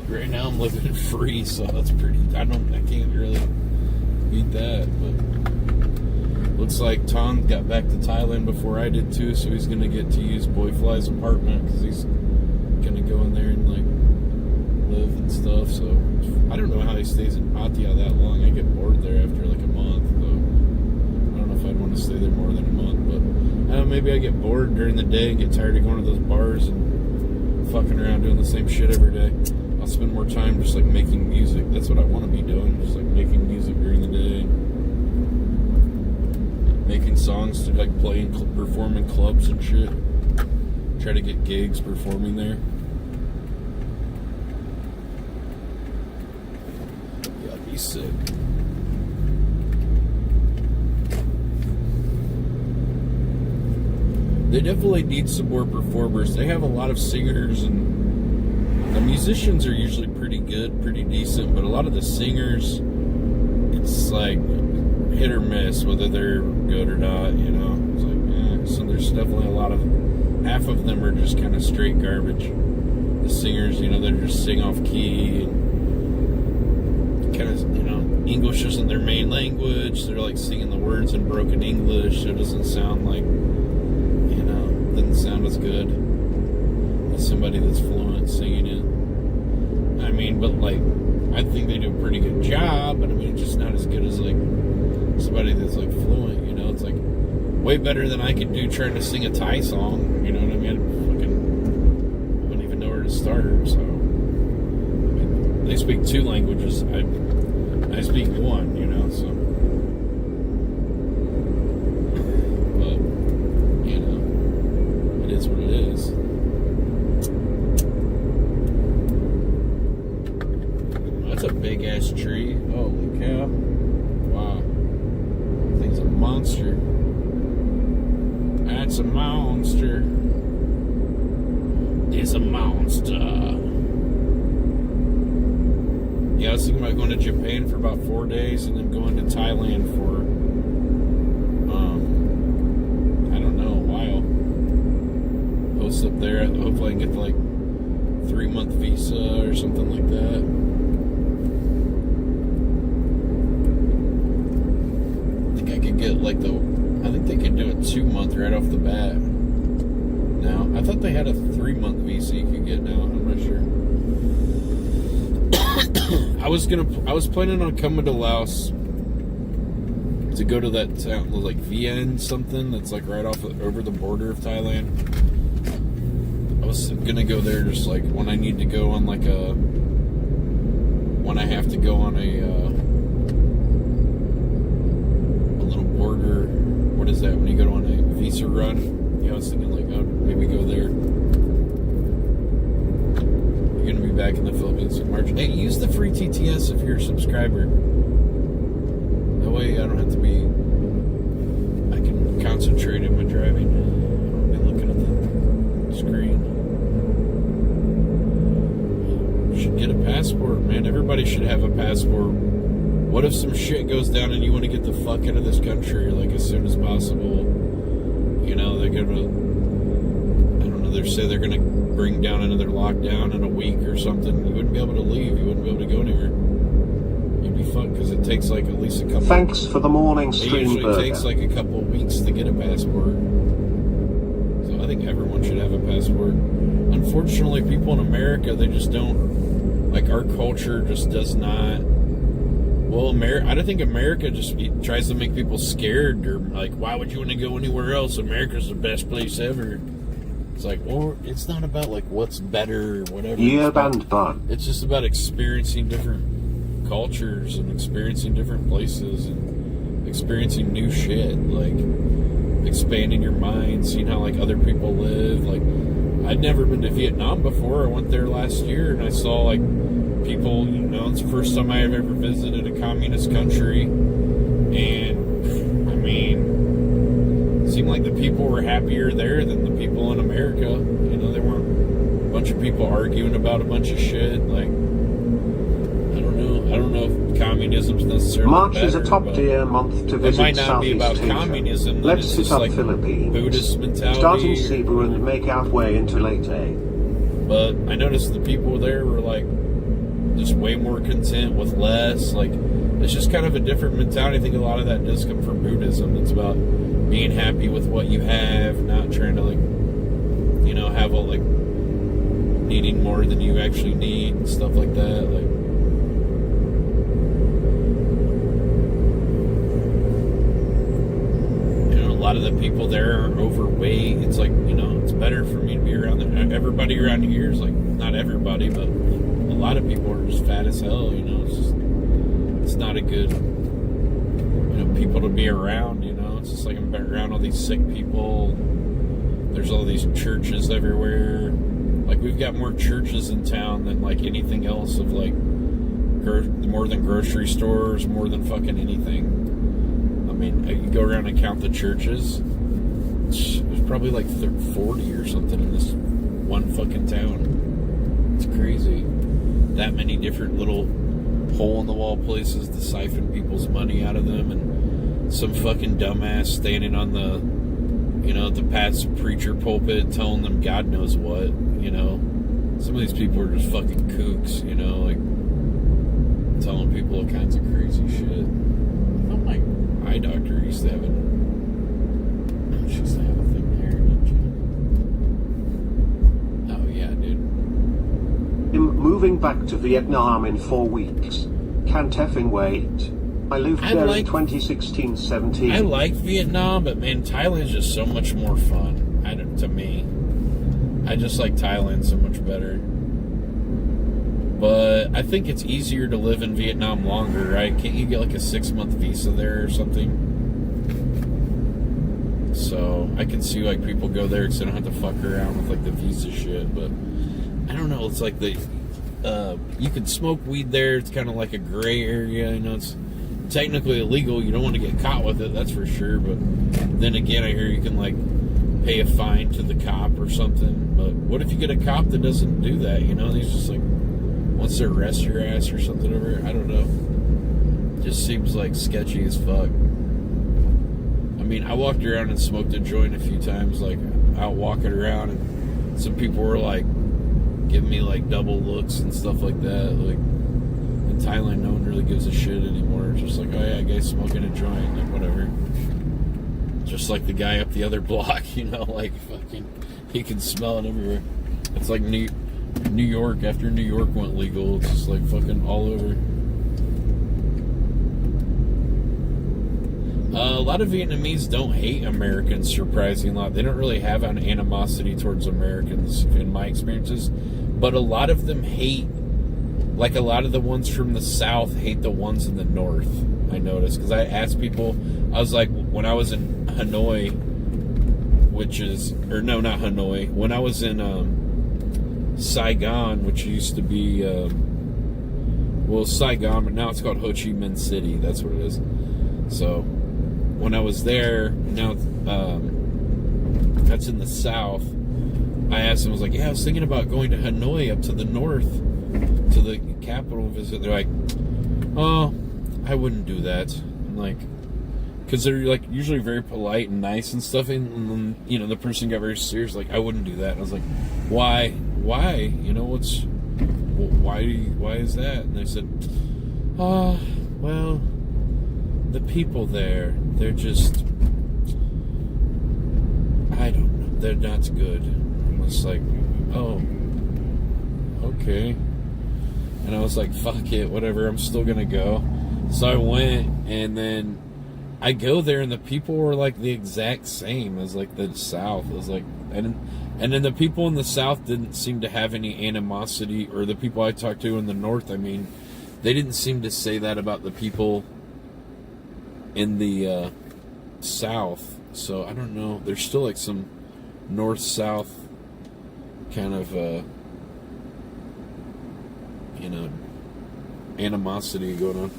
right now I'm living free, so that's pretty. I can't really beat that, but looks like Tom got back to Thailand before I did too, so he's gonna get to use Boyfly's apartment because he's gonna go in there and like live and stuff. So I don't know how he stays in Pattaya that long. I get bored there after like a month, though. I don't know if I'd want to stay there more than a month, but I don't know, maybe I get bored during the day and get tired of going to those bars and fucking around doing the same shit every day. I'll spend more time just like making music. That's what I want to be doing, just like making music during the day. Making songs to like perform in clubs and shit. Try to get gigs performing there. Yeah, I'd be sick. They definitely need some more performers. They have a lot of singers, and the musicians are usually pretty good, pretty decent, but a lot of the singers, it's like hit or miss whether they're good or not, you know. It's like, so there's definitely a lot of, half of them are just kind of straight garbage. The singers, you know, they just sing off key and kind of, you know, English isn't their main language. They're like singing the words in broken English, so it doesn't sound like, you know, doesn't sound as good as somebody that's fluent singing it. I mean, but like, I think they do a pretty good job, but I mean, it's just not as good as like somebody that's like fluent, you know. It's like way better than I could do trying to sing a Thai song, you know what I mean? I wouldn't even know where to start. So I mean, they speak two languages. I speak one, you know. So, but you know, it is what it is. That's a big ass tree. Holy cow! Wow. Thing's a monster. That's a monster. It's a monster. Yeah, I was thinking about going to Japan for about 4 days and then going to Thailand for, I don't know, a while. Post up there. Hopefully I can get like 3-month visa or something like that. Get like I think they can do a 2-month right off the bat. Now, I thought they had a 3-month visa you could get now. I'm not sure. I was planning on coming to Laos to go to that town, like Vientiane something that's like right off over the border of Thailand. I was gonna go there just like when I need to go on like when I have to go on a border, what is that, when you go on a visa run? Yeah, I was thinking like, oh, maybe go there. You're gonna be back in the Philippines in March. Hey, use the free TTS if you're a subscriber. That way I don't have to be, I can concentrate in my driving. I don't be looking at the screen. You should get a passport, man. Everybody should have a passport. What if some shit goes down and you want to get the fuck out of this country, like, as soon as possible? You know, they're gonna, I don't know, they say they're gonna bring down another lockdown in a week or something. You wouldn't be able to leave. You wouldn't be able to go anywhere. You'd be fucked, because it takes like at least a couple. Thanks for the morning It stream usually burger. takes like a couple of weeks to get a passport. So I think everyone should have a passport. Unfortunately, people in America, they just don't, like, our culture just does not. Well, I don't think America just tries to make people scared, or like, why would you want to go anywhere else? America's the best place ever. It's like, well, it's not about like what's better or whatever. Yeah, band bun. It's just about experiencing different cultures and experiencing different places and experiencing new shit, like expanding your mind, seeing how like other people live. Like, I'd never been to Vietnam before. I went there last year and I saw like people, you know, it's the first time I have ever visited a communist country, and I mean, it seemed like the people were happier there than the people in America. You know, there weren't a bunch of people arguing about a bunch of shit. Like, I don't know if communism's necessarily March better, is a top but tier month to it visit might not be about Southeast Asia. communism. Then Let's it's hit just up like Philippines. Buddhist mentality. Start in Cebu and make our way into Leyte. But I noticed the people there were like just way more content with less. Like, it's just kind of a different mentality. I think a lot of that does come from Buddhism. It's about being happy with what you have, not trying to, like, you know, have a, like, needing more than you actually need and stuff like that. Like, you know, a lot of the people there are overweight. It's like, you know, it's better for me to be around them. Everybody around here is like, not everybody, but a lot of people are just fat as hell, you know. It's not a good, you know, people to be around, you know. It's just like I'm around all these sick people. There's all these churches everywhere. Like, we've got more churches in town than like anything else, of like more than grocery stores, more than fucking anything. I mean, you go around and count the churches, there's probably like 40 or something in this one fucking town. It's crazy. That many different little hole-in-the-wall places to siphon people's money out of them, and some fucking dumbass standing on the, you know, the past preacher pulpit telling them God knows what, you know. Some of these people are just fucking kooks, you know, like telling people all kinds of crazy shit. I thought my eye doctor used to have she used to have a thing there, didn't she? Oh yeah, dude. I'm moving back to Vietnam in 4 weeks. Can't effing wait. I lived there in 2016-17. I like Vietnam, but man, Thailand's just so much more fun. To me, I just like Thailand so much better. But I think it's easier to live in Vietnam longer, right? Can't you get like a 6-month visa there or something? So I can see like people go there because they don't have to fuck around with like the visa shit. But I don't know. It's like you can smoke weed there. It's kind of like a gray area. You know, it's technically illegal. You don't want to get caught with it, that's for sure. But then again, I hear you can like pay a fine to the cop or something. But what if you get a cop that doesn't do that? You know, he's just like wants to arrest your ass or something over. I don't know. Just seems like sketchy as fuck. I mean, I walked around and smoked a joint a few times, like out walking around, and some people were like giving me like double looks and stuff like that. Like, in Thailand, no one really gives a shit anymore. It's just like, oh yeah, guy's smoking a joint, like whatever. Just like the guy up the other block, you know, like fucking, he can smell it everywhere. It's like New York. After New York went legal, it's just like fucking all over. A lot of Vietnamese don't hate Americans, surprisingly a lot. They don't really have an animosity towards Americans, in my experiences. But a lot of them hate, like a lot of the ones from the South hate the ones in the North, I noticed. Because I asked people, I was like, when I was in Hanoi, no, not Hanoi. When I was in Saigon, which used to be, Saigon, but now it's called Ho Chi Minh City. That's what it is. So when I was there, now that's in the South, I asked them, I was like, yeah, I was thinking about going to Hanoi up to the north, to the capital visit. They're like, oh, I wouldn't do that. I'm like, because they're like usually very polite and nice and stuff, and then, you know, the person got very serious, like, I wouldn't do that. And I was like, why? You know, why is that? And they said, well, the people there, they're just, I don't know, they're not good. I'm just like, oh, okay. And I was like, fuck it, whatever, I'm still gonna go. So I went, and then I go there, and the people were like the exact same as like the South. It was like, and then the people in the South didn't seem to have any animosity, or the people I talked to in the North, I mean, they didn't seem to say that about the people in the South. So I don't know. There's still like some North-South kind of, animosity going on.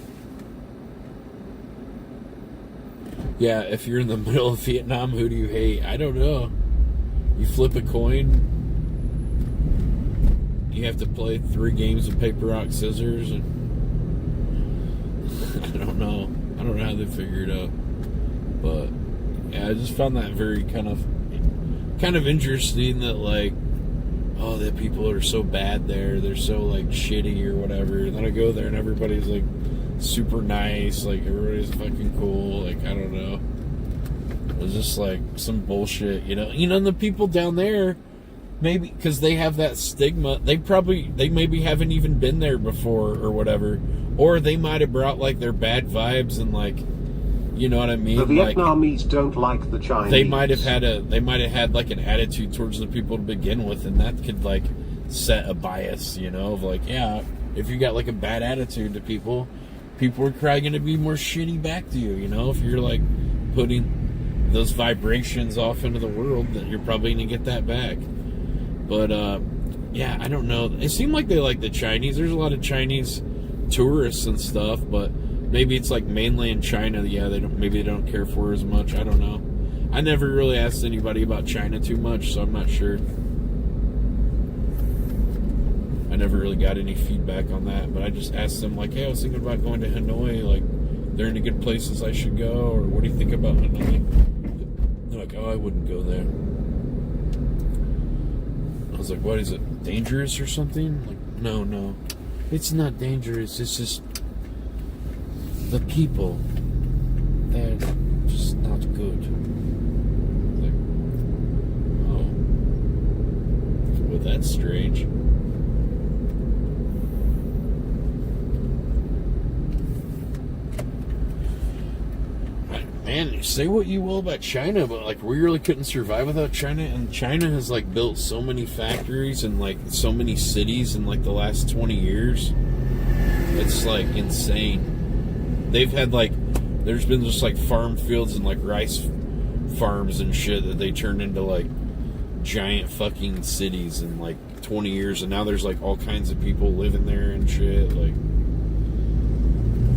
Yeah, if you're in the middle of Vietnam, who do you hate? I don't know. You flip a coin. You have to play 3 games of paper, rock, scissors, and I don't know. I don't know how they figure it out. But yeah, I just found that very kind of interesting that like, oh, the people are so bad there. They're so like shitty or whatever. And then I go there and everybody's like super nice. Like everybody's fucking cool. Like I don't know. It was just like some bullshit, and the people down there, maybe because they have that stigma, they maybe haven't even been there before or whatever, or they might have brought like their bad vibes and like, you know what I mean? The Vietnamese don't like the Chinese. They might have had like an attitude towards the people to begin with, and that could like set a bias, of like, yeah, if you got like a bad attitude to people are probably going to be more shitty back to you, if you're like putting those vibrations off into the world, that you're probably going to get that back. But yeah, I don't know. It seemed like they like the Chinese. There's a lot of Chinese tourists and stuff, but maybe it's like mainland China. Yeah, maybe they don't care for as much. I don't know. I never really asked anybody about China too much, so I'm not sure. I never really got any feedback on that, but I just asked them like, hey, I was thinking about going to Hanoi. Like, are there any good places I should go, or what do you think about Hanoi? They're like, oh, I wouldn't go there. I was like, what, is it dangerous or something? Like, no, it's not dangerous. It's just the people, they're just not good. Like, oh, well, that's strange. Man, say what you will about China, but like we really couldn't survive without China, and China has like built so many factories and like so many cities in like the last 20 years. It's like insane. They've had like, there's been just like farm fields and like rice farms and shit that they turned into like giant fucking cities in like 20 years, and now there's like all kinds of people living there and shit. Like,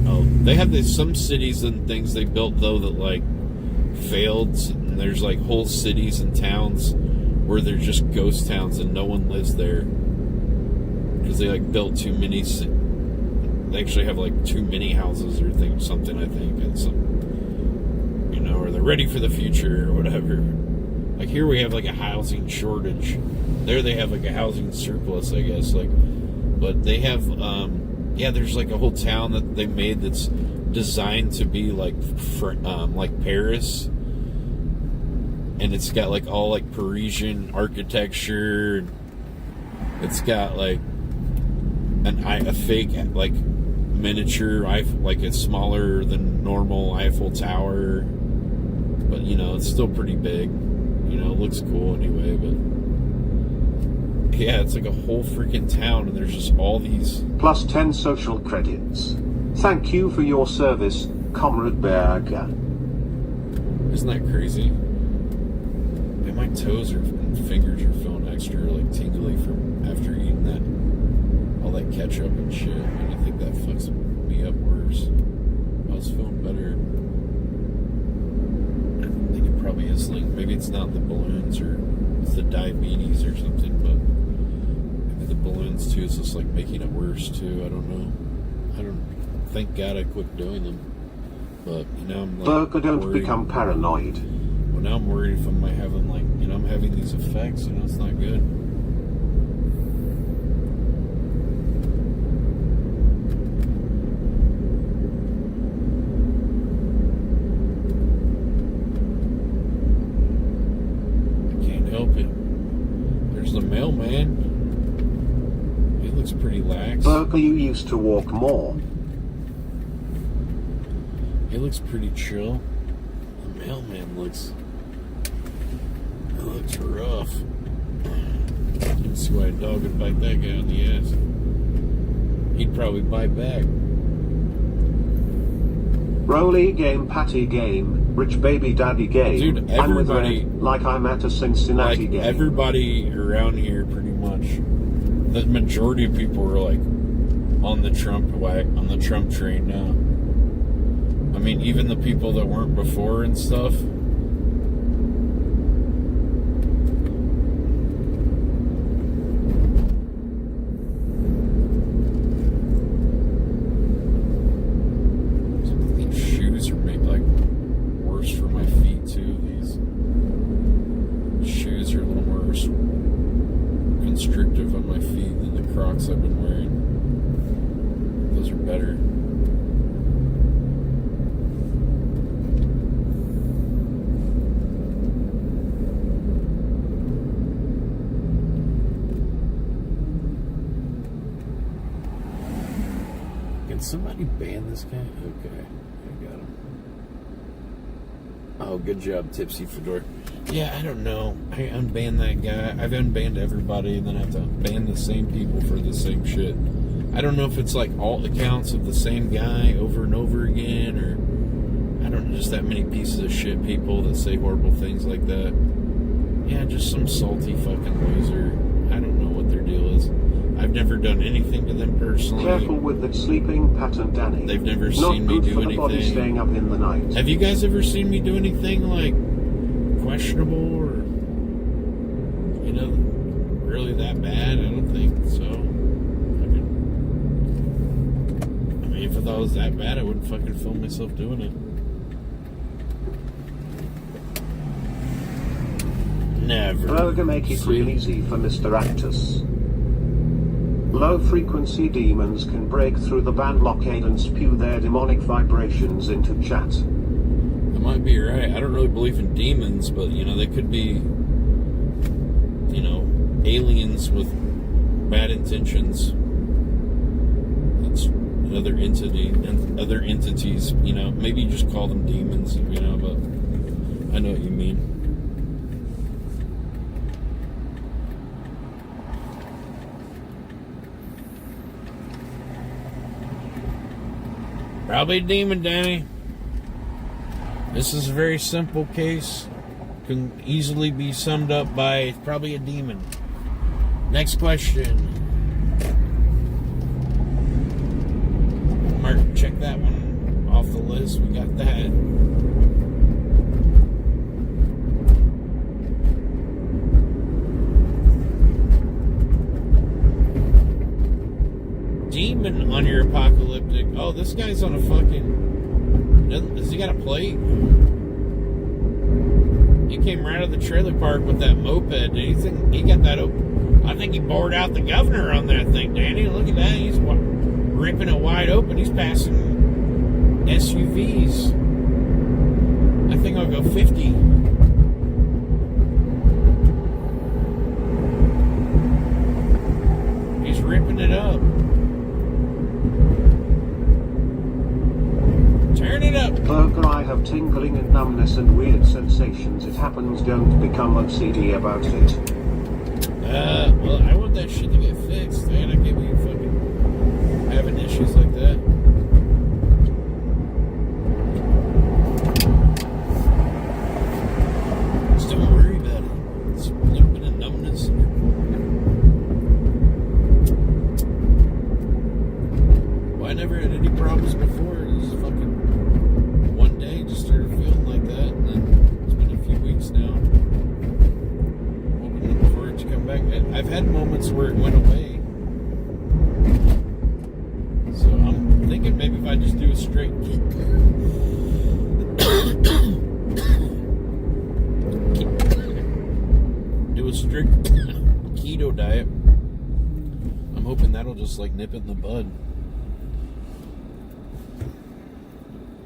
oh, they have some cities and things they built though that like failed, and there's like whole cities and towns where they're just ghost towns and no one lives there because they like built too many. They actually have like too many houses or something, I think, and some, or they're ready for the future or whatever. Like here we have like a housing shortage. There they have like a housing surplus, I guess. Like, but they have, there's like a whole town that they made that's designed to be like Paris, and it's got like all like Parisian architecture. It's got like a fake like miniature, like it's smaller than normal Eiffel Tower, but it's still pretty big. It looks cool anyway, but yeah, it's like a whole freaking town, and there's just all these. Plus 10 social credits. Thank you for your service, Comrade Berger. Isn't that crazy? Man, my toes and fingers are feeling extra like tingly from after eating all that ketchup and shit, and I think that fucks me up worse. I was feeling better. I think it probably is like, maybe it's not the balloons or it's the diabetes or something, but maybe the balloons too is just like making it worse too. I don't know. Thank God I quit doing them. But I'm like, Berger, don't worried. become paranoid. Well, now I'm worried if I'm having like, I'm having these effects, it's not good. Burger, you used to walk more. He looks pretty chill. The mailman looks rough. I can see why a dog would bite that guy on the ass. He'd probably bite back. Rolly game, patty game, rich baby daddy game. Dude, I'm with everybody, Red, like I'm at a Cincinnati game. everybody around here, pretty much, the majority of people are like on the Trump train now. I mean, even the people that weren't before and stuff. For my feet too. These shoes are a little more constrictive on my feet than the Crocs I've been wearing. Those are better. Can somebody ban this guy? Okay, I got him. Oh, good job, Tipsy Fedor. Yeah, I don't know. I unbanned that guy. I've unbanned everybody, and then I have to ban the same people for the same shit. I don't know if it's like alt accounts of the same guy over and over again, or I don't know, just that many pieces of shit people that say horrible things like that. Yeah, just some salty fucking loser. I don't know what their deal is. I've never done anything to them personally. Careful with that sleeping pattern, Danny. They've never Not seen me good do for the body anything. staying up in the night. Have you guys ever seen me do anything like questionable or, you know, really that bad? I don't think so. I mean, if I thought it was that bad, I wouldn't fucking film myself doing it. Never. Burger, make it real easy for Mr. Actus. Low-frequency demons can break through the band blockade and spew their demonic vibrations into chat. I might be right. I don't really believe in demons, but, you know, they could be, you know, aliens with bad intentions. That's another entity, and other entities, you know. Maybe you just call them demons, you know, but I know what you mean. Probably a demon, Danny. This is a very simple case. Can easily be summed up by probably a demon. Next question. Mark, check that one off the list. We got that. Demon on your apocalyptic. Oh, this guy's on a fucking. Does he got a plate? He came right out of the trailer park with that moped. Did he think he got that open? I think he bored out the governor on that thing, Danny. Look at that. He's ripping it wide open. He's passing SUVs. I think I'll go 50. He's ripping it up. Turn it up. Burger, I have tingling and numbness and weird sensations. It happens, don't become OCD about it. Well, I want that shit to get fixed, man. I can't be fucking having issues like that. Just don't worry about it. It's a little bit of numbness. Well, I never had any problems before. It was fucking one day just started feeling like that, and then it's been a few weeks now. Hoping for it to come back. I've had moments where it went away. So I'm thinking maybe if I just do a straight keto diet, I'm hoping that'll just like nip it in the bud.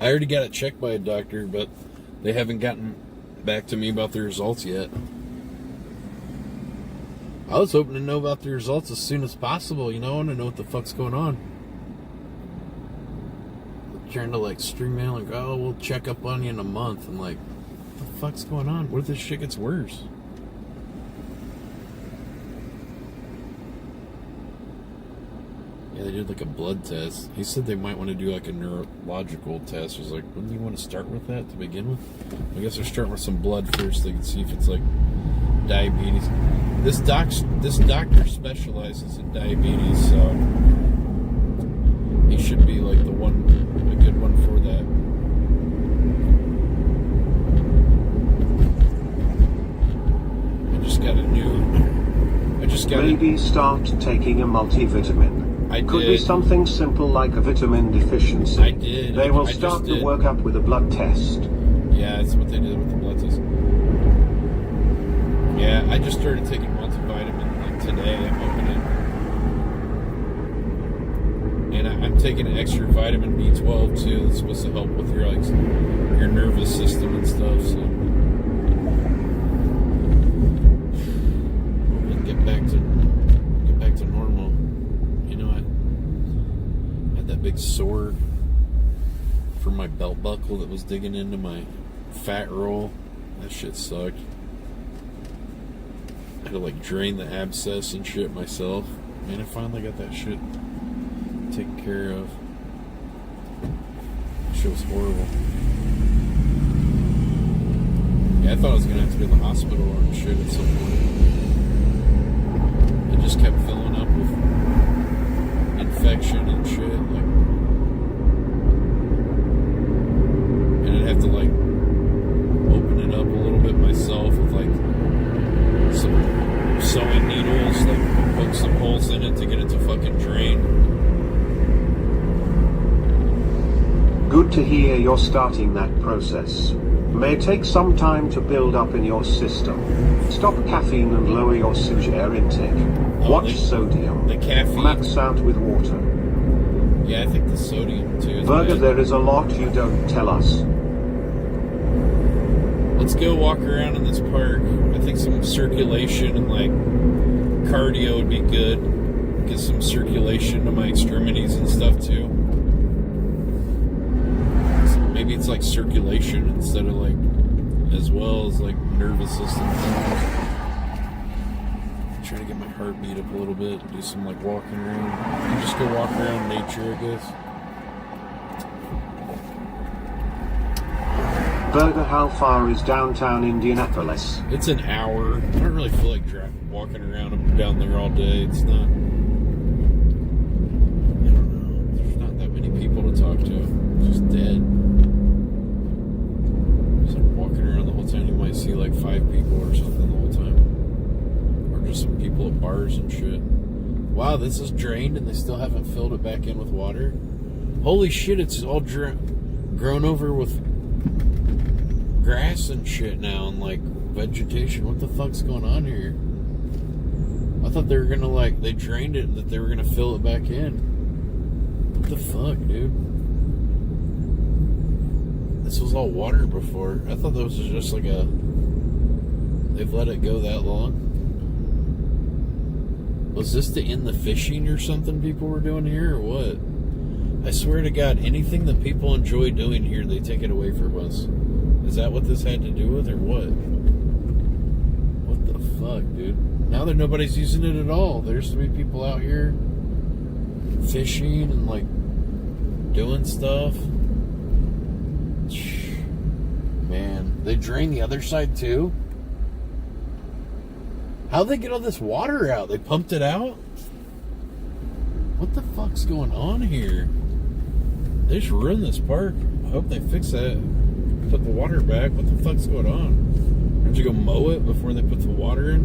I already got it checked by a doctor, but they haven't gotten back to me about the results yet. I was hoping to know about the results as soon as possible, you know. I want to know what the fuck's going on. Trying to like string mail and go, oh, we'll check up on you in a month. I'm like, what the fuck's going on? What if this shit gets worse? Yeah, they did like a blood test. He said they might want to do like a neurological test. I was like, wouldn't you want to start with that to begin with? I guess they're starting with some blood first. They can see if it's like diabetes. This doctor specializes in diabetes, so he should be like a good one for that. Maybe start taking a multivitamin. I did. Could be something simple like a vitamin deficiency. I did. They will I start just the did. workup with a blood test. Yeah, that's what they did with the blood test. Yeah, I just started taking multivitamin like today. I'm opening. And I'm taking an extra vitamin B12 too. That's supposed to help with your your nervous system and stuff. So we'll get back to normal. You know, I had that big sore from my belt buckle that was digging into my fat roll. That shit sucked. I had to like drain the abscess and shit myself. Man, I finally got that shit taken care of. That shit was horrible. Yeah, I thought I was gonna have to go to the hospital or shit at some point. It just kept filling up with infection and shit, like, and I'd have to like open it up a little bit myself with like some sewing needles, like poke some holes in it to get it to fucking drain. Good to hear you're starting that process. May take some time to build up in your system. Stop caffeine and lower your sewage air intake. Watch sodium. The caffeine. Max out with water. Yeah, I think the sodium too. Virgo, there is a lot you don't tell us. Let's go walk around in this park. I think some circulation and like cardio would be good. Get some circulation to my extremities and stuff too. Maybe it's like circulation instead of like, as well as like nervous system. Trying to get my heart beat up a little bit. Do some like walking around. You just go walk around nature, I guess. Virgo, how far is downtown Indianapolis? It's an hour. I don't really feel like walking around up and down there all day. It's not. I don't know. There's not that many people to talk to. It's just dead. Just like walking around the whole time, you might see like 5 people or something the whole time. Or just some people at bars and shit. Wow, this is drained and they still haven't filled it back in with water. Holy shit, it's all grown over with grass and shit now and like vegetation. What the fuck's going on here? I thought they were gonna like, they drained it and that they were gonna fill it back in. What the fuck, dude? This was all water before. I thought that was just like they've let it go that long. Was this to end the fishing or something people were doing here or what? I swear to God, anything that people enjoy doing here, they take it away from us. Is that what this had to do with or what? What the fuck, dude? Now that nobody's using it at all. There used to be people out here fishing and like doing stuff. Man, they drain the other side too? How'd they get all this water out? They pumped it out? What the fuck's going on here? They just ruined this park. I hope they fix that. Put the water back. What the fuck's going on? Don't you go mow it before they put the water in?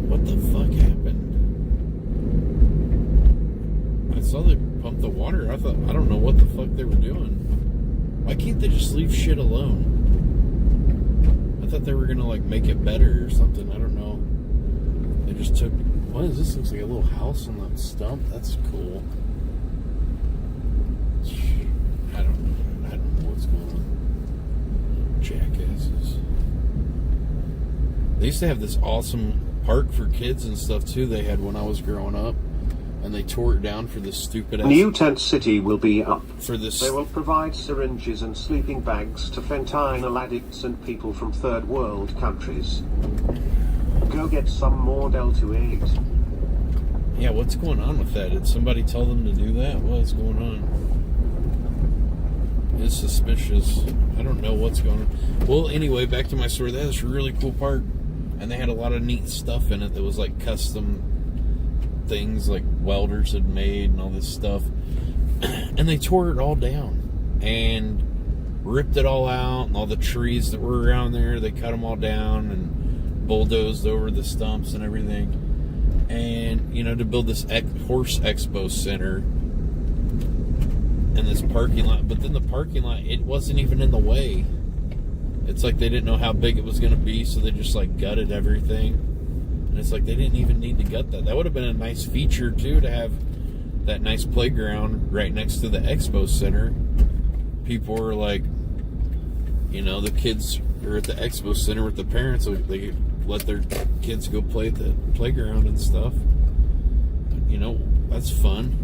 What the fuck happened? I saw they pumped the water. I don't know what the fuck they were doing. Why can't they just leave shit alone? I thought they were gonna like make it better or something. I don't know. They just took. What is this? Looks like a little house on that stump. That's cool. I don't know what's going on. Jackasses. They used to have this awesome park for kids and stuff too. They had when I was growing up, and they tore it down for this stupid ass. New tent city will be up. For this. They will provide syringes and sleeping bags to fentanyl addicts and people from third world countries. Go get some more Delta 8. Yeah, what's going on with that? Did somebody tell them to do that? What's going on? It's suspicious. I don't know what's going on. Well, anyway, back to my story. That was a really cool park, and they had a lot of neat stuff in it that was like custom things like welders had made and all this stuff. And they tore it all down and ripped it all out, and all the trees that were around there, they cut them all down and bulldozed over the stumps and everything. And, you know, to build this horse expo center in this parking lot. But then the parking lot, it wasn't even in the way. It's like they didn't know how big it was going to be, so they just like gutted everything. And it's like they didn't even need to gut that. That would have been a nice feature too, to have that nice playground right next to the expo center. People were like, you know, the kids are at the expo center with the parents, so they let their kids go play at the playground and stuff. You know, that's fun.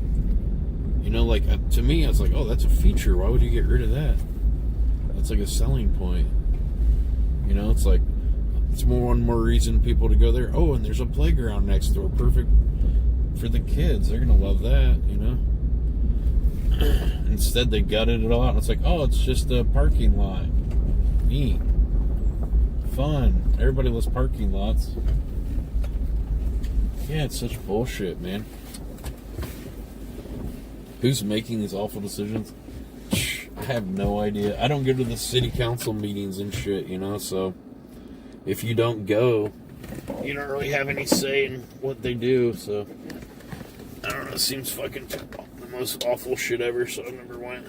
You know, like, to me, I was like, oh, that's a feature. Why would you get rid of that? That's like a selling point. You know, it's like, it's one more reason people to go there. Oh, and there's a playground next door. Perfect for the kids. They're going to love that, you know? Instead, they gutted it all out. And it's like, oh, it's just a parking lot. Neat. Fun. Everybody loves parking lots. Yeah, it's such bullshit, man. Who's making these awful decisions? I have no idea. I don't go to the city council meetings and shit, you know, so if you don't go, you don't really have any say in what they do, so I don't know, it seems fucking the most awful shit ever, so I never went.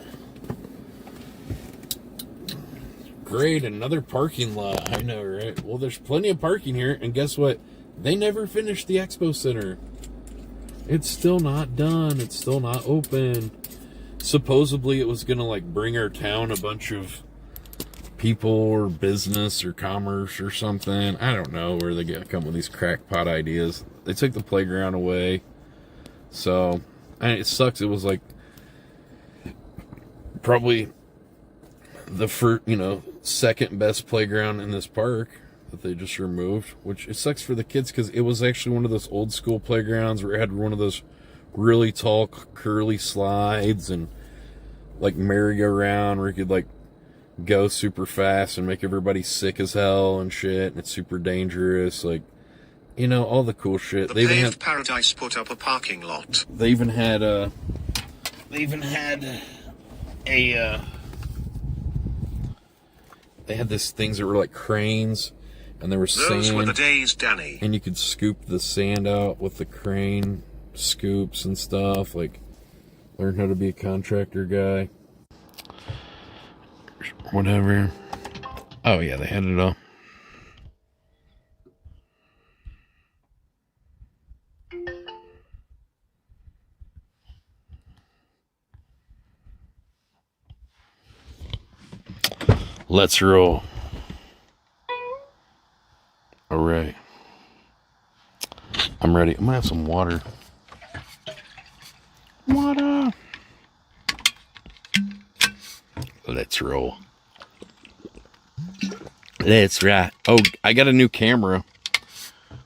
Great, another parking lot. I know, right? Well, there's plenty of parking here, and guess what? They never finished the expo center. It's still not done. It's still not open. Supposedly it was gonna like bring our town a bunch of people or business or commerce or something. I don't know where they come with these crackpot ideas. They took the playground away. So, and it sucks. It was like probably the first, you know, second best playground in this park that they just removed, which it sucks for the kids because it was actually one of those old school playgrounds where it had one of those really tall curly slides and like merry-go-round where you could like go super fast and make everybody sick as hell and shit, and it's super dangerous, like, you know, all the cool shit. The Paved Paradise put up a parking lot. They even had they had these things that were like cranes, and there was sand. Those were the days, Danny. And you could scoop the sand out with the crane scoops and stuff. Like, learn how to be a contractor guy. Whatever. Oh yeah, they had it all. Let's roll. All right. I'm ready. I'm gonna have some water. Water. Let's roll. Let's rock. Oh, I got a new camera.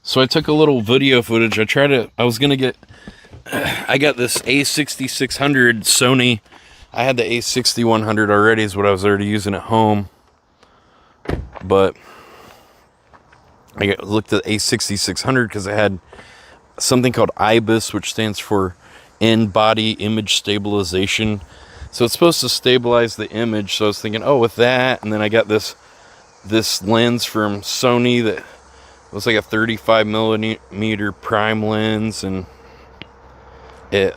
So I took a little video footage. I was gonna get, I got this A6600 Sony. I had the A6100 already, is what I was already using at home. But I looked at A6600 because I had something called IBIS, which stands for In-Body Image Stabilization. So it's supposed to stabilize the image. So I was thinking, oh, with that, and then I got this lens from Sony that was like a 35 millimeter prime lens, and it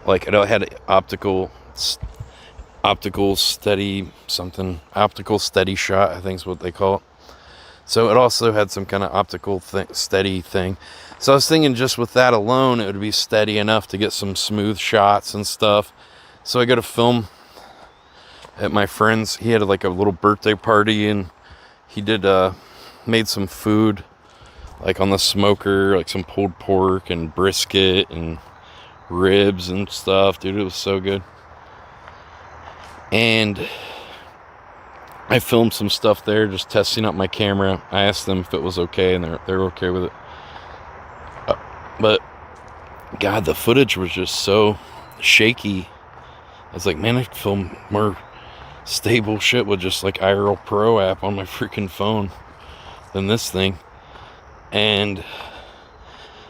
like it had optical steady shot, I think is what they call it. So it also had some kind of optical steady thing. So I was thinking just with that alone, it would be steady enough to get some smooth shots and stuff. So I got to film at my friend's. He had like a little birthday party, and he did made some food like on the smoker, like some pulled pork and brisket and ribs and stuff. Dude, it was so good. And I filmed some stuff there, just testing up my camera. I asked them if it was okay, and they're okay with it. But God, the footage was just so shaky. I was like, man, I could film more stable shit with just like IRL Pro app on my freaking phone than this thing. And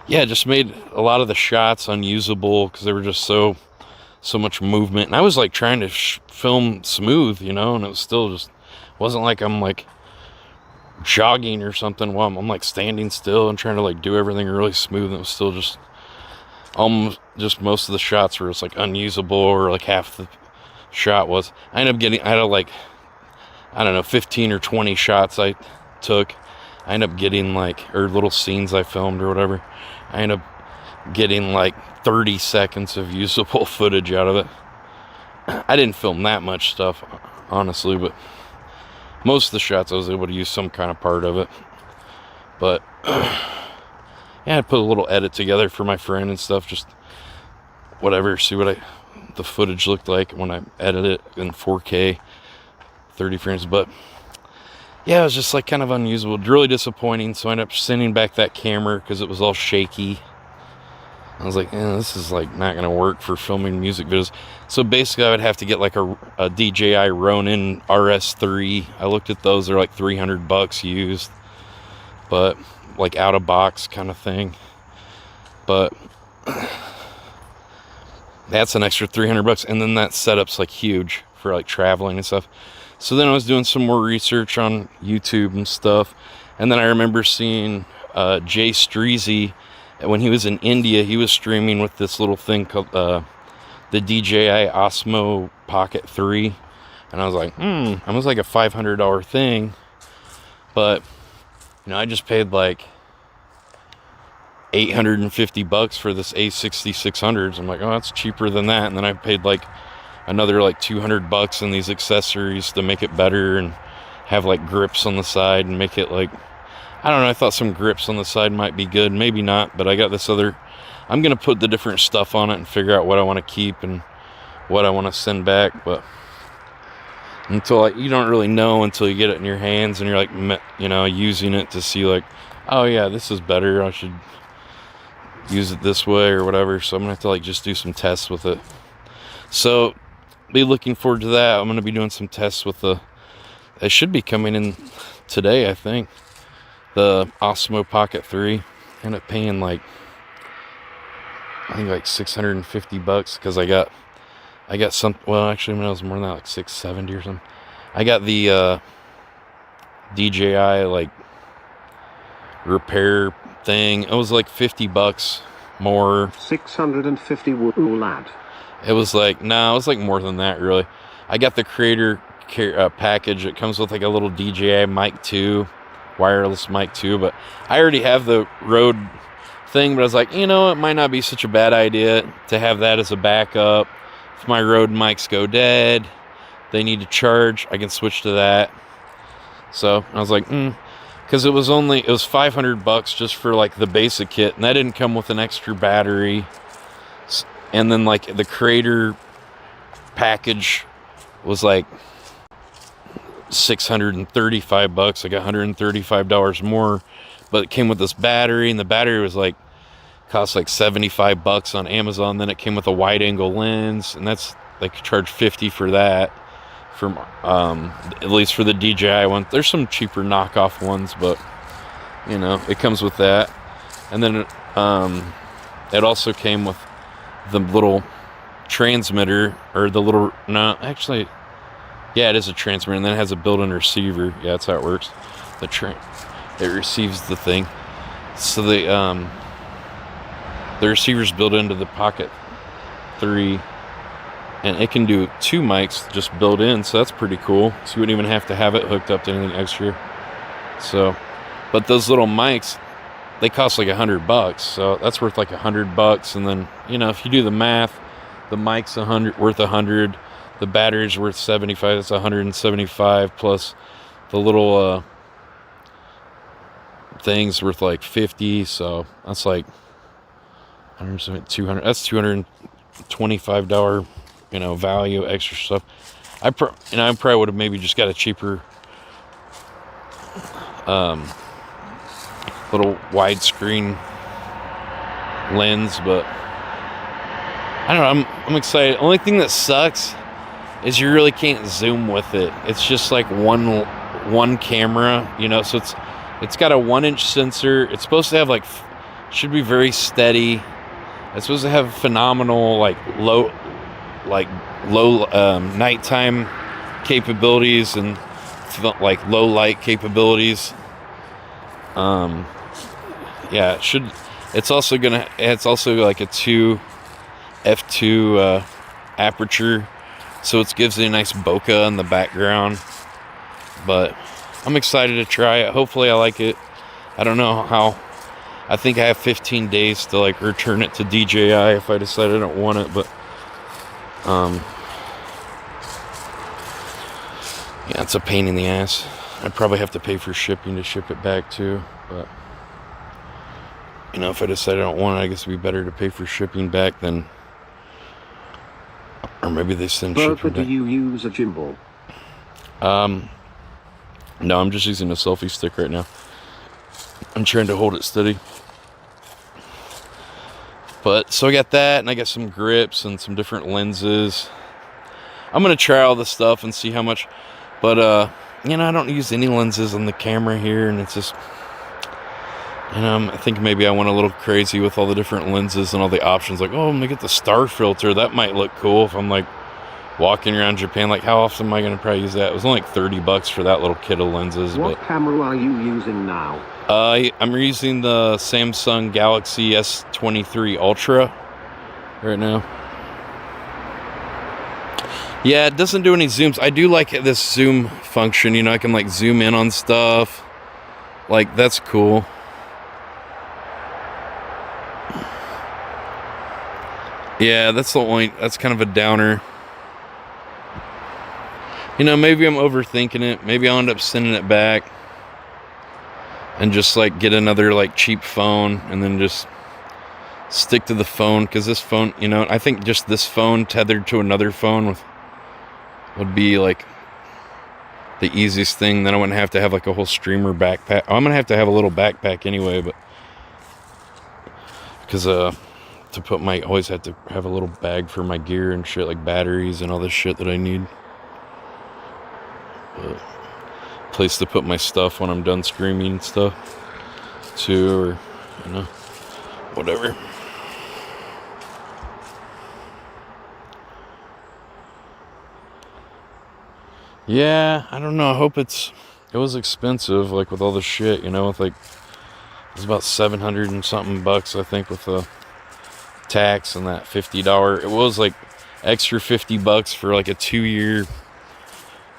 yeah, it just made a lot of the shots unusable because they were just so much movement. And I was like trying to film smooth, you know, and it was still just wasn't like I'm like jogging or something while I'm like standing still and trying to like do everything really smooth. And it was still just almost just most of the shots were just like unusable, or like half the shot was. I had like, I don't know, 15 or 20 shots I took. I ended up getting like, or little scenes I filmed or whatever. I ended up getting like 30 seconds of usable footage out of it. I didn't film that much stuff, honestly, but most of the shots I was able to use some kind of part of it. But yeah, I put a little edit together for my friend and stuff, just whatever, see what the footage looked like when I edit it in 4K, 30 frames. But yeah, it was just like kind of unusable, really disappointing. So I ended up sending back that camera because it was all shaky. I was like, this is like not gonna work for filming music videos. So basically I would have to get like a DJI Ronin RS3. I looked at those, they're like $300 used, but like out of box kind of thing. But that's an extra $300, and then that setup's like huge for like traveling and stuff. So then I was doing some more research on YouTube and stuff, and then I remember seeing Jay Streezy when he was in India. He was streaming with this little thing called the DJI Osmo Pocket 3, and I was like, it was like a $500 thing, but you know, I just paid like $850 for this A6600s. I'm like, oh, that's cheaper than that. And then I paid like another like $200 in these accessories to make it better and have like grips on the side and make it like, I don't know, I thought some grips on the side might be good, maybe not, but I got this other, I'm gonna put the different stuff on it and figure out what I want to keep and what I want to send back. But until like, you don't really know until you get it in your hands and you're like, you know, using it to see like, oh yeah, this is better, I should use it this way or whatever. So I'm gonna have to like just do some tests with it. So be looking forward to that. I'm gonna be doing some tests with it should be coming in today, I think, the Osmo Pocket 3. I ended up paying like, I think like $650 because I got some, well actually when I was more than that, like $670 or something. I got the DJI like repair thing. It was like $50 more. 650 woo lad. It was like, no, it was like more than that really. I got the creator package. It comes with like a little DJI mic 2, wireless mic 2, but I already have the Rode thing, but I was like, you know, it might not be such a bad idea to have that as a backup. If my Rode mics go dead, they need to charge, I can switch to that. So I was like, because it was $500 just for like the basic kit, and that didn't come with an extra battery. And then like the creator package was like $635, like $135 more, but it came with this battery, and the battery was like cost like $75 on Amazon. Then it came with a wide angle lens, and that's like charge $50 for that, from at least for the DJI one. There's some cheaper knockoff ones, but you know, it comes with that. And then it also came with the little transmitter, or the little, no, actually, yeah, it is a transmitter, and then it has a built-in receiver. Yeah, that's how it works. It receives the thing. So the receiver's built into the Pocket 3, and it can do 2 mics just built in, so that's pretty cool. So you wouldn't even have to have it hooked up to anything extra. So, but those little mics, they cost like $100, so that's worth like $100. And then, you know, if you do the math, the mic's worth $100, the battery's worth $75. That's $175 plus the little things worth like 50, so that's like 200. That's $225, value, extra stuff. I probably would have maybe just got a cheaper little widescreen lens, but I don't know. I'm excited. Only thing that sucks is you really can't zoom with it. It's just like one camera, so it's got a 1-inch sensor. It's supposed to have should be very steady. It's supposed to have phenomenal low nighttime capabilities and low light capabilities. Yeah, it should. It's also like a 2 f2 aperture, so it gives it a nice bokeh in the background. But I'm excited to try it. Hopefully I like it. I don't know how. I think I have 15 days to return it to DJI if I decide I don't want it, but yeah, it's a pain in the ass. I'd probably have to pay for shipping to ship it back too, but if I decide I don't want it, I guess it'd be better to pay for shipping back than, or maybe they send shipping Bertha, back. do you use a gimbal? No, I'm just using a selfie stick right now. I'm trying to hold it steady. But, so I got that, and I got some grips and some different lenses. I'm going to try all this stuff and see how much, but, I don't use any lenses on the camera here, and it's just, I think maybe I went a little crazy with all the different lenses and all the options. Let me get the star filter. That might look cool if I'm, walking around Japan. How often am I going to probably use that? It was only $30 for that little kit of lenses. What camera are you using now? I'm using the Samsung Galaxy S23 Ultra right now. Yeah, it doesn't do any zooms. I do like this zoom function. I can zoom in on stuff. That's cool. Yeah, that's kind of a downer. Maybe I'm overthinking it. Maybe I'll end up sending it back and just get another cheap phone and then just stick to the phone, because this phone, I think just this phone tethered to another phone would be the easiest thing. Then I wouldn't have to have a whole streamer backpack. I'm gonna have to have a little backpack anyway, but because always have to have a little bag for my gear and shit, like batteries and all this shit that I need. Place to put my stuff when I'm done streaming and stuff too, or whatever. Yeah, I don't know. I hope it was expensive, with all the shit, with it was about 700 and something bucks, I think, with the tax and that $50. It was extra $50 for a 2-year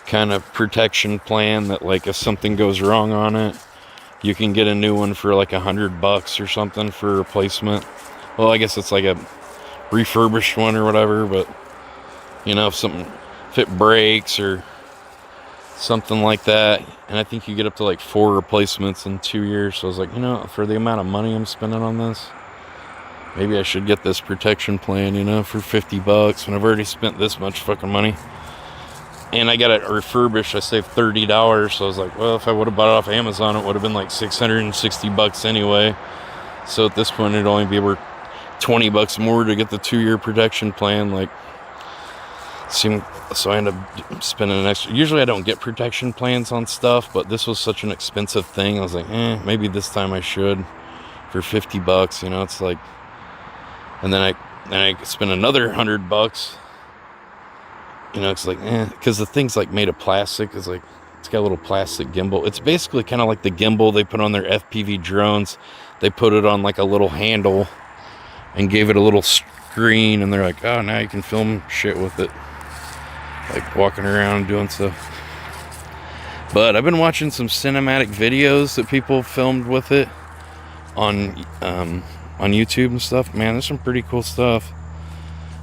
kind of protection plan that if something goes wrong on it, you can get a new one for $100 or something for replacement. Well, I guess it's a refurbished one or whatever, but if it breaks or something like that, and I think you get up to 4 replacements in 2 years. So I was for the amount of money I'm spending on this, maybe I should get this protection plan, for $50 when I've already spent this much fucking money. And I got it refurbished. I saved $30. So I was well, if I would have bought it off Amazon, it would have been $660 anyway. So at this point, it'd only be worth $20 more to get the 2-year protection plan. So I end up spending an extra. Usually I don't get protection plans on stuff, but this was such an expensive thing. I was maybe this time I should for $50. It's and then I spent another $100. It's because the thing's made of plastic. It's got a little plastic gimbal. It's basically kind of like the gimbal they put on their FPV drones. They put it on a little handle and gave it a little screen, and they're oh, now you can film shit with it, walking around doing stuff. But I've been watching some cinematic videos that people filmed with it on YouTube and stuff. Man, there's some pretty cool stuff.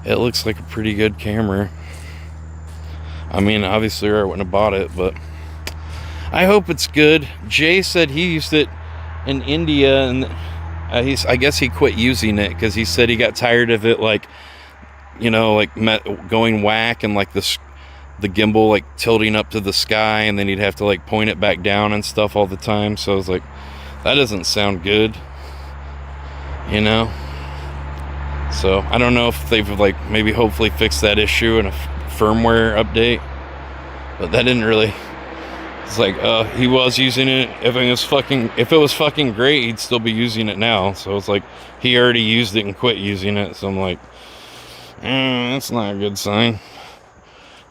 It looks like a pretty good camera. I mean, obviously I wouldn't have bought it, but I hope it's good. Jay said he used it in India, and I guess he quit using it because he said he got tired of it, like, you know, like going whack and like the gimbal like tilting up to the sky, and then he'd have to like point it back down and stuff all the time. So I was like, that doesn't sound good, you know. So I don't know if they've like maybe hopefully fixed that issue in a firmware update, but that didn't really. It's like he was using it. If it was fucking great, he'd still be using it now. So it's like he already used it and quit using it. So I'm like, that's not a good sign.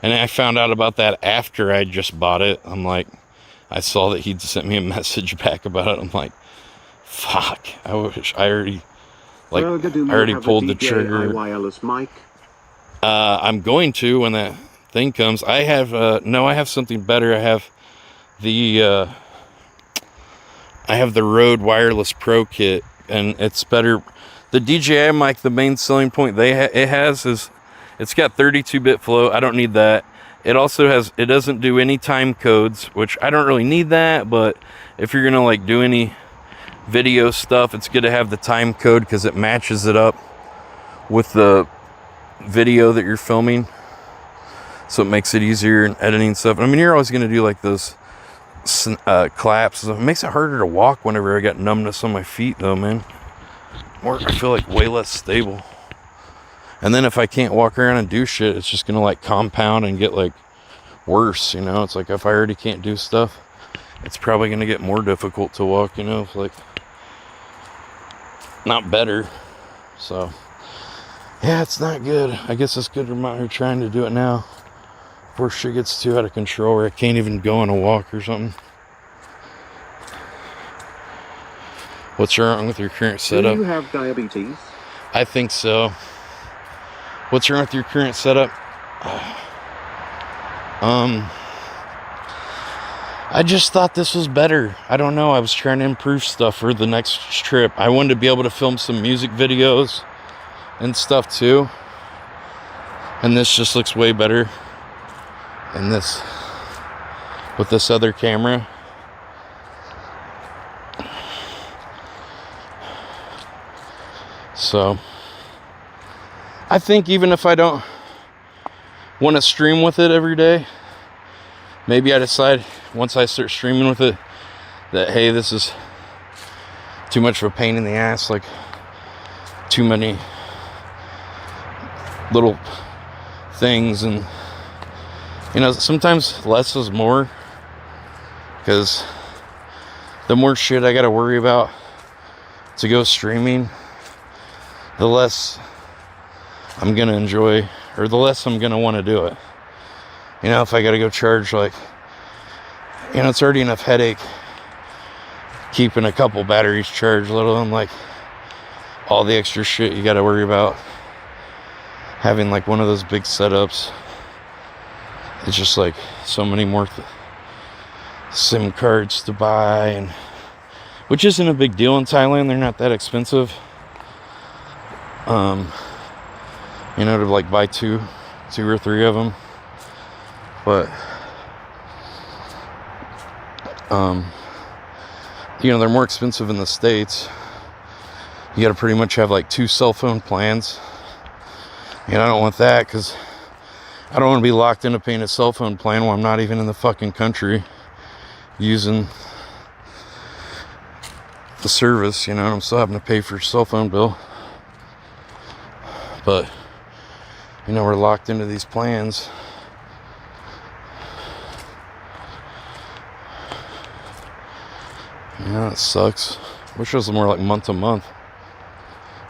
And I found out about that after I just bought it. I'm like, I saw that he'd sent me a message back about it. I'm like, fuck, I wish I already, like, Burger, I already pulled the trigger. Wireless mic? I'm going to when that thing comes. I have something better. I have the Rode Wireless Pro kit, and it's better. The DJI mic, the main selling point it has is it's got 32-bit flow. I don't need that. It also it doesn't do any time codes, which I don't really need that, but if you're gonna like do any video stuff, it's good to have the time code because it matches it up with the video that you're filming, so it makes it easier in editing stuff. I mean, you're always gonna do like those claps. It makes it harder to walk whenever I got numbness on my feet, though, man. I feel like way less stable. And then if I can't walk around and do shit, it's just gonna like compound and get like worse, you know. It's like if I already can't do stuff, it's probably gonna get more difficult to walk, you know. It's like not better. So yeah, it's not good. I guess it's good I'm out here trying to do it now before shit gets too out of control where I can't even go on a walk or something. What's wrong with your current setup? Do you have diabetes? I think so. What's wrong with your current setup? I just thought this was better. I don't know. I was trying to improve stuff for the next trip. I wanted to be able to film some music videos and stuff too. And this just looks way better. And this, with this other camera. So I think even if I don't want to stream with it every day, maybe I decide once I start streaming with it that, hey, this is too much of a pain in the ass, like too many little things. And you know, sometimes less is more, because the more shit I gotta worry about to go streaming, the less I'm gonna enjoy, or the less I'm gonna want to do it. You know, if I gotta go charge, like, you know, it's already enough headache keeping a couple batteries charged, let alone like all the extra shit you gotta worry about having like one of those big setups. It's just like so many more SIM cards to buy, and which isn't a big deal in Thailand. They're not that expensive. You know, to like buy two or three of them. But you know, they're more expensive in the States. You gotta pretty much have like 2 cell phone plans. And I don't want that, because I don't want to be locked into paying a cell phone plan while I'm not even in the fucking country using the service, you know. I'm still having to pay for a cell phone bill. But, you know, we're locked into these plans. Yeah, it sucks. Wish it was more like month to month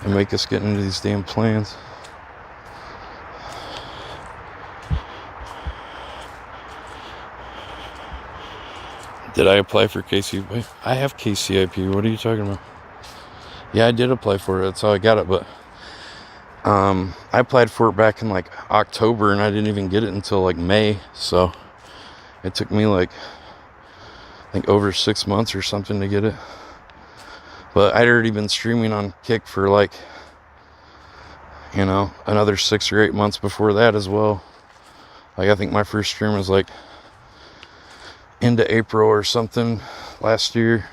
and make us get into these damn plans. Did I apply for KCIP? I have KCIP. What are you talking about? Yeah, I did apply for it. That's how I got it. But I applied for it back in like October, and I didn't even get it until like May. So it took me like, I think, over 6 months or something to get it. But I'd already been streaming on Kick for like, you know, another 6 or 8 months before that as well. Like, I think my first stream was like into April or something last year.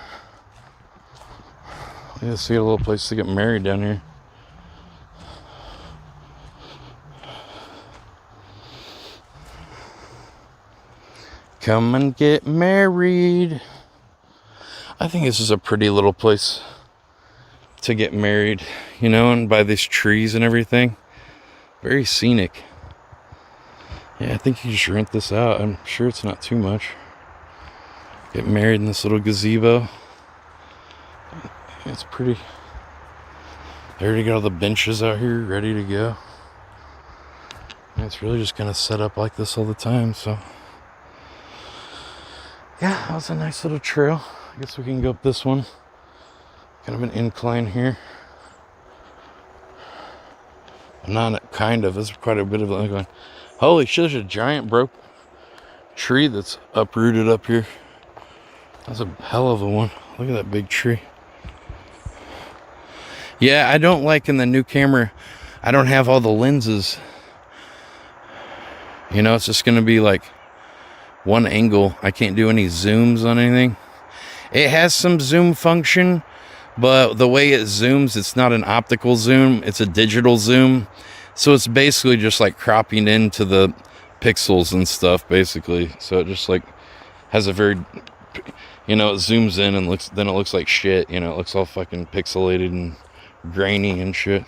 Yeah, see a little place to get married down here. Come and get married. I think this is a pretty little place to get married, you know, and by these trees and everything. Very scenic. Yeah, I think you just rent this out. I'm sure it's not too much. Get married in this little gazebo. It's pretty. They already got all the benches out here ready to go. And it's really just kind of set up like this all the time, so. Yeah, that was a nice little trail. I guess we can go up this one. Kind of an incline here. Not kind of, there's quite a bit of an incline. Holy shit, there's a giant broke tree that's uprooted up here. That's a hell of a one. Look at that big tree. Yeah, I don't like in the new camera, I don't have all the lenses. You know, it's just going to be like one angle. I can't do any zooms on anything. It has some zoom function, but the way it zooms, it's not an optical zoom, it's a digital zoom. So it's basically just like cropping into the pixels and stuff, basically. So it just like has a very, you know, it zooms in and then it looks like shit. You know, it looks all fucking pixelated and grainy and shit.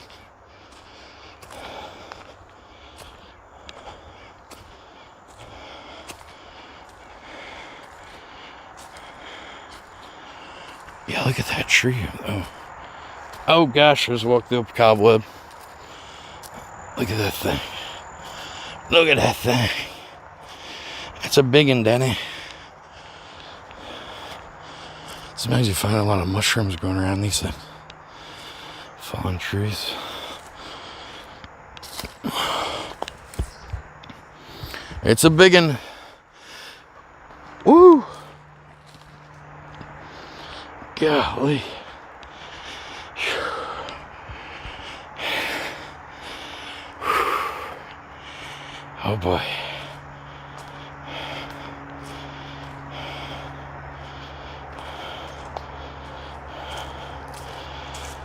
Yeah, look at that tree. Oh gosh, I just walked through a cobweb. Look at that thing. Look at that thing. It's a big one, Danny. Sometimes you find a lot of mushrooms growing around these things. Fallen trees. It's a big one. Woo! Golly. Oh boy.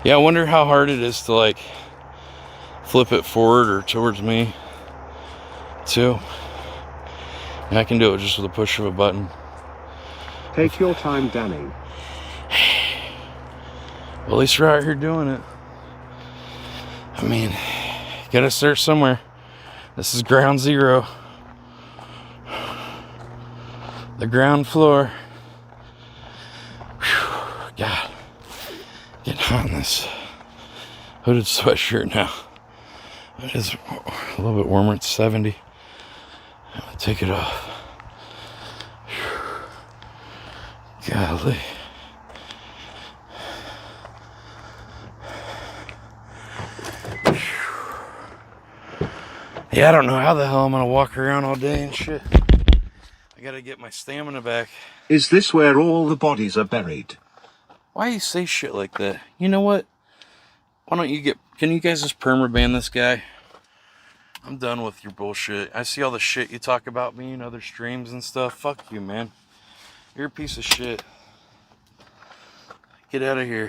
Yeah, I wonder how hard it is to like flip it forward or towards me too. And I can do it just with a push of a button. Take your time, Danny. Well, at least we're out here doing it. I mean, gotta start somewhere. This is ground zero. The ground floor. Whew, God. Getting hot in this hooded sweatshirt now. It is a little bit warmer. It's 70. I'm gonna take it off. Whew. Golly. Yeah, I don't know how the hell I'm gonna walk around all day and shit. I gotta get my stamina back. Is this where all the bodies are buried? Why you say shit like that? You know what? Why don't you can you guys just permaban this guy? I'm done with your bullshit. I see all the shit you talk about me in other streams and stuff. Fuck you, man. You're a piece of shit. Get out of here.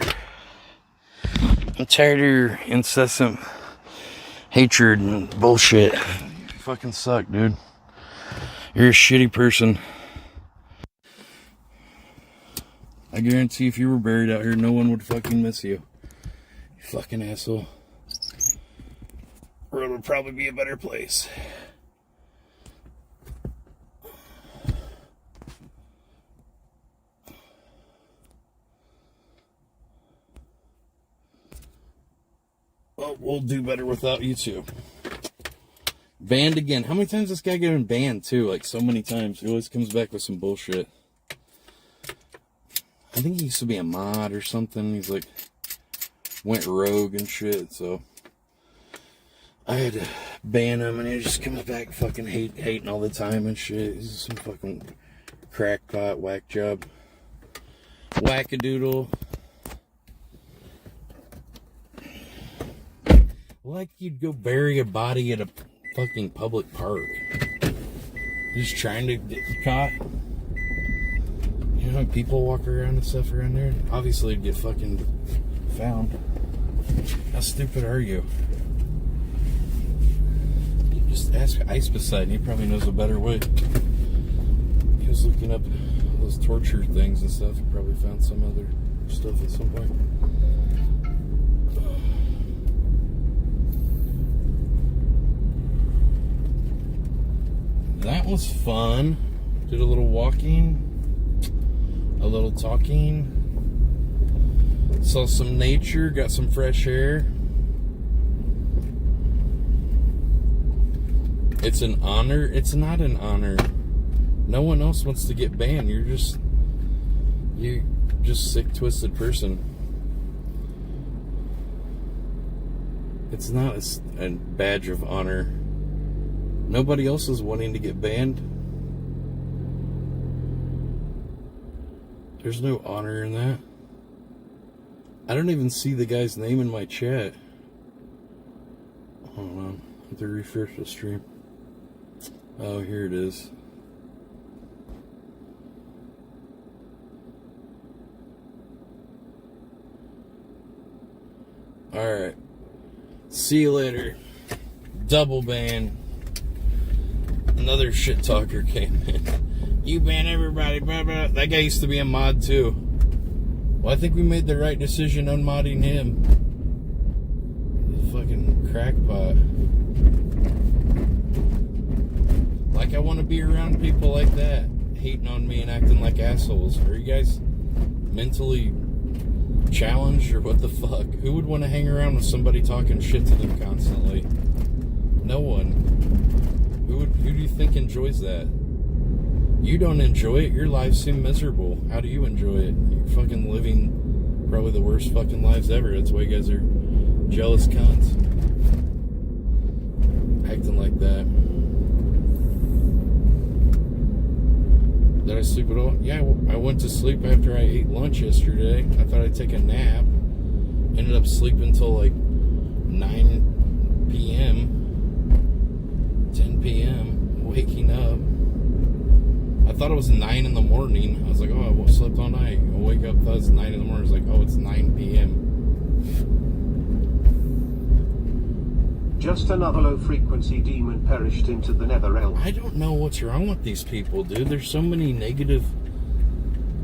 I'm tired of your incessant hatred and bullshit. You fucking suck, dude. You're a shitty person. I guarantee if you were buried out here, no one would fucking miss you. You fucking asshole. World would probably be a better place. Well, we'll do better without you too. Banned again. How many times this guy getting banned too? Like so many times. He always comes back with some bullshit. I think he used to be a mod or something. He's like went rogue and shit. So I had to ban him, and he just comes back fucking hating all the time and shit. He's some fucking crackpot, whack job, wackadoodle. Like you'd go bury a body at a fucking public park. Just trying to get caught. You know, people walk around and stuff around there. Obviously, it'd get fucking found. How stupid are you? You just ask Ice Poseidon. He probably knows a better way. He was looking up those torture things and stuff. He probably found some other stuff at some point. That was fun. Did a little walking, a little talking. Saw some nature, got some fresh air. It's an honor. It's not an honor. No one else wants to get banned. You're just sick, twisted person. It's not a badge of honor. Nobody else is wanting to get banned. There's no honor in that. I don't even see the guy's name in my chat. Hold on. I have to refresh the stream. Oh, here it is. Alright. See you later. Double ban. Another shit talker came in. You ban everybody, blah, blah. That guy used to be a mod too. Well, I think we made the right decision unmodding him. The fucking crackpot. Like, I want to be around people like that, hating on me and acting like assholes. Are you guys mentally challenged or what the fuck? Who would want to hang around with somebody talking shit to them constantly? No one. Who do you think enjoys that? You don't enjoy it. Your lives seem miserable. How do you enjoy it? You're fucking living probably the worst fucking lives ever. That's why you guys are jealous cunts. Acting like that. Did I sleep at all? Yeah, I went to sleep after I ate lunch yesterday. I thought I'd take a nap. Ended up sleeping till like 9 p.m. 10 p.m. Waking up. I thought it was 9 in the morning. I was like, oh, I slept all night. I wake up, thought it was 9 in the morning. I was like, oh, it's 9 p.m. Just another low-frequency demon perished into the nether realm. I don't know what's wrong with these people, dude. There's so many negative,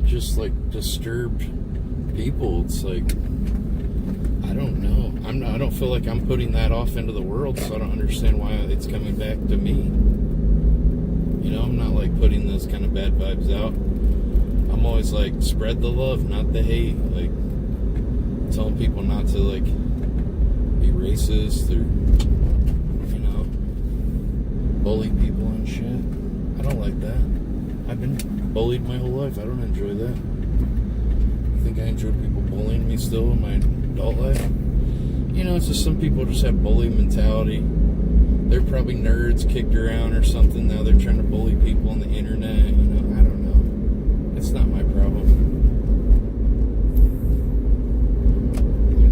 just like disturbed people. It's like, I don't know. I don't feel like I'm putting that off into the world, so I don't understand why it's coming back to me. You know, I'm not like putting those kind of bad vibes out. I'm always like, spread the love, not the hate. Like, telling people not to like be racist or, you know, bully people and shit. I don't like that. I've been bullied my whole life. I don't enjoy that. I think I enjoy people bullying me still in my adult life. You know, it's just some people just have bully mentality. They're probably nerds kicked around or something. Now they're trying to bully people on the internet. You know, I don't know. It's not my problem. You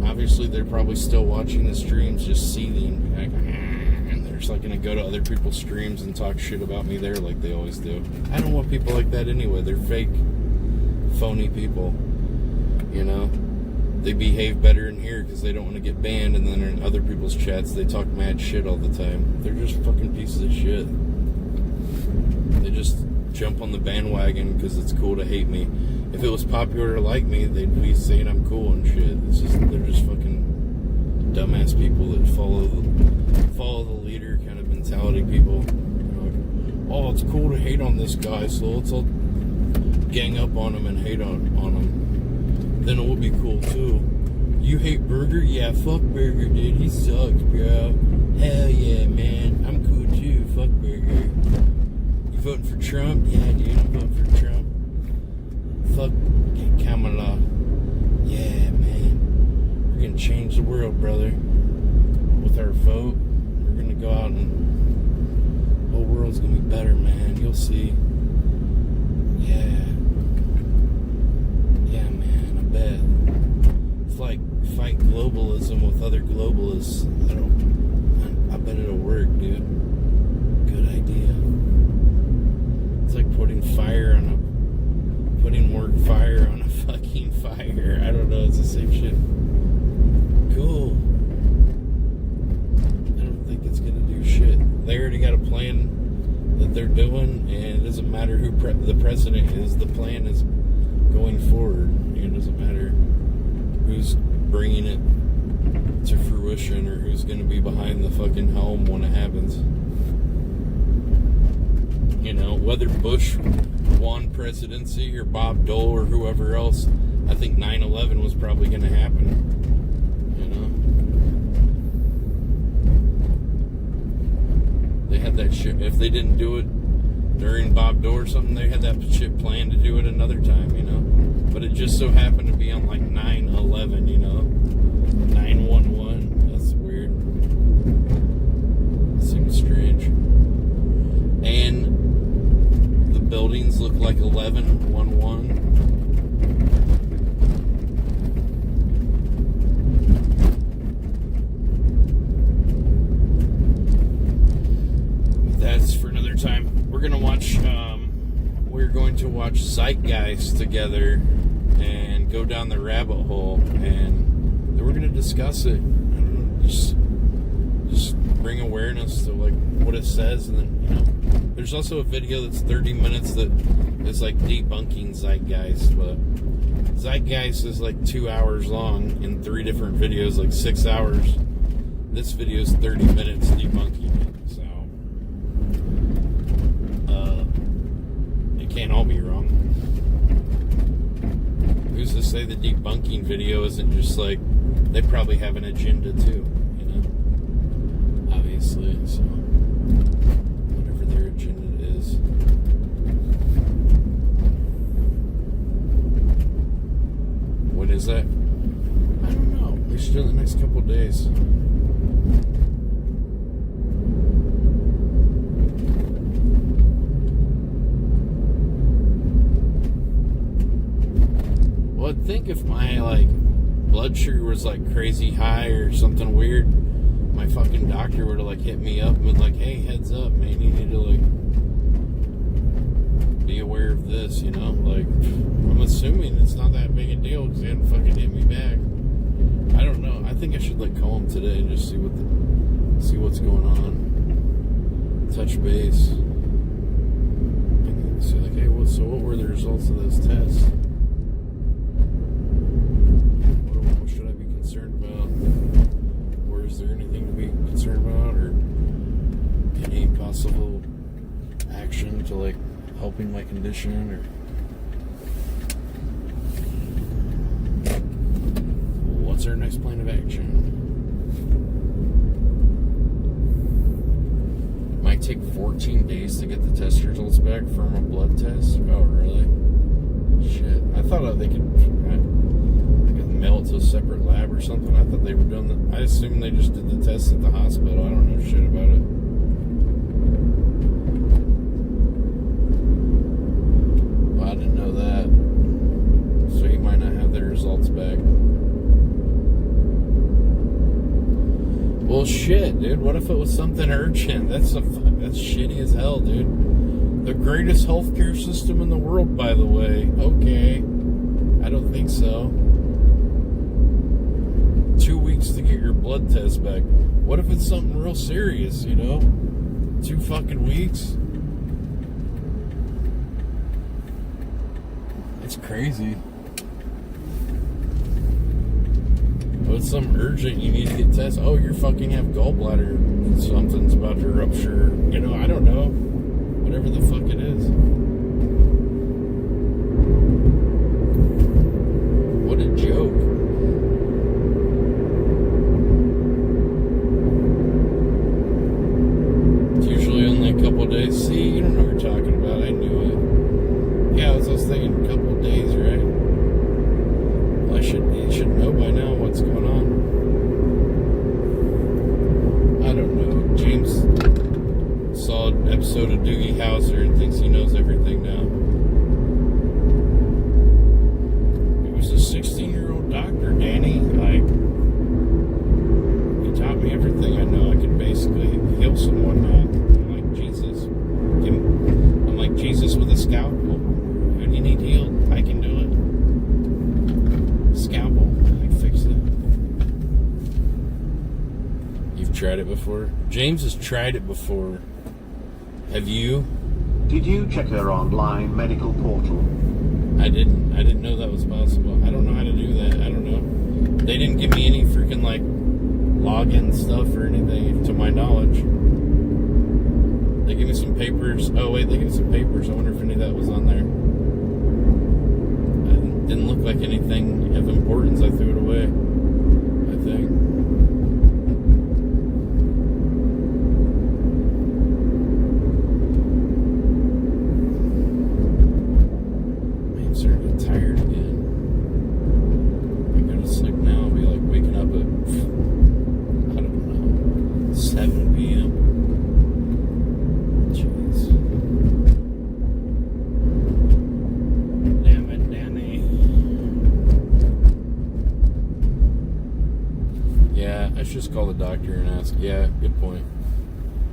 know? Obviously, they're probably still watching the streams, just seething. Like, and they're just like going to go to other people's streams and talk shit about me there like they always do. I don't want people like that anyway. They're fake, phony people. You know? They behave better in here because they don't want to get banned, and then in other people's chats they talk mad shit all the time. They're just fucking pieces of shit. They just jump on the bandwagon because it's cool to hate me. If it was popular to like me, they'd be saying I'm cool and shit. It's just, they're just fucking dumbass people that follow the leader kind of mentality people. Like, oh, it's cool to hate on this guy, so let's all gang up on him and hate on him. Then it would be cool too. You hate Burger? Yeah, fuck Burger, dude. He sucks, bro. Hell yeah, man. I'm cool too. Fuck Burger. You voting for Trump? Yeah, dude. I'm voting for Trump. Fuck Kamala. Yeah, man. We're gonna change the world, brother. With our vote, we're gonna go out and the whole world's gonna be better, man. You'll see. Yeah. Yeah, man. Bet. It's like fight globalism with other globalists. I bet it'll work, dude. Good idea. It's like putting fire on a putting more fire on a fucking fire. I don't know, it's the same shit. Cool. I don't think it's gonna do shit. They already got a plan that they're doing, and it doesn't matter who the president is. The plan is going forward. It doesn't matter who's bringing it to fruition or who's going to be behind the fucking helm when it happens. Whether Bush won presidency or Bob Dole or whoever else, I think 9/11 was probably going to happen. They had that shit. If they didn't do it during Bob Dole or something, they had that shit planned to do it another time, But it just so happened to be on like 9/11, 9/11. That's weird. Seems strange. And the buildings look like 11/11. That's for another time. We're going to watch Zeitgeist together and go down the rabbit hole, and then we're going to discuss it. I don't know, just bring awareness to like what it says, and then there's also a video that's 30 minutes that is like debunking Zeitgeist, but Zeitgeist is like 2 hours long in 3 different videos, like 6 hours. This video is 30 minutes debunking it, so it can't all be wrong. Who's to say the debunking video isn't just like, they probably have an agenda too, obviously, so whatever their agenda is. What is that? I don't know. We should do it the next couple of days. Well, I'd think if my blood sugar was crazy high or something weird, my fucking doctor would have hit me up and been like, hey, heads up, man, you need to be aware of this, I'm assuming it's not that big a deal because they hadn't fucking hit me back. I don't know. I think I should call him today and just see what's going on. Touch base. And say hey, what were the results of those tests? What should I be concerned about? Or is there anything to be concerned about, or any possible action to helping my condition, or what's our next plan of action? Might take 14 days to get the test results back from a blood test. Oh, really? Shit. I thought they could mail it to a separate lab or something. I thought they were doing that. I assumed they just did the test at the hospital. I don't know shit about it. Well, I didn't know that. So you might not have their results back. Well, shit, dude. What if it was something urgent? That's shitty as hell, dude. The greatest healthcare system in the world, by the way. Okay. I don't think so. 2 weeks to get your blood test back. What if it's something real serious, 2 fucking weeks? It's crazy. Oh, it's something urgent. You need to get tested. Oh, you fucking have gallbladder. Something's about to rupture. I don't know. Whatever the fuck it is. What a joke. It's usually only a couple of days. See, you don't know what you're talking about. I knew it. Yeah, I was thinking a couple of days, right? Well, you should know by now what's going on. I don't know. James saw an episode of Doogie Howser and thinks he knows everything now. He was a 16-year-old doctor, Danny. He taught me everything I know. I could basically heal someone now. I'm like Jesus. I'm like Jesus with a scalpel. Who do you need healed? I You've tried it before? James has tried it before. Have you? Did you check her online medical portal? I didn't. I didn't know that was possible. I don't know how to do that. I don't know. They didn't give me any freaking, like, login stuff or anything, to my knowledge. They gave me some papers. Oh, wait, they gave me some papers. I wonder if any of that was on there. It didn't look like anything of importance. I threw it away, I think. Man, I'm starting to get tired again. I go to sleep now, I'll be like waking up at, I don't know, 7 p.m. Jeez. Damn it, Danny. Yeah, I should just call the doctor and ask. Yeah, good point.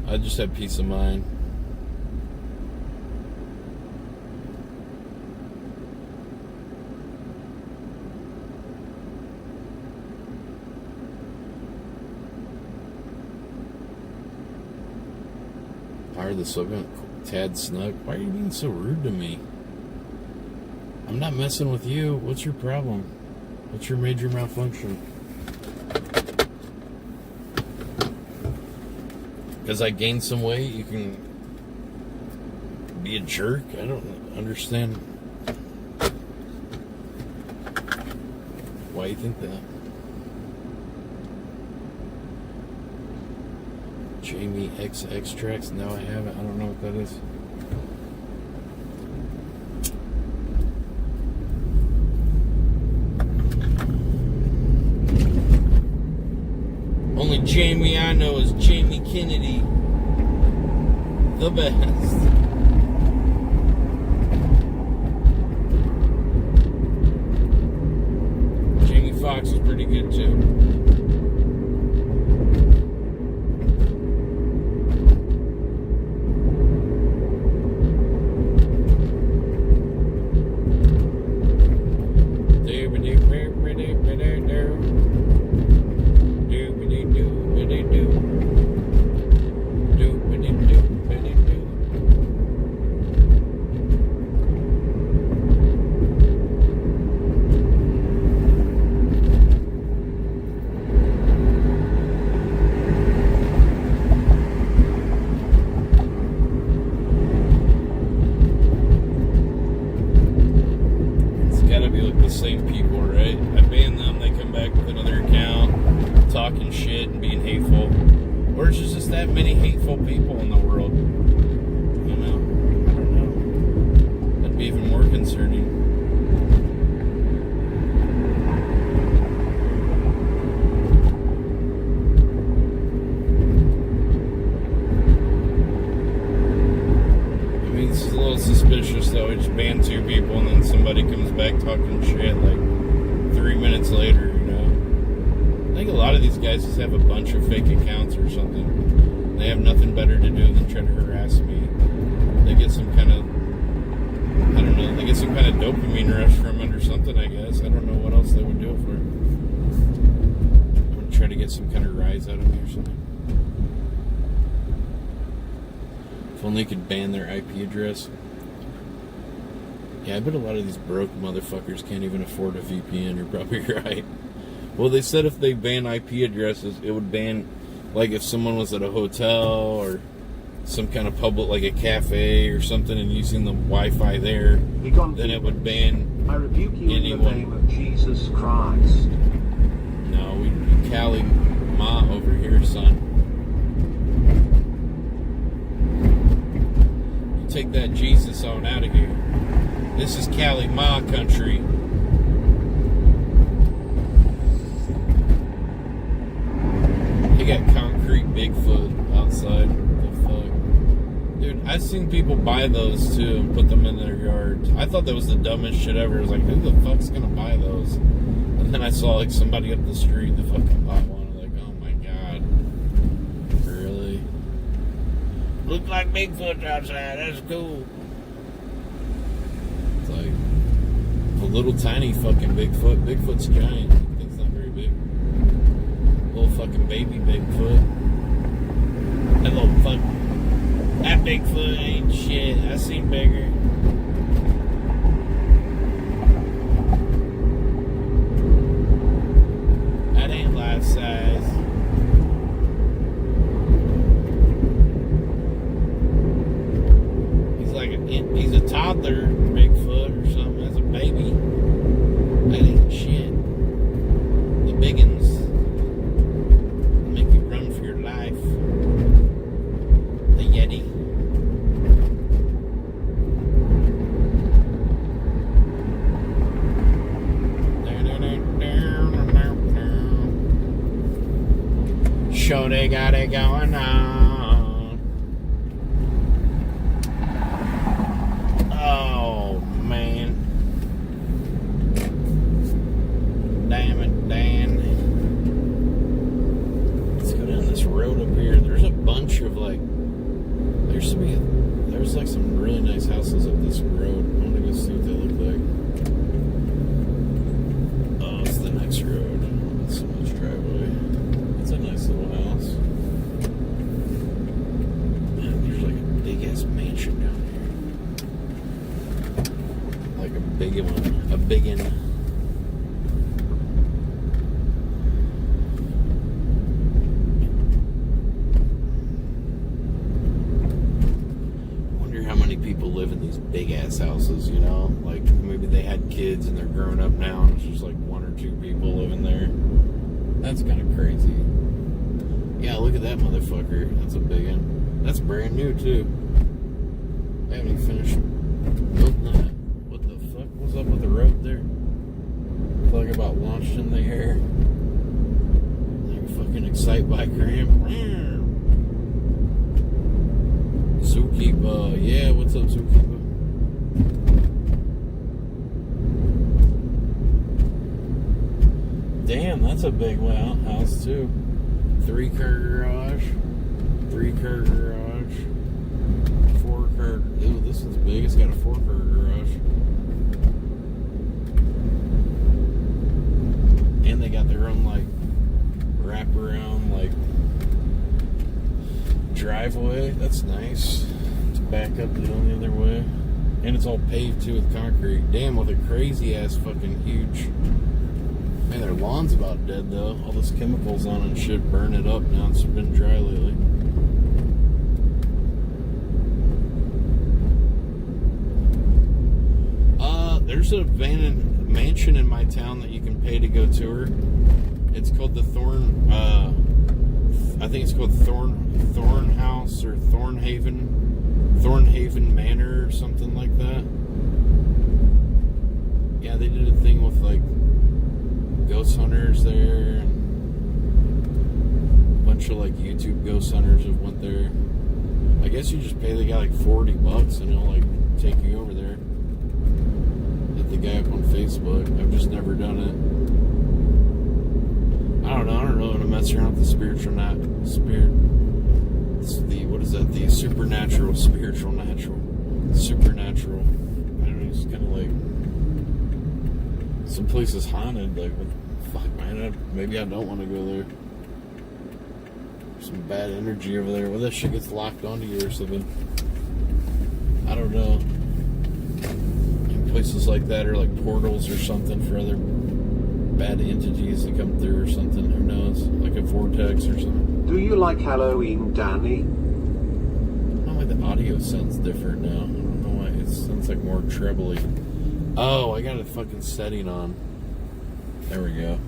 I just have peace of mind. Hire the slogan, Tad Snug. Why are you being so rude to me? I'm not messing with you. What's your problem? What's your major malfunction? Because I gained some weight, you can be a jerk? I don't understand why you think that. Jamie X extracts. No, I haven't. I don't know what that is. Only Jamie I know is Jamie Kennedy. The best. Jamie Foxx is pretty good too. Same people, right? I ban them, they come back with another account, talking shit and being hateful. Or it's just that many hateful people in the world. You know? I don't know. That'd be even more concerning. I mean, it's a little suspicious though. We just ban 2 people and then somebody comes back talking shit like 3 minutes later, you know. I think a lot of these guys just have a bunch of fake accounts or something. They have nothing better to do than try to harass me. They get some kind of, I don't know, they get some kind of dopamine rush from it or something, I guess. I don't know what else they would do it for. I would try to get some kind of rise out of me or something. If only they could ban their IP address. Yeah, I bet a lot of these broke motherfuckers can't even afford a VPN. You're probably right. Well, they said if they ban IP addresses, it would ban, like, if someone was at a hotel or some kind of public, like a cafe or something, and using the Wi-Fi there, then it would ban I rebuke you anyone. in the name of Jesus Christ. No, we Cali Ma over here, son. You take that Jesus on out of here. This is Cali Ma country. They got concrete Bigfoot outside. What the fuck? Dude, I've seen people buy those too and put them in their yards. I thought that was the dumbest shit ever. I was like, who the fuck's gonna buy those? And then I saw like somebody up the street that fucking bought one. I'm like, oh my god. Really? Look like Bigfoot's outside. That's cool. It's like a little tiny fucking Bigfoot. Bigfoot's giant. It's not very big. Little fucking baby Bigfoot. That little fuck. That Bigfoot ain't shit. I seen bigger. That ain't life size. He's a toddler, Bigfoot or something. That's a baby. That ain't shit. The biggins make you run for your life. The Yeti. Sure they got it going on. Oh, man. Damn it, Dan. Let's go down this road up here. There's a bunch of, like, there's like some really nice houses up this road. I'm gonna go see what they look like. Oh, it's the next road. That's so much driveway. It's a nice little house. Man, there's like a big ass mansion down here. Like a big one. A big one. People live in these big ass houses, you know, like maybe they had kids and they're growing up now and it's just like one or two people living there. That's kind of crazy. Yeah, look at that motherfucker. That's a big one. That's brand new too. I haven't even finished building that. What the fuck was up with the road there? I feel like about launched in the air. Like a fucking Excite Bike ramp. Zookeeper, yeah, what's up, Zookeeper? Damn, that's a big house too. 3-car garage, 3-car garage, 4-car. Ew, this one's big. It's got a 4-car garage, and they got their own like wraparound like driveway. That's nice to back up the only other way, and it's all paved too with concrete. Damn, with a crazy ass fucking huge. Man, their lawn's about dead though. All those chemicals on and shit burn it up now. It's been dry lately. There's a abandoned mansion in my town that you can pay to go tour. It's called the Thorn. I think it's called Thorn House or Thornhaven Manor or something like that. Yeah, they did a thing with like ghost hunters there, and a bunch of like YouTube ghost hunters have went there. I guess you just pay the guy like $40 and he'll like take you over there. Hit the guy up on Facebook. I've just never done it. I don't know. I don't really want to mess around with the spiritual what is that? The supernatural, spiritual, natural, supernatural. I don't know. It's kind of like some places haunted. Like, what the fuck, man? Maybe I don't want to go there. There's some bad energy over there. Well, that shit gets locked onto you or something. I don't know. And places like that are like portals or something for other bad entities that come through or something. Who knows? Like a vortex or something. Do you like Halloween, Danny? Oh, like the audio sounds different now. I don't know why. It sounds like more trebly. Oh, I got a fucking setting on. There we go.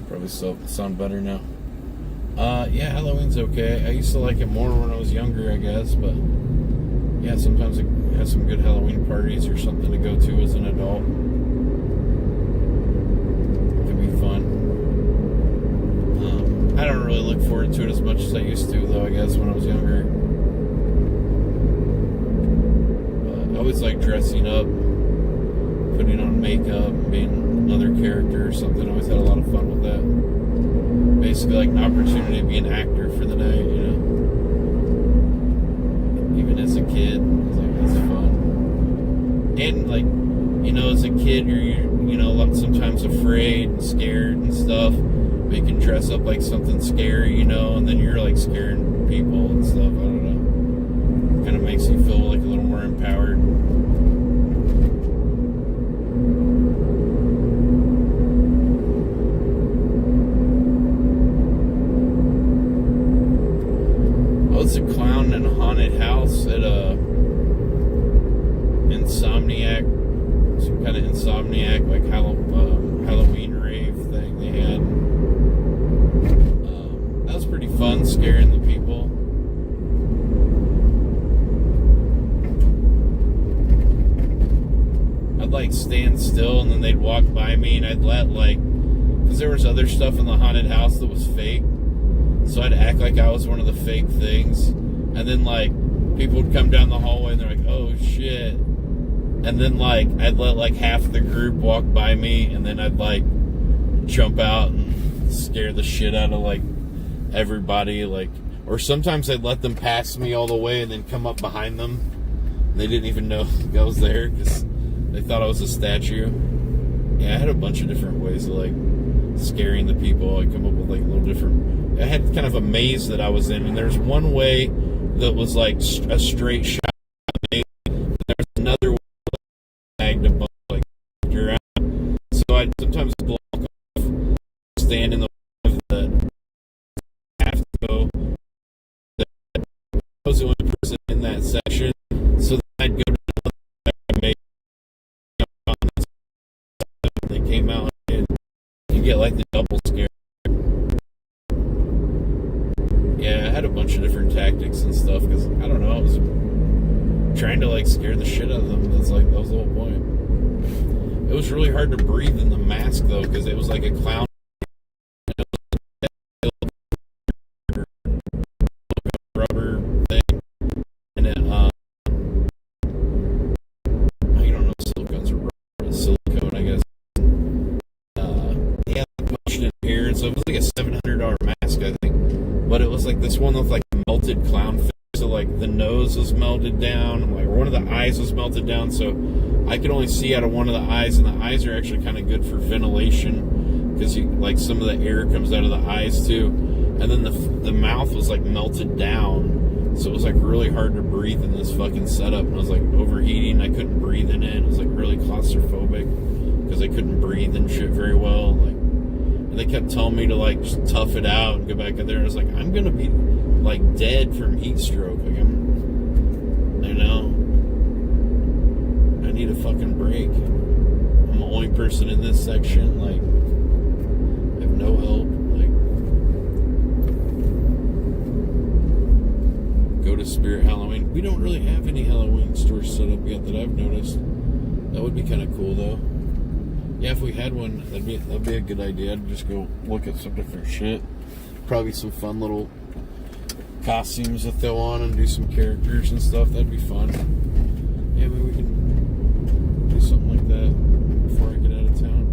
Probably sound better now. Yeah, Halloween's okay. I used to like it more when I was younger, I guess, but yeah, sometimes it has some good Halloween parties or something to go to as an adult. I don't really look forward to it as much as I used to, though, I guess, when I was younger. I always liked dressing up, putting on makeup, being another character or something. I always had a lot of fun with that. Basically, like an opportunity to be an actor for the night, you know? Even as a kid, I was like, that's fun. And, like, you know, as a kid, you're sometimes afraid and scared and stuff. you can dress up like something scary, you know, and then you're like scaring people and stuff. I don't know. Kind of makes you feel like a little more empowered. I was a clown in a haunted house at a insomniac, some kind of insomniac like Halloween rave thing they had. That was pretty fun, scaring the people. I'd like stand still and then they'd walk by me and I'd let because there was other stuff in the haunted house that was fake, so I'd act like I was one of the fake things, and then people would come down the hallway and they're like, oh shit, and then I'd let half the group walk by me, and then I'd jump out and scare the shit out of everybody, or sometimes I'd let them pass me all the way and then come up behind them. They didn't even know I was there because they thought I was a statue. Yeah, I had a bunch of different ways of scaring the people. I come up with little different. I had kind of a maze that I was in, and there's one way that was a straight shot. There's another way that a bunch you're out. So I'd sometimes block off, stand in the way of the have to go. I was the only person in that section, so then I'd go to another maze. They came out and you get the double scare. Yeah, I had a bunch of different tactics and stuff because I don't know, I was trying to scare the shit out of them. That was the whole point. It was really hard to breathe in the mask though because it was like a clown. Rubber thing, and it you don't know silicones or rubber, silicone, I guess. Yeah, motion in here, and so it was like a $700 mask, I think. But it was this one with a melted clown face, so the nose was melted down, and one of the eyes was melted down, so I could only see out of one of the eyes, and the eyes are actually kind of good for ventilation because some of the air comes out of the eyes too. And then the mouth was melted down, so it was really hard to breathe in this fucking setup, and I was overheating. I couldn't breathe in it. It was really claustrophobic because I couldn't breathe and shit very well. And they kept telling me to just tough it out and go back in there. I was I'm gonna be dead from heat stroke. I need a fucking break. I'm the only person in this section. I have no help. Go to Spirit Halloween. We don't really have any Halloween stores set up yet that I've noticed. That would be kind of cool though. Yeah, if we had one, that'd be a good idea. I'd just go look at some different shit. Probably some fun little costumes to throw on and do some characters and stuff. That'd be fun. Yeah, maybe we can do something like that before I get out of town.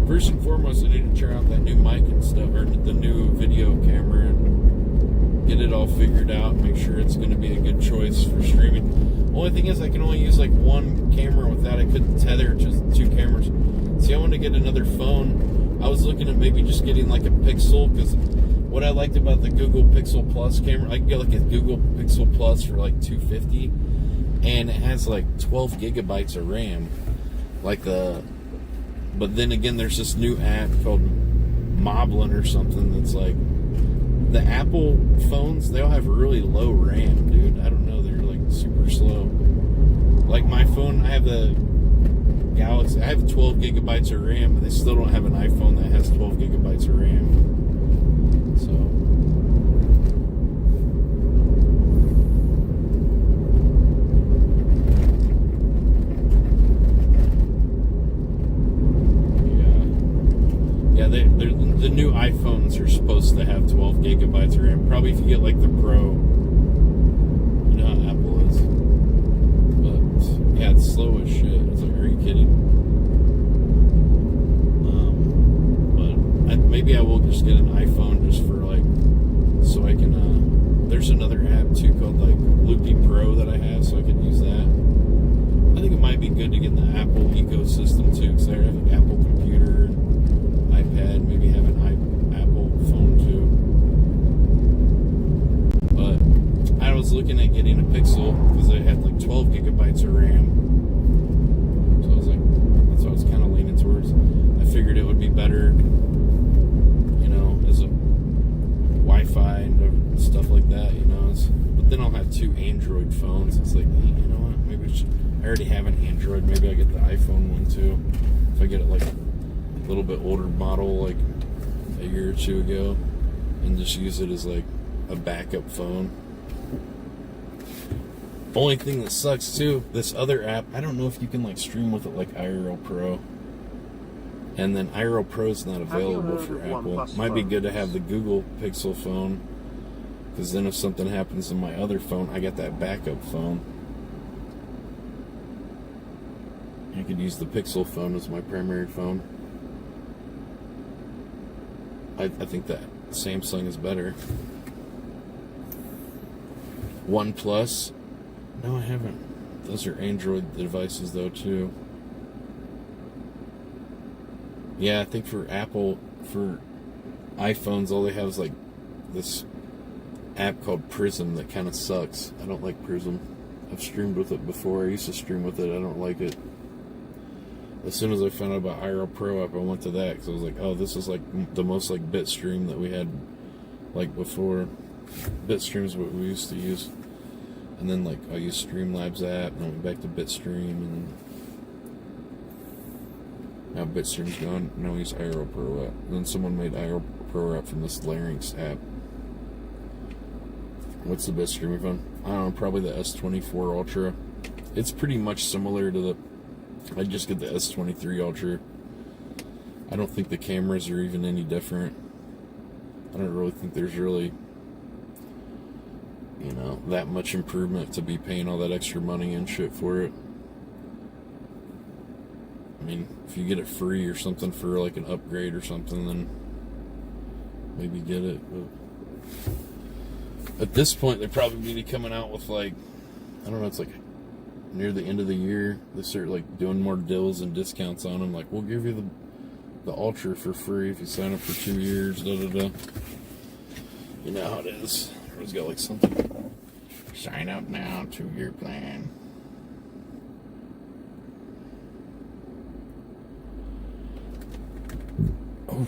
First and foremost, I need to try out that new mic and stuff, or the new video camera, and get it all figured out. Make sure it's going to be a good choice for streaming. Only thing is, I can only use one camera with that. I couldn't tether it to 2 cameras. See, I want to get another phone. I was looking at maybe just getting a Pixel, because what I liked about the Google Pixel Plus camera, I can get a Google Pixel Plus for $250, and it has 12 gigabytes of RAM. But then again, there's this new app called Moblin or something that's the Apple phones, they all have really low RAM, dude. I don't know, they're super slow. My phone, I have the Galaxy, I have 12 gigabytes of RAM, and they still don't have an iPhone that has 12 gigabytes of RAM. So yeah, the new iPhones are supposed to have 12 gigabytes of RAM. Probably if you get the Pro. You know how Apple is. But yeah, it's slow as shit. It's are you kidding? But maybe I will just get an iPhone just for so I can. There's another app too called Loopy Pro that I have, so I could use that. I think it might be good to get in the Apple ecosystem too, because I have an Apple computer. got 2 Android phones. It's like, you know what? Maybe I already have an Android. Maybe I get the iPhone one too. If I get it like a little bit older model, like a year or 2 ago, and just use it as like a backup phone. Only thing that sucks too, this other app, I don't know if you can like stream with it like IRL Pro. And then IRL Pro is not available for Apple. Might be good to have the Google Pixel phone, because then if something happens in my other phone, I got that backup phone. I could use the Pixel phone as my primary phone. I think that Samsung is better. OnePlus? No, I haven't. Those are Android devices though too. Yeah, I think for Apple, for iPhones, all they have is like this app called Prism that kind of sucks. I don't like Prism. I've streamed with it before. I used to stream with it. I don't like it. As soon as I found out about IRL Pro app, I went to that because I was like, oh, this is like the most like Bitstream that we had like before. Bitstream is what we used to use. And then like I used Streamlabs app, and I went back to Bitstream, and now Bitstream's gone. Now we use IRL Pro app. And then someone made IRL Pro app from this Larynx app. What's the best streaming phone? I don't know, probably the S24 Ultra. It's pretty much similar to the... I just get the S23 Ultra. I don't think the cameras are even any different. I don't really think there's really, you know, that much improvement to be paying all that extra money and shit for it. I mean, if you get it free or something for like an upgrade or something, then maybe get it. But at this point, they probably need to be coming out with like, I don't know, it's like near the end of the year, they start like doing more deals and discounts on them. Like, we'll give you the Ultra for free if you sign up for 2 years. Da da da. You know how it is. Everyone's got like something. Sign up now, 2-year plan. Oh.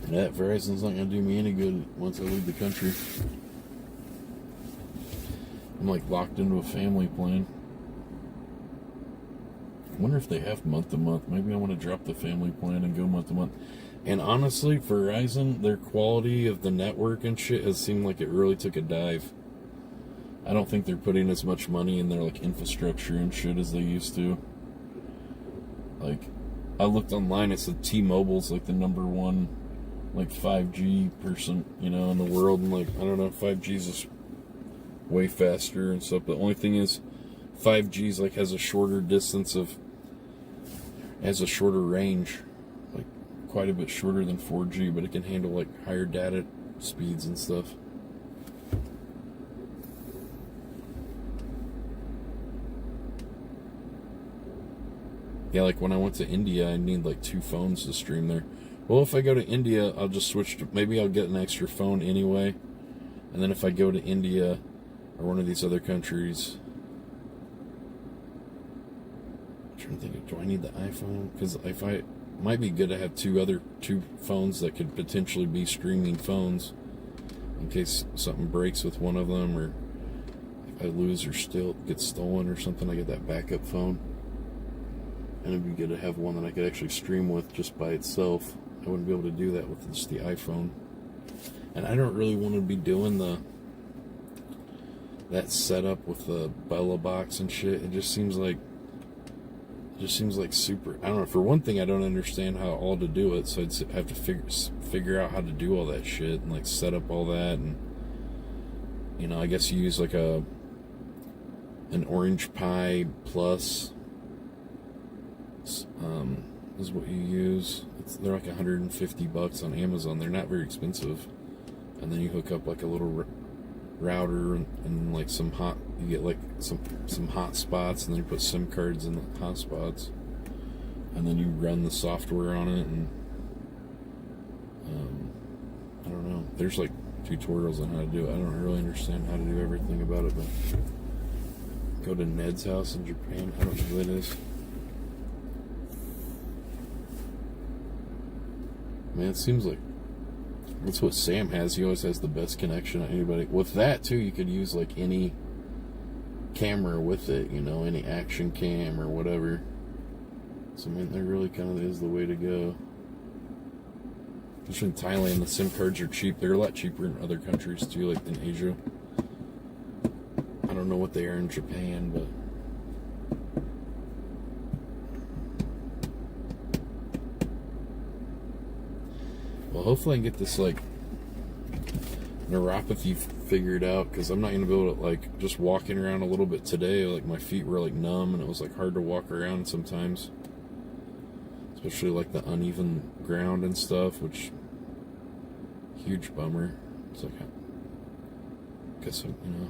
That Verizon's not gonna do me any good once I leave the country. I'm like locked into a family plan. I wonder if they have month to month. Maybe I want to drop the family plan and go month to month. And honestly, Verizon, their quality of the network and shit has seemed like it really took a dive. I don't think they're putting as much money in their like infrastructure and shit as they used to. Like, I looked online, it said T-Mobile's like the #1 like 5G person, you know, in the world, and like, I don't know, 5G's is way faster and stuff, but the only thing is 5G's like has a shorter distance has a shorter range, like quite a bit shorter than 4G, but it can handle like higher data speeds and stuff. Yeah, like when I went to India, I need like 2 phones to stream there. Well, if I go to India, I'll just switch to, maybe I'll get an extra phone anyway. And then if I go to India or one of these other countries, I'm trying to think of, do I need the iPhone? Because if it might be good to have two phones that could potentially be streaming phones in case something breaks with one of them, or if I lose or get stolen or something, I get that backup phone. And it'd be good to have one that I could actually stream with just by itself. I wouldn't be able to do that with just the iPhone. And I don't really want to be doing that setup with the Bella box and shit. It just seems like super, I don't know. For one thing, I don't understand how all to do it, so I'd have to figure out how to do all that shit and like set up all that. And you know, I guess you use like an Orange Pi Plus is what you use. They're like $150 on Amazon. They're not very expensive. And then you hook up like a little router and like you get like some hot spots, and then you put SIM cards in the hot spots, and then you run the software on it. And I don't know. There's like tutorials on how to do it. I don't really understand how to do everything about it, but go to Ned's house in Japan. I don't know who that is. Man, it seems like That's what Sam has. He always has the best connection on anybody. With that, too, you could use, like, any camera with it, you know, any action cam or whatever. So, I mean, that really kind of is the way to go. Especially in Thailand, the SIM cards are cheap. They're a lot cheaper in other countries, too, like in Asia. I don't know what they are in Japan, but... Well, hopefully I can get this, like, neuropathy figured out, because I'm not going to be able to, like, just walking around a little bit today, like, my feet were, like, numb, and it was, like, hard to walk around sometimes. Especially, like, the uneven ground and stuff, which, huge bummer. It's like, I guess, you know,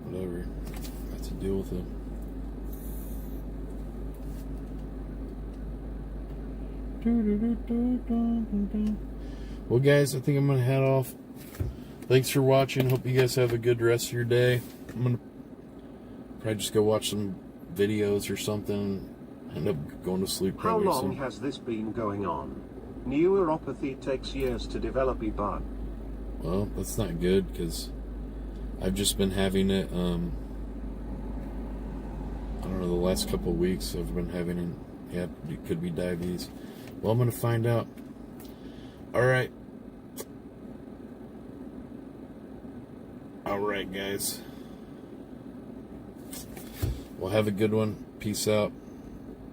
whatever. I have to deal with it. Well, guys, I think I'm going to head off. Thanks for watching. Hope you guys have a good rest of your day. I'm going to probably just go watch some videos or something. End up going to sleep How probably long soon. has this been going on? Neuropathy takes years to develop, but Well, that's not good, because I've just been having it, I don't know, the last couple of weeks I've been having it. Yeah, it could be diabetes. Well, I'm going to find out. Alright. Alright, guys. Well, have a good one. Peace out.